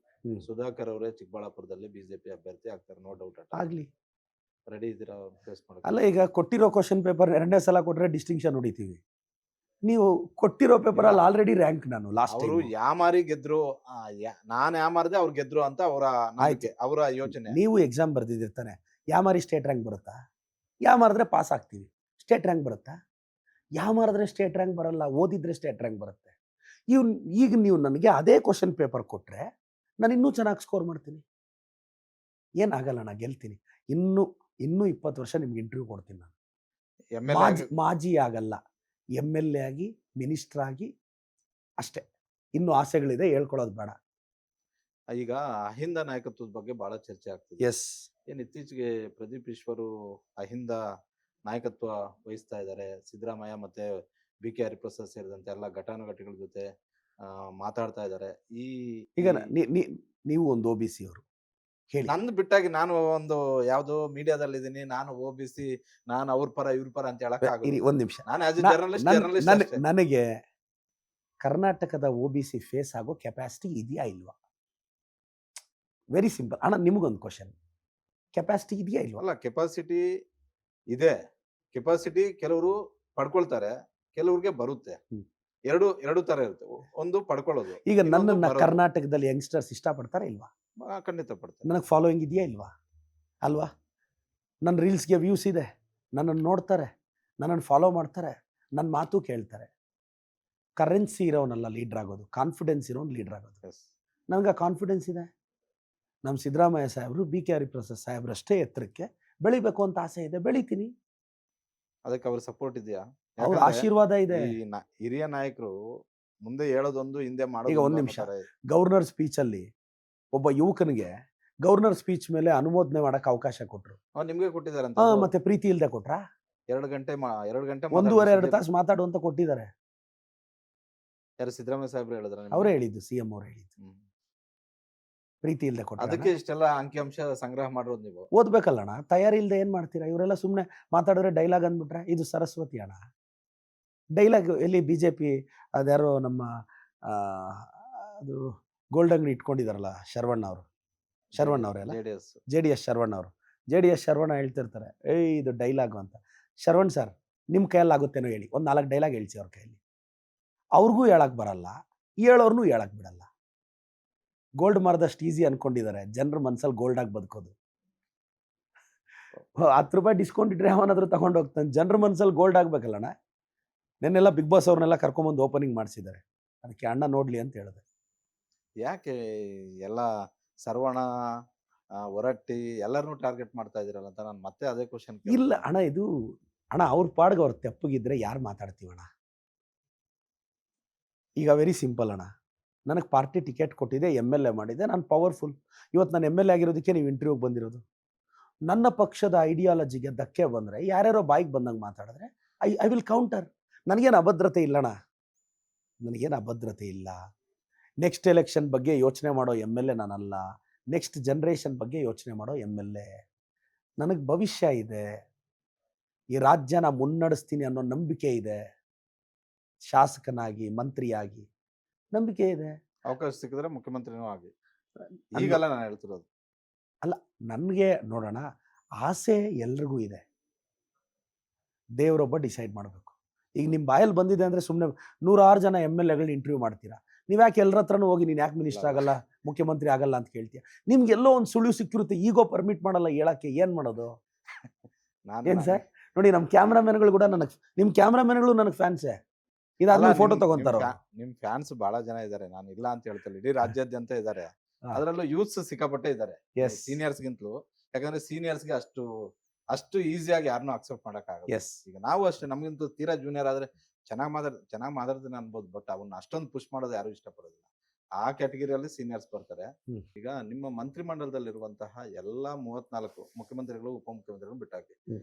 ಸುಧಾಕರ್ ಅವರೇ ಚಿಕ್ಕಬಳ್ಳಾಪುರದಲ್ಲಿ BJP ಅಭ್ಯರ್ಥಿ ಆಗ್ತಾರೆ, ನೋ ಡೌಟ್. ಆಗ್ಲಿ, ರೆಡಿ ಇದ್ದೀರಾ ಫೇಸ್ ಮಾಡಕ್ಕೆ? ಅಲ್ಲ, ಈಗ ಕೊಟ್ಟಿರೋ ಕ್ವಶನ್ ಪೇಪರ್ 2ನೇ ಸಲ ಕೊಟ್ಟರೆ ಡಿಸ್ಟಿಂಕ್ಷನ್ ಹೊಡಿತೀವಿ. ನೀವು ಕೊಟ್ಟಿರೋ ಪೇಪರಲ್ಲಿ ಆಲ್ರೆಡಿ ರ್ಯಾಂಕ್ ನಾನು ಲಾಸ್ಟ್. ಅವರು ಯಾಮಾರಿ ಗೆದ್ರು, ನಾನು ಯಾಮಾರ್ದೆ ಅವ್ರು ಗೆದ್ರು ಅಂತ ಅವರ ಯೋಚನೆ. ನೀವು ಎಕ್ಸಾಮ್ ಬರ್ದಿದಿರ್ತಾನೆ, ಯಾಮಾರಿ ಸ್ಟೇಟ್ ರ್ಯಾಂಕ್ ಬರುತ್ತಾ? ಯಾಮಾರಿದ್ರೆ ಪಾಸ್ ಆಗ್ತೀವಿ. ಸ್ಟೇಟ್ ರ್ಯಾಂಕ್ ಬರುತ್ತಾ? ಯಾಮಾರಿದ್ರೆ ಸ್ಟೇಟ್ ರ್ಯಾಂಕ್ ಬರಲ್ಲ, ಓದಿದ್ರೆ ಸ್ಟೇಟ್ ರ್ಯಾಂಕ್ ಬರುತ್ತೆ. ಈಗ ನೀವು ನನಗೆ ಅದೇ ಕ್ವಶನ್ ಪೇಪರ್ ಕೊಟ್ಟರೆ ನಾನು ಇನ್ನೂ ಚೆನ್ನಾಗಿ ಸ್ಕೋರ್ ಮಾಡ್ತೀನಿ. ಏನಾಗಲ್ಲ, ನಾನು ಗೆಲ್ತೀನಿ. ಇನ್ನೂ 20 ವರ್ಷ ನಿಮ್ಗೆ ಇಂಟರ್ವ್ಯೂ ಕೊಡ್ತೀನಿ ನಾನು. ಮಾಜಿ ಆಗಲ್ಲ, MLA ಆಗಿ, ಮಿನಿಸ್ಟರ್ ಆಗಿ ಅಷ್ಟೇ. ಇನ್ನೂ ಆಸೆಗಳಿದೆ, ಹೇಳ್ಕೊಳ್ಳೋದು ಬೇಡ. ಈಗ ಅಹಿಂದ ನಾಯಕತ್ವದ ಬಗ್ಗೆ ಬಹಳ ಚರ್ಚೆ ಆಗ್ತಿದೆ. ಎಸ್, ಏನ್ ಇತ್ತೀಚೆಗೆ ಪ್ರದೀಪ್ ಈಶ್ವರು ಅಹಿಂದ ನಾಯಕತ್ವ ವಹಿಸ್ತಾ ಇದ್ದಾರೆ. ಸಿದ್ದರಾಮಯ್ಯ ಮತ್ತೆ BK ಹರಿಪ್ರಸಾದ್ ಸೇರಿದಂತೆ ಎಲ್ಲ ಘಟಾನುಘಟಿಗಳ ಜೊತೆ ಮಾತಾಡ್ತಾ ಇದ್ದಾರೆ. ಈಗ ನೀವು ಒಂದು OBC ಅವರು ಹೇಳಿ. ನಂದು ಬಿಟ್ಟಾಗಿ ನಾನು ಒಂದು ಯಾವ್ದೋ ಮೀಡಿಯಾದಲ್ಲಿ ಇದೀನಿ, ನಾನು OBC, ನಾನು ಅವ್ರ ಪರ ಇವ್ರ ಪರ ಅಂತ ಹೇಳಕ್ ಆಗುತ್ತೆ. ಒಂದ್ ನಿಮಿಷ, ನಾನು ಆಸ್ ಎ ಜರ್ನಲಿಸ್ಟ್ ನನಗೆ ಕರ್ನಾಟಕದ OBC ಫೇಸ್ ಆಗೋ ಕೆಪಾಸಿಟಿ ಇದೆಯಾ ಇಲ್ವಾ? ವೆರಿ ಸಿಂಪಲ್ ಅಣ್ಣ. ನಿಮಗೊಂದು ಕ್ವಶನ್, ಕೆಪಾಸಿಟಿ ಇದೆಯಾ ಇಲ್ವಾ? ಅಲ್ಲ, ಕೆಪಾಸಿಟಿ ಇದೆ. ಕೆಪಾಸಿಟಿ ಕೆಲವರು ಪಡ್ಕೊಳ್ತಾರೆ, ಕೆಲವ್ರಿಗೆ ಬರುತ್ತೆ. ಹ್ಮ್. ಎರಡು ತರ ಇರುತ್ತೆ. ಒಂದು ಪಡ್ಕೊಳ್ಳೋದು, ಈಗ ಇನ್ನೊಂದು ನನ್ನನ್ನ ಬರೋದು. ಕರ್ನಾಟಕದಲ್ಲಿ ಯಂಗ್ಸ್ಟರ್ಸ್ ಇಷ್ಟಪಡ್ತಾರಾ ಇಲ್ವಾ? ಖಂಡಿತ ಪಡ್ತಾರೆ. ನನಗೆ ಫಾಲೋಯಿಂಗ್ ಇದೆಯಾ ಇಲ್ವಾ? ಅಲ್ವಾ? ನನ್ನ ರೀಲ್ಸ್ಗೆ ವ್ಯೂಸ್ ಇದೆ, ನನ್ನನ್ನು ನೋಡ್ತಾರೆ, ನನ್ನನ್ನು ಫಾಲೋ ಮಾಡ್ತಾರೆ, ನನ್ನ ಮಾತು ಕೇಳ್ತಾರೆ. ಕರೆನ್ಸಿ ಇರೋನಲ್ಲ ಲೀಡ್ರ್ ಆಗೋದು, ಕಾನ್ಫಿಡೆನ್ಸ್ ಇರೋನು ಲೀಡ್ರ್ ಆಗೋದು. Yes. ನನಗೆ ಕಾನ್ಫಿಡೆನ್ಸ್ ಇದೆ. ನಮ್ಮ ಸಿದ್ದರಾಮಯ್ಯ ಸಾಹೇಬರು, ಬಿ ಕೆ ಹರಿಪ್ರಸಾದ್ ಸಾಹೇಬ್ರು ಅಷ್ಟೇ ಎತ್ತರಕ್ಕೆ ಬೆಳಿಬೇಕು ಅಂತ ಆಸೆ ಇದೆ, ಬೆಳಿತೀನಿ. ಅದಕ್ಕೆ ಅವ್ರ ಸಪೋರ್ಟ್ ಇದೆಯಾ? ಅವ್ರ ಯಾಕಂದ್ರೆ ಆಶೀರ್ವಾದ ಇದೆ. ಈ ಹಿರಿಯ ನಾಯಕರು ಮುಂದೆ ಹೇಳೋದೊಂದು, ಹಿಂದೆ ಈಗ ಮಾಡೋದು ಒಂದ್ ನಿಮಿಷ. ಗವರ್ನರ್ ಸ್ಪೀಚಲ್ಲಿ ಒಬ್ಬ ಯುವಕನಿಗೆ ಗವರ್ನರ್ ಸ್ಪೀಚ್ ಮೇಲೆ ಅನುಮೋದನೆ ಮಾಡಕ್ಕೆ ಅವಕಾಶ ಕೊಟ್ರು. ನಿಮ್ಗೆ ಕೊಟ್ಟಿದ್ದಾರೆ ಅಂತ. ಮತ್ತೆ ಪ್ರೀತಿ ಇಲ್ದೆ ಕೊಟ್ರಾ? 2 ಗಂಟೆ 1.5-2 ತಾಸು ಮಾತಾಡು ಅಂತ ಕೊಟ್ಟಿದ್ದಾರೆ. ಯಾರು ಸಿದ್ದರಾಮಯ್ಯ ಸಾಹೇಬ್ರು ಹೇಳಿದ್ರ? ಅವರೇ ಹೇಳಿದ್ದು, CM ಅವ್ರು ಹೇಳಿದ್ದು. ಪ್ರೀತಿ ಇಲ್ದೆ ಕೊಟ್ಟ. ಅದಕ್ಕೆ ಇಷ್ಟೆಲ್ಲ ಅಂಕಿಅಂಶ ಸಂಗ್ರಹ ಮಾಡಿರೋದು ನೀವು. ಓದ್ಬೇಕಲ್ಲಣ್ಣ, ತಯಾರಿ ಇಲ್ದೆ ಏನ್ ಮಾಡ್ತೀರಾ? ಇವರೆಲ್ಲ ಸುಮ್ಮನೆ ಮಾತಾಡಿದ್ರೆ ಡೈಲಾಗ್ ಅಂದ್ಬಿಟ್ರೆ ಇದು ಸರಸ್ವತಿ ಅಣ್ಣ. ಡೈಲಾಗ್ ಎಲ್ಲಿ ಬಿಜೆಪಿ ಅದ್ಯಾರೋ ನಮ್ಮ ಅದು ಗೋಲ್ಡ್ ಅಂಗಡಿ ಇಟ್ಕೊಂಡಿದಾರಲ್ಲ ಶರವಣ್ಣ ಅವರೆಲ್ಲ JDS ಶರವಣ್ಣ ಹೇಳ್ತಿರ್ತಾರೆ, ಇದು ಡೈಲಾಗು ಅಂತ. ಶರವಣ್ ಸರ್, ನಿಮ್ಮ ಕೈಯಲ್ಲಿ ಆಗುತ್ತೇನೋ ಹೇಳಿ, ಒಂದು 4 ಡೈಲಾಗ್ ಹೇಳ್ಸಿ ಅವ್ರ ಕೈಯಲ್ಲಿ. ಅವ್ರಿಗೂ ಹೇಳಕ್ ಬರಲ್ಲ, ಹೇಳೋರ್ನು ಹೇಳಕ್ ಬಿಡಲ್ಲ. ಗೋಲ್ಡ್ ಮಾರ್ದಷ್ಟು ಈಸಿ ಅನ್ಕೊಂಡಿದ್ದಾರೆ ಜನರ ಮನ್ಸಲ್ಲಿ ಗೋಲ್ಡ್ ಆಗಿ ಬದುಕೋದು. 10 ರೂಪಾಯಿ ಡಿಸ್ಕೌಂಟ್ ಇಟ್ರೆ ಅವನಾದ್ರೂ ತಗೊಂಡು ಹೋಗ್ತಾನೆ. ಜನರ ಮನ್ಸಲ್ಲಿ ಗೋಲ್ಡ್ ಆಗ್ಬೇಕಲ್ಲಣ್ಣ. ನೆನ್ನೆಲ್ಲ ಬಿಗ್ ಬಾಸ್ ಅವ್ರನ್ನೆಲ್ಲ ಕರ್ಕೊಂಬಂದು ಓಪನಿಂಗ್ ಮಾಡಿಸಿದ್ದಾರೆ, ಅದಕ್ಕೆ ಅಣ್ಣ ನೋಡ್ಲಿ ಅಂತ ಹೇಳಿದೆ. ಯಾಕೆ ಎಲ್ಲ ಸರ್ವಣ ಹೊರಟ್ಟಿ ಎಲ್ಲರನ್ನೂ ಟಾರ್ಗೆಟ್ ಮಾಡ್ತಾ ಇದೀರಲ್ಲ ಅಂತ ನಾನು ಮತ್ತೆ ಅದೇ ಕ್ವಶನ್. ಇಲ್ಲ ಅಣ್ಣ, ಇದು ಅಣ್ಣ ಅವ್ರ ಪಾಡ್ಗೆ ಅವ್ರು ತೆಪ್ಪಗಿದ್ರೆ ಯಾರು ಮಾತಾಡ್ತೀವಣ್ಣ? ಈಗ ವೆರಿ ಸಿಂಪಲ್ ಅಣ್ಣ, ನನಗೆ ಪಾರ್ಟಿ ಟಿಕೆಟ್ ಕೊಟ್ಟಿದೆ, MLA ಮಾಡಿದೆ, ನಾನು ಪವರ್ಫುಲ್. ಇವತ್ತು ನಾನು MLA ಆಗಿರೋದಕ್ಕೆ ನೀವು ಇಂಟರ್ವ್ಯೂಗೆ ಬಂದಿರೋದು. ನನ್ನ ಪಕ್ಷದ ಐಡಿಯಾಲಜಿಗೆ ಧಕ್ಕೆ ಬಂದರೆ, ಯಾರ್ಯಾರೋ ಬಾಯಿಗೆ ಬಂದಂಗೆ ಮಾತಾಡಿದ್ರೆ ಐ ವಿಲ್ ಕೌಂಟರ್. ನನಗೇನು ಅಭದ್ರತೆ ಇಲ್ಲಣ್ಣ, ನನಗೇನು ಅಭದ್ರತೆ ಇಲ್ಲ. ನೆಕ್ಸ್ಟ್ ಎಲೆಕ್ಷನ್ ಬಗ್ಗೆ ಯೋಚನೆ ಮಾಡೋ MLA ನಾನಲ್ಲ, ನೆಕ್ಸ್ಟ್ ಜನ್ರೇಷನ್ ಬಗ್ಗೆ ಯೋಚನೆ ಮಾಡೋ MLA. ನನಗೆ ಭವಿಷ್ಯ ಇದೆ, ಈ ರಾಜ್ಯನ ಮುನ್ನಡೆಸ್ತೀನಿ ಅನ್ನೋ ನಂಬಿಕೆ ಇದೆ. ಶಾಸಕನಾಗಿ, ಮಂತ್ರಿಯಾಗಿ ನಂಬಿಕೆ ಇದೆ. ಅವಕಾಶ ಸಿಕ್ಕಿದ್ರೆ ಮುಖ್ಯಮಂತ್ರಿನೂ ಆಗಿ. ಈಗಲ್ಲ ನಾನು ಹೇಳ್ತಿರೋದು. ಅಲ್ಲ, ನನಗೆ ನೋಡೋಣ, ಆಸೆ ಎಲ್ರಿಗೂ ಇದೆ, ದೇವರೊಬ್ಬ ಡಿಸೈಡ್ ಮಾಡಬೇಕು. ಈಗ ನಿಮ್ಮ ಬಾಯಲ್ಲಿ ಬಂದಿದೆ ಅಂದರೆ ಸುಮ್ಮನೆ 100 ಜನ MLAಗಳು ಇಂಟರ್ವ್ಯೂ ಮಾಡ್ತೀರಾ. ನೀವು ಯಾಕೆ ಎಲ್ಲರ ಹತ್ರನೂ ಹೋಗಿ ನೀನು ಯಾಕೆ ಮಿನಿಸ್ಟರ್ ಆಗಲ್ಲ, ಮುಖ್ಯಮಂತ್ರಿ ಆಗಲ್ಲ ಅಂತ ಕೇಳ್ತೀಯ? ನಿಮ್ಗೆಲ್ಲೋ ಒಂದು ಸುಳಿವು ಸಿಕ್ಕಿರುತ್ತೆ, ಈಗೋ ಪರ್ಮಿಟ್ ಮಾಡಲ್ಲ ಹೇಳಕ್ಕೆ. ಏನು ಮಾಡೋದು? ಏನು ಸರ್ ನೋಡಿ, ನಮ್ಮ ಕ್ಯಾಮ್ರಾಮನ್ಗಳು ಕೂಡ ನಿಮ್ಮ ಕ್ಯಾಮ್ರಾಮನ್ಗಳು ನನಗೆ ಫ್ಯಾನ್ಸೇ. ಇದಾದ್ಮೇಲೆ ಫೋಟೋ ತಗೊಂತಾರೋ? ನಿಮ್ ಫ್ಯಾನ್ಸ್ ಬಹಳ ಜನ ಇದ್ದಾರೆ, ನಾನು ಇಲ್ಲ ಅಂತ ಹೇಳ್ತಿಲ್ಲ, ಇಡೀ ರಾಜ್ಯಾದ್ಯಂತ ಇದ್ದಾರೆ. ಅದರಲ್ಲೂ ಯೂತ್ಸ್ ಸಿಕ್ಕಾಪಟ್ಟೆ ಇದ್ದಾರೆ, ಸೀನಿಯರ್ಸ್ಗಿಂತಲೂ. ಯಾಕಂದ್ರೆ ಸೀನಿಯರ್ಸ್ಗೆ ಅಷ್ಟು ಈಸಿಯಾಗಿ ಯಾರನ್ನೂ ಅಕ್ಸೆಪ್ಟ್ ಮಾಡಕ್ಕಾಗಲ್ಲ. ಈಗ ನಾವು ಅಷ್ಟೇ, ನಮ್ಗಿಂತೂ ತೀರಾ ಜೂನಿಯರ್ ಆದ್ರೆ ಚೆನ್ನಾಗಿ ಮಾತಾಡ್ತೀನಿ ಅನ್ಬೋದು, ಬಟ್ ಅವನ್ನ ಅಷ್ಟೊಂದು ಪುಷ್ ಮಾಡೋದು ಯಾರು ಇಷ್ಟಪಡೋದಿಲ್ಲ. ಆ ಕ್ಯಾಟಗಿರಿಯಲ್ಲಿ ಸೀನಿಯರ್ಸ್ ಬರ್ತಾರೆ. ಈಗ ನಿಮ್ಮ ಮಂತ್ರಿಮಂಡಲದಲ್ಲಿರುವಂತಹ ಎಲ್ಲಾ 34 ಮುಖ್ಯಮಂತ್ರಿಗಳು, ಉಪಮುಖ್ಯಮಂತ್ರಿಗಳು ಬಿಟ್ಟಾಕಿ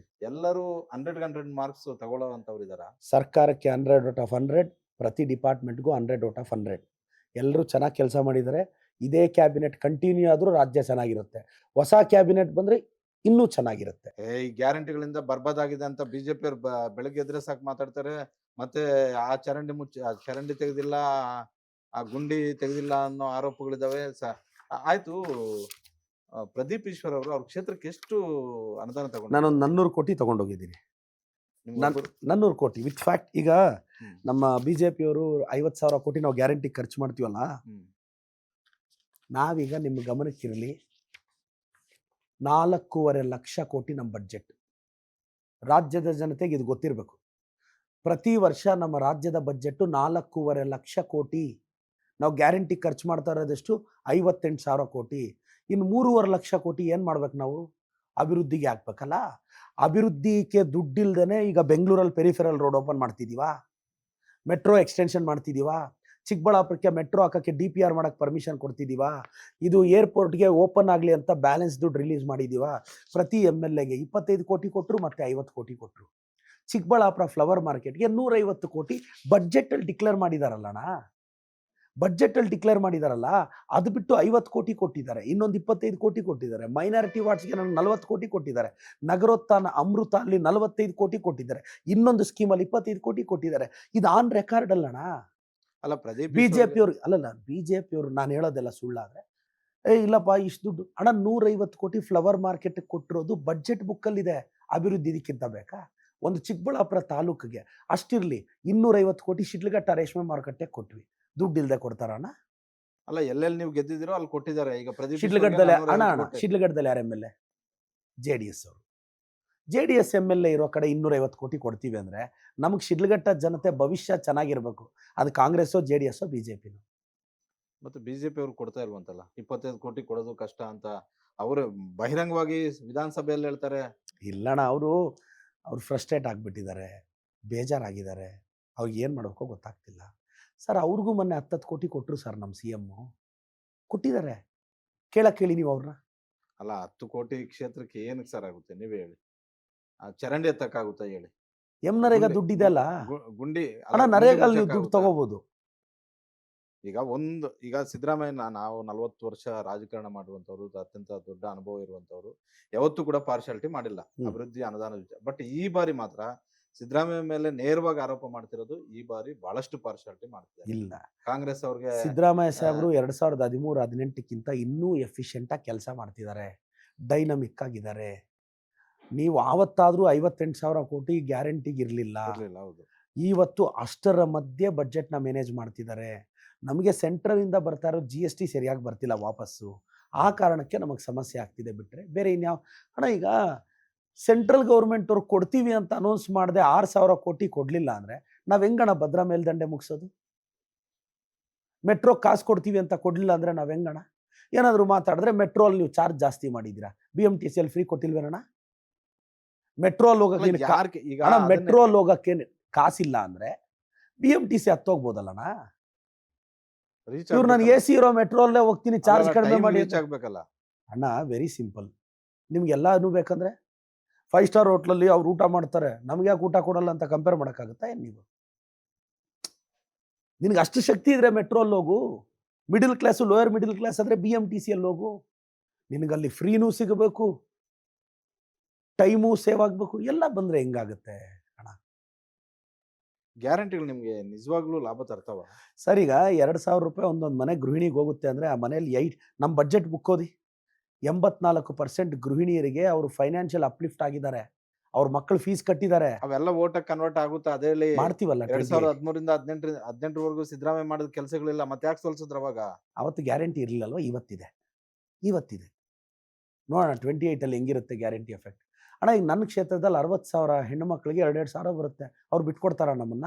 ಎಲ್ಲರೂ 100 ಮಾರ್ಕ್ಸ್ ತಗೊಳ್ಳೋವಂಥವ್ರು ಇದಾರ? ಸರ್ಕಾರಕ್ಕೆ 100/100, ಪ್ರತಿ ಡಿಪಾರ್ಟ್ಮೆಂಟ್ಗೂ 100/100. ಎಲ್ಲರೂ ಚೆನ್ನಾಗಿ ಕೆಲಸ ಮಾಡಿದ್ದಾರೆ. ಇದೇ ಕ್ಯಾಬಿನೆಟ್ ಕಂಟಿನ್ಯೂ ಆದ್ರೂ ರಾಜ್ಯ ಚೆನ್ನಾಗಿರುತ್ತೆ. ಹೊಸ ಕ್ಯಾಬಿನೆಟ್ ಬಂದ್ರೆ ಇನ್ನೂ ಚೆನ್ನಾಗಿರುತ್ತೆ. ಈ ಗ್ಯಾರಂಟಿಗಳಿಂದ ಬರ್ಬಾದಾಗಿದೆ ಅಂತ ಬಿಜೆಪಿ ಅವ್ರು ಬೆಳಗ್ಗೆ ಎದ್ರೆ ಸಾಕು ಮಾತಾಡ್ತಾರೆ. ಮತ್ತೆ ಆ ಚರಂಡಿ ತೆಗೆದಿಲ್ಲ, ಆ ಗುಂಡಿ ತೆಗೆದಿಲ್ಲ ಅನ್ನೋ ಆರೋಪಗಳಿದಾವೆ. ಆಯ್ತು, ಪ್ರದೀಪ್ ಈಶ್ವರ್ ಅವರು ಅವ್ರ ಕ್ಷೇತ್ರಕ್ಕೆ ಎಷ್ಟು ಅನುದಾನ ತಗೊಂಡು? ನಾನೊಂದು 400 ಕೋಟಿ ತಗೊಂಡೋಗಿದ್ದೀನಿ. 400 ಕೋಟಿ ವಿತ್ ಫ್ಯಾಕ್ಟ್. ಈಗ ನಮ್ಮ BJP ಅವರು 50,000 ಕೋಟಿ ನಾವು ಗ್ಯಾರಂಟಿ ಖರ್ಚು ಮಾಡ್ತೀವಲ್ಲ, ನಾವೀಗ ನಿಮ್ಮ ಗಮನಕ್ಕಿರಲಿ, 4.5 ಲಕ್ಷ ಕೋಟಿ ನಮ್ಮ ಬಡ್ಜೆಟ್. ರಾಜ್ಯದ ಜನತೆಗೆ ಇದು ಗೊತ್ತಿರಬೇಕು. ಪ್ರತಿ ವರ್ಷ ನಮ್ಮ ರಾಜ್ಯದ ಬಡ್ಜೆಟ್ 4.5 ಲಕ್ಷ ಕೋಟಿ. ನಾವು ಗ್ಯಾರಂಟಿ ಖರ್ಚು ಮಾಡ್ತಾ ಇರೋದಷ್ಟು 58,000 ಕೋಟಿ. ಇನ್ನು 3.5 ಲಕ್ಷ ಕೋಟಿ ಏನು ಮಾಡ್ಬೇಕು ನಾವು? ಅಭಿವೃದ್ಧಿಗೆ ಹಾಕ್ಬೇಕಲ್ಲ. ಅಭಿವೃದ್ಧಿಗೆ ದುಡ್ಡಿಲ್ದೇ ಈಗ ಬೆಂಗಳೂರಲ್ಲಿ ಪೆರಿಫೆರಲ್ ರೋಡ್ ಓಪನ್ ಮಾಡ್ತಿದ್ದೀವಾ, ಮೆಟ್ರೋ ಎಕ್ಸ್ಟೆನ್ಷನ್ ಮಾಡ್ತಿದ್ದೀವಾ, ಚಿಕ್ಕಬಳ್ಳಾಪುರಕ್ಕೆ ಮೆಟ್ರೋ ಹಾಕೋಕ್ಕೆ DPR ಮಾಡೋಕ್ಕೆ ಪರ್ಮಿಷನ್ ಕೊಡ್ತಿದ್ದೀವಾ, ಇದು ಏರ್ಪೋರ್ಟ್ಗೆ ಓಪನ್ ಆಗಲಿ ಅಂತ ಬ್ಯಾಲೆನ್ಸ್ ದುಡ್ಡು ರಿಲೀಸ್ ಮಾಡಿದ್ದೀವಾ. ಪ್ರತಿ MLAಗೆ 25 ಕೋಟಿ ಕೊಟ್ಟರು, ಮತ್ತೆ 50 ಕೋಟಿ ಕೊಟ್ಟರು. ಚಿಕ್ಕಬಳ್ಳಾಪುರ ಫ್ಲವರ್ ಮಾರ್ಕೆಟ್ಗೆ 150 ಕೋಟಿ ಬಡ್ಜೆಟಲ್ಲಿ ಡಿಕ್ಲೇರ್ ಮಾಡಿದಾರಲ್ಲಣ್ಣ. ಬಡ್ಜೆಟಲ್ಲಿ ಡಿಕ್ಲೇರ್ ಮಾಡಿದಾರಲ್ಲ, ಅದು ಬಿಟ್ಟು 50 ಕೋಟಿ ಕೊಟ್ಟಿದ್ದಾರೆ, ಇನ್ನೊಂದು 25 ಕೋಟಿ ಕೊಟ್ಟಿದ್ದಾರೆ. ಮೈನಾರಿಟಿ ವಾರ್ಡ್ಸ್ಗೆ ನನಗೆ 40 ಕೋಟಿ ಕೊಟ್ಟಿದ್ದಾರೆ. ನಗರೋತ್ಥಾನ ಅಮೃತ ಅಲ್ಲಿ 45 ಕೋಟಿ ಕೊಟ್ಟಿದ್ದಾರೆ. ಇನ್ನೊಂದು ಸ್ಕೀಮಲ್ಲಿ 25 ಕೋಟಿ ಕೊಟ್ಟಿದ್ದಾರೆ. ಇದು ಆನ್ ರೆಕಾರ್ಡ್ ಅಲ್ಲಣ್ಣ. ಅಲ್ಲ, ಪ್ರದೀಪ್ BJP ಅವ್ರು ಅಲ್ಲಲ್ಲ, BJP ಅವರು ನಾನು ಹೇಳೋದೆಲ್ಲ ಸುಳ್ಳಾದ್ರೆ ಇಲ್ಲಪ್ಪ ಇಷ್ಟು ದುಡ್ಡು ಅಣ್ಣ 150 ಕೋಟಿ ಫ್ಲವರ್ ಮಾರ್ಕೆಟ್ ಕೊಟ್ಟಿರೋದು ಬಡ್ಜೆಟ್ ಬುಕ್ಕಲ್ಲಿದೆ. ಅಭಿವೃದ್ಧಿ ಇದಕ್ಕಿಂತ ಬೇಕಾ? ಒಂದು ಚಿಕ್ಕಬಳ್ಳಾಪುರ ತಾಲೂಕಿಗೆ ಅಷ್ಟಿರ್ಲಿ 250 ಕೋಟಿ ಶಿಡ್ಲಘಟ್ಟ ರೇಷ್ಮೆ ಮಾರುಕಟ್ಟೆ ಕೊಟ್ವಿ. ದುಡ್ಡು ಇಲ್ದೆ ಕೊಡ್ತಾರಣ್ಣ? ಅಲ್ಲ, ಎಲ್ಲೆಲ್ಲಿ ನೀವು ಗೆದ್ದಿದ್ದೀರೋ ಅಲ್ಲಿ ಕೊಟ್ಟಿದ್ದಾರೆ. ಈಗ ಪ್ರದೀಪ್ ಶಿಡ್ಲಘಟ್ಟದಲ್ಲಿ ಈಶ್ವರ್ಗೆ ಅಣ್ಣ 450 ಕೋಟಿ. ಶಿಡ್ಲಘಟ್ಟದಲ್ಲಿ ಯಾರ MLA? JDS ಅವರು. JDS MLA ಇರೋ ಕಡೆ 250 ಕೋಟಿ ಕೊಡ್ತೀವಿ ಅಂದ್ರೆ ನಮಗೆ ಶಿಡ್ಲಘಟ್ಟ ಜನತೆ ಭವಿಷ್ಯ ಚೆನ್ನಾಗಿರ್ಬೇಕು. ಅದು ಕಾಂಗ್ರೆಸ್ಸೋ JDS BJPನೋ? ಮತ್ತೆ ಬಿಜೆಪಿ ಅವರು ಕೊಡ್ತಾ ಇಲ್ವಂತಲ್ಲ, 25 ಕೋಟಿ ಕೊಡೋದು ಕಷ್ಟ ಅಂತ ಅವರು ಬಹಿರಂಗವಾಗಿ ವಿಧಾನಸಭೆಯಲ್ಲಿ ಹೇಳ್ತಾರೆ. ಇಲ್ಲಣ್ಣ, ಅವರು ಫ್ರಸ್ಟ್ರೇಟ್ ಆಗಿಬಿಟ್ಟಿದ್ದಾರೆ, ಬೇಜಾರಾಗಿದ್ದಾರೆ. ಅವ್ರಿಗೆ ಏನು ಮಾಡಬೇಕೋ ಗೊತ್ತಾಗ್ತಿಲ್ಲ ಸರ್. ಅವ್ರಿಗೂ ಮೊನ್ನೆ 10 ಕೋಟಿ ಕೊಟ್ಟರು ಸರ್ ನಮ್ಮ CM ಕೊಟ್ಟಿದ್ದಾರೆ. ಕೇಳಿ ನೀವು ಅವ್ರನ್ನ. ಅಲ್ಲ, 10 ಕೋಟಿ ಕ್ಷೇತ್ರಕ್ಕೆ ಏನಕ್ಕೆ ಸರ್ ಆಗುತ್ತೆ ನೀವೇ ಹೇಳಿ? ಚರಂಡಿ ಎತ್ತಕ್ಕಾಗುತ್ತಾ ಹೇಳಿ? ನರೇಗಾ ದುಡ್ಡು ಇದೆ ಅಲ್ಲ ಗುಂಡಿ ಅಣ್ಣ, ನರೇಗಾ ನೀವು ದುಡ್ಡು ತಗೋಬಹುದು. ಈಗ ಸಿದ್ದರಾಮಯ್ಯ, ನಾವು 40 ವರ್ಷ ರಾಜಕಾರಣ ಮಾಡುವಂತವ್ರು, ಅತ್ಯಂತ ದೊಡ್ಡ ಅನುಭವ ಇರುವಂತವ್ರು, ಯಾವತ್ತೂ ಕೂಡ ಪಾರ್ಶಾಲಿಟಿ ಮಾಡಿಲ್ಲ ಅಭಿವೃದ್ಧಿ ಅನುದಾನ ವಿಚಾರ. ಬಟ್ ಈ ಬಾರಿ ಮಾತ್ರ ಸಿದ್ದರಾಮಯ್ಯ ಮೇಲೆ ನೇರವಾಗಿ ಆರೋಪ ಮಾಡ್ತಿರೋದು ಈ ಬಾರಿ ಬಹಳಷ್ಟು ಪಾರ್ಶಾಲಿಟಿ ಮಾಡ್ತಿದ್ದಾರೆ. ಇಲ್ಲ, ಕಾಂಗ್ರೆಸ್ ಅವ್ರಿಗೆ ಸಿದ್ದರಾಮಯ್ಯ ಸಾಹೇಬರು 2013-18ಕ್ಕಿಂತ ಇನ್ನೂ ಎಫಿಷಿಯೆಂಟ್ ಆಗಿ ಕೆಲಸ ಮಾಡ್ತಿದ್ದಾರೆ, ಡೈನಮಿಕ್ ಆಗಿದ್ದಾರೆ. ನೀವು ಆವತ್ತಾದ್ರೂ 58,000 ಕೋಟಿ ಗ್ಯಾರಂಟಿಗೆ ಇರಲಿಲ್ಲ. ಹೌದು. ಇವತ್ತು ಅಷ್ಟರ ಮಧ್ಯೆ ಬಜೆಟ್ನ ಮ್ಯಾನೇಜ್ ಮಾಡ್ತಿದ್ದಾರೆ. ನಮಗೆ ಸೆಂಟ್ರಲಿಂದ ಬರ್ತಾ ಇರೋ GST ಸರಿಯಾಗಿ ಬರ್ತಿಲ್ಲ ವಾಪಸ್ಸು. ಆ ಕಾರಣಕ್ಕೆ ನಮಗೆ ಸಮಸ್ಯೆ ಆಗ್ತಿದೆ ಬಿಟ್ಟರೆ ಬೇರೆ ಇನ್ಯಾವ. ಅಣ್ಣ, ಈಗ ಸೆಂಟ್ರಲ್ ಗೌರ್ಮೆಂಟ್ ಅವ್ರು ಕೊಡ್ತೀವಿ ಅಂತ ಅನೌನ್ಸ್ ಮಾಡದೆ 6,000 ಕೋಟಿ ಕೊಡಲಿಲ್ಲ ಅಂದರೆ ನಾವು ಹೆಂಗಣ ಭದ್ರಾ ಮೇಲ್ದಂಡೆ ಮುಗಿಸೋದು? ಮೆಟ್ರೋ ಕಾಸು ಕೊಡ್ತೀವಿ ಅಂತ ಕೊಡಲಿಲ್ಲ ಅಂದರೆ ನಾವು ಹೆಂಗಣ? ಏನಾದರೂ ಮಾತಾಡಿದ್ರೆ ಮೆಟ್ರೋಲ್ ನೀವು ಚಾರ್ಜ್ ಜಾಸ್ತಿ ಮಾಡಿದ್ದೀರಾ, BMTCL ಫ್ರೀ ಕೊಟ್ಟಿಲ್ವೇನಣ್ಣ? ಮೆಟ್ರೋಲ್ ಹೋಗಕ್ಕೆ ಮೆಟ್ರೋಲ್ ಹೋಗಕ್ಕೆ ಕಾಸಿಲ್ಲ ಅಂದರೆ BMTC ಹತ್ತೋಗ್ಬೋದಲ್ಲಣ್ಣ. ಇವ್ರು ನಾನು AC ಇರೋ ಮೆಟ್ರೋಲ್ಲೇ ಹೋಗ್ತೀನಿ, ಚಾರ್ಜ್ ಕಡಿಮೆ ಮಾಡಿ ಆಗ್ಬೇಕಲ್ಲ ಅಣ್ಣ. Very simple. ನಿಮ್ಗೆಲ್ಲನೂ ಬೇಕಂದ್ರೆ 5 ಸ್ಟಾರ್ ಹೋಟ್ಲಲ್ಲಿ ಅವ್ರು ಊಟ ಮಾಡ್ತಾರೆ, ನಮ್ಗೆ ಯಾಕೆ ಊಟ ಕೊಡಲ್ಲ ಅಂತ ಕಂಪೇರ್ ಮಾಡೋಕ್ಕಾಗುತ್ತಾ ಏನು ನೀವು? ನಿನಗೆ ಅಷ್ಟು ಶಕ್ತಿ ಇದ್ರೆ ಮೆಟ್ರೋಲ್ ಹೋಗು. Middle class, lower middle class ಆದರೆ BMTCL ಹೋಗು. ನಿನಗಲ್ಲಿ ಫ್ರೀನೂ ಸಿಗಬೇಕು, ಟೈಮು ಸೇವ್ ಆಗಬೇಕು. ಎಲ್ಲ ಬಂದರೆ ಹೆಂಗಾಗುತ್ತೆ ಅಣ್ಣ? ಗ್ಯಾರಂಟಿಗಳು ನಿಮಗೆ ನಿಜವಾಗ್ಲೂ ಲಾಭ ತರ್ತಾವ ಸರ್? ಈಗ 2,000 ರೂಪಾಯಿ ಒಂದೊಂದು ಮನೆ ಗೃಹಿಣಿಗೆ ಹೋಗುತ್ತೆ ಅಂದರೆ ಆ ಮನೇಲಿ ನಮ್ಮ ಬಜೆಟ್ ಬುಕ್ ಓದಿ 84% ಗೃಹಿಣಿಯರಿಗೆ ಅವರು ಫೈನಾನ್ಷಿಯಲ್ ಅಪ್ಲಿಫ್ಟ್ ಆಗಿದ್ದಾರೆ. ಅವ್ರ ಮಕ್ಕಳು ಫೀಸ್ ಕಟ್ಟಿದ್ದಾರೆ. ಅವೆಲ್ಲ ಓಟಕ್ಕೆ ಕನ್ವರ್ಟ್ ಆಗುತ್ತೆ. ಅದೇ ಮಾಡ್ತೀವಲ್ಲ 2013 18ವರೆಗೂ ಸಿದ್ದರಾಮಯ್ಯ ಮಾಡಿದ ಕೆಲಸಗಳಿಲ್ಲ, ಮತ್ತೆ ಯಾಕೆ ಸೋಲ್ಸಿದ್ರು ಅವಾಗ? ಅವತ್ತು ಗ್ಯಾರಂಟಿ ಇರಲಿಲ್ಲಲ್ವ? ಇವತ್ತಿದೆ ನೋಡೋಣ 28ಅಲ್ಲಿ ಹೆಂಗಿರುತ್ತೆ ಗ್ಯಾರಂಟಿ ಎಫೆಕ್ಟ್. ಅಣ್ಣ, ಈಗ ನನ್ನ ಕ್ಷೇತ್ರದಲ್ಲಿ 60,000 ಹೆಣ್ಣು ಮಕ್ಕಳಿಗೆ 2,000 ಬರುತ್ತೆ. ಅವ್ರು ಬಿಟ್ಕೊಡ್ತಾರ ನಮ್ಮನ್ನ?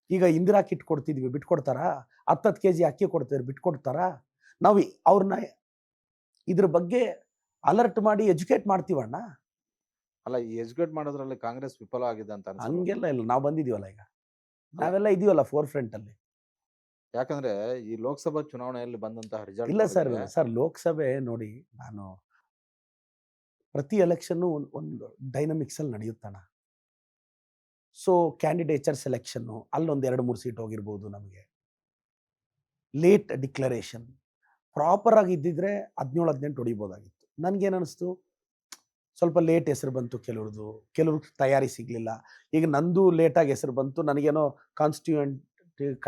ಈಗ ಇಂದಿರಾ ಕಿಟ್ ಕೊಡ್ತಿದ್ವಿ, ಬಿಟ್ಕೊಡ್ತಾರಾ? 10 kg ಅಕ್ಕಿ ಕೊಡ್ತೀವಿ, ಬಿಟ್ಕೊಡ್ತಾರಾ? ನಾವು ಅವ್ರನ್ನ ಇದ್ರ ಬಗ್ಗೆ ಅಲರ್ಟ್ ಮಾಡಿ ಎಜುಕೇಟ್ ಮಾಡ್ತೀವಣ್ಣ. ಅಲ್ಲ, ಈ ಎಜುಕೇಟ್ ಮಾಡೋದ್ರಲ್ಲಿ ಕಾಂಗ್ರೆಸ್ ವಿಫಲ ಆಗಿದೆ ಅಂತ ಹಂಗೆಲ್ಲ ಇಲ್ಲ. ನಾವು ಬಂದಿದೀವಲ್ಲ, ಈಗ ನಾವೆಲ್ಲ ಇದೀವಲ್ಲ ಫೋರ್ ಫ್ರಂಟ್ ಅಲ್ಲಿ. ಯಾಕಂದ್ರೆ ಈ ಲೋಕಸಭಾ ಚುನಾವಣೆಯಲ್ಲಿ ಬಂದಂತಹ ರಿಸಲ್ಟ್ ಇಲ್ಲ ಸರ್ ಲೋಕಸಭೆ ನೋಡಿ, ನಾನು ಪ್ರತಿ ಎಲೆಕ್ಷನ್ನು ಒಂದು ಡೈನಮಿಕ್ಸ್ ಅಲ್ಲಿ ನಡೆಯುತ್ತಣ್ಣ. ಸೊ ಕ್ಯಾಂಡಿಡೇಚರ್ ಸೆಲೆಕ್ಷನ್ನು ಅಲ್ಲೊಂದು 2-3 ಸೀಟ್ ಹೋಗಿರ್ಬೋದು. ನಮಗೆ ಲೇಟ್ ಡಿಕ್ಲರೇಷನ್ ಪ್ರಾಪರ್ ಆಗಿ ಇದ್ದಿದ್ರೆ 17-18 ಹೊಡಿಬೋದಾಗಿತ್ತು. ನನಗೇನಿಸ್ತು, ಸ್ವಲ್ಪ ಲೇಟ್ ಹೆಸರು ಬಂತು ಕೆಲವ್ರಿಗೆ ತಯಾರಿ ಸಿಗಲಿಲ್ಲ. ಈಗ ನಂದು ಲೇಟಾಗಿ ಹೆಸರು ಬಂತು, ನನಗೇನೋ ಕಾನ್ಸ್ಟಿಟ್ಯೂಯೆಂಟ್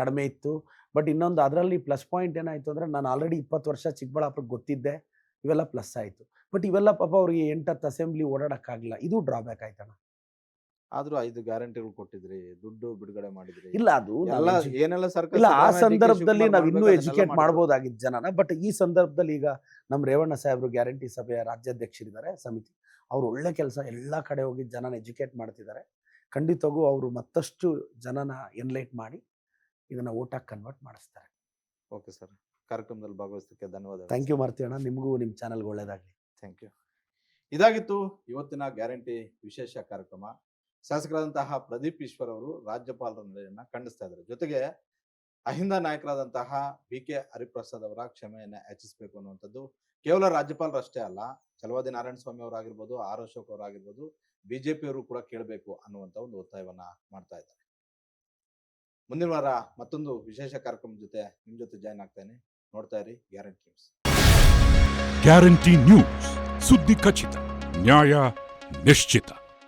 ಕಡಿಮೆ ಇತ್ತು. ಬಟ್ ಇನ್ನೊಂದು ಅದರಲ್ಲಿ ಪ್ಲಸ್ ಪಾಯಿಂಟ್ ಏನಾಯಿತು ಅಂದರೆ, ನಾನು ಆಲ್ರೆಡಿ 20 ವರ್ಷ ಚಿಕ್ಕಬಳ್ಳಾಪುರಕ್ಕೆ ಗೊತ್ತಿದ್ದೆ, ಇವೆಲ್ಲ ಪ್ಲಸ್ ಆಯಿತು. ಬಟ್ ಇವೆಲ್ಲ ಪಾಪ ಅವ್ರಿಗೆ 8-10 ಅಸೆಂಬ್ಲಿ ಓಡಾಡೋಕ್ಕಾಗಲಿಲ್ಲ. ಇದು ಡ್ರಾಬ್ಯಾಕ್ ಆಯ್ತಣ್ಣ. ಆದ್ರೂ 5 ಗ್ಯಾರಂಟಿಗಳು ಕೊಟ್ಟಿದ್ರಿ, ದುಡ್ಡು ಬಿಡುಗಡೆ ಮಾಡಿದ್ರಿ. ಇಲ್ಲ, ಅದು ಏನೆಲ್ಲ ಸರ್ಕಾರ ಇಲ್ಲ, ಆ ಸಂದರ್ಭದಲ್ಲಿ ನಾವು ಇನ್ನೂ ಎಜುಕೇಟ್ ಮಾಡ್ಬೋದಾಗಿತ್ತು ಜನನ. ಬಟ್ ಈ ಸಂದರ್ಭದಲ್ಲಿ ಈಗ ನಮ್ಮ ರೇವಣ್ಣ ಸಾಹೇಬರು ಗ್ಯಾರಂಟಿ ಸಭೆಯ ರಾಜ್ಯಾಧ್ಯಕ್ಷರಿದ್ದಾರೆ ಸಮಿತಿ, ಅವರು ಒಳ್ಳೆ ಕೆಲಸ ಎಲ್ಲ ಕಡೆ ಹೋಗಿ ಜನನ ಎಜುಕೇಟ್ ಮಾಡ್ತಿದ್ದಾರೆ. ಖಂಡಿತವಾಗೂ ಅವರು ಮತ್ತಷ್ಟು ಜನನ ಎನ್ಲೈಟ್ ಮಾಡಿ ಇದನ್ನ ಓಟಾಗಿ ಕನ್ವರ್ಟ್ ಮಾಡಿಸ್ತಾರೆ. ಓಕೆ ಸರ್, ಕಾರ್ಯಕ್ರಮದಲ್ಲಿ ಭಾಗವಹಿಸೋದಕ್ಕೆ ಧನ್ಯವಾದ. ಥ್ಯಾಂಕ್ ಯು ಮಾರುತಿ ಅಣ್ಣ, ನಿಮಗೂ ನಿಮ್ಮ ಚಾನಲ್ಗೆ ಒಳ್ಳೇದಾಗಲಿ. Thank you. ಇದಾಗಿತ್ತು ಇವತ್ತಿನ ಗ್ಯಾರಂಟಿ ವಿಶೇಷ ಕಾರ್ಯಕ್ರಮ. ಶಾಸಕರಾದಂತಹ ಪ್ರದೀಪ್ ಈಶ್ವರ್ ಅವರು ರಾಜ್ಯಪಾಲರ ನಡೆಯನ್ನ ಖಂಡಿಸ್ತಾ ಇದ್ದಾರೆ. ಜೊತೆಗೆ ಅಹಿಂದ ನಾಯಕರಾದಂತಹ BK ಹರಿಪ್ರಸಾದ್ ಅವರ ಕ್ಷಮೆಯನ್ನ ಯಾಚಿಸಬೇಕು ಅನ್ನುವಂಥದ್ದು ಕೇವಲ ರಾಜ್ಯಪಾಲರಷ್ಟೇ ಅಲ್ಲ, ಛಲವಾದಿ ನಾರಾಯಣ ಸ್ವಾಮಿ ಅವರಾಗಿರ್ಬೋದು, ಆರ್ ಅಶೋಕ್ ಅವರಾಗಿರ್ಬೋದು, BJP ಅವರು ಕೂಡ ಕೇಳಬೇಕು ಅನ್ನುವಂಥ ಒಂದು ಒತ್ತಾಯವನ್ನ ಮಾಡ್ತಾ ಇದ್ದಾರೆ. ಮುಂದಿನ ವಾರ ಮತ್ತೊಂದು ವಿಶೇಷ ಕಾರ್ಯಕ್ರಮದ ಜೊತೆ ನಿಮ್ ಜೊತೆ ಜಾಯ್ನ್ ಆಗ್ತೇನೆ. ನೋಡ್ತಾ ಇರಿ ಗ್ಯಾರಂಟಿ ನ್ಯೂಸ್. ಗ್ಯಾರಂಟಿ ನ್ಯೂಸ್, ಸುದ್ದಿ ಖಚಿತ, ನ್ಯಾಯ ನಿಶ್ಚಿತ.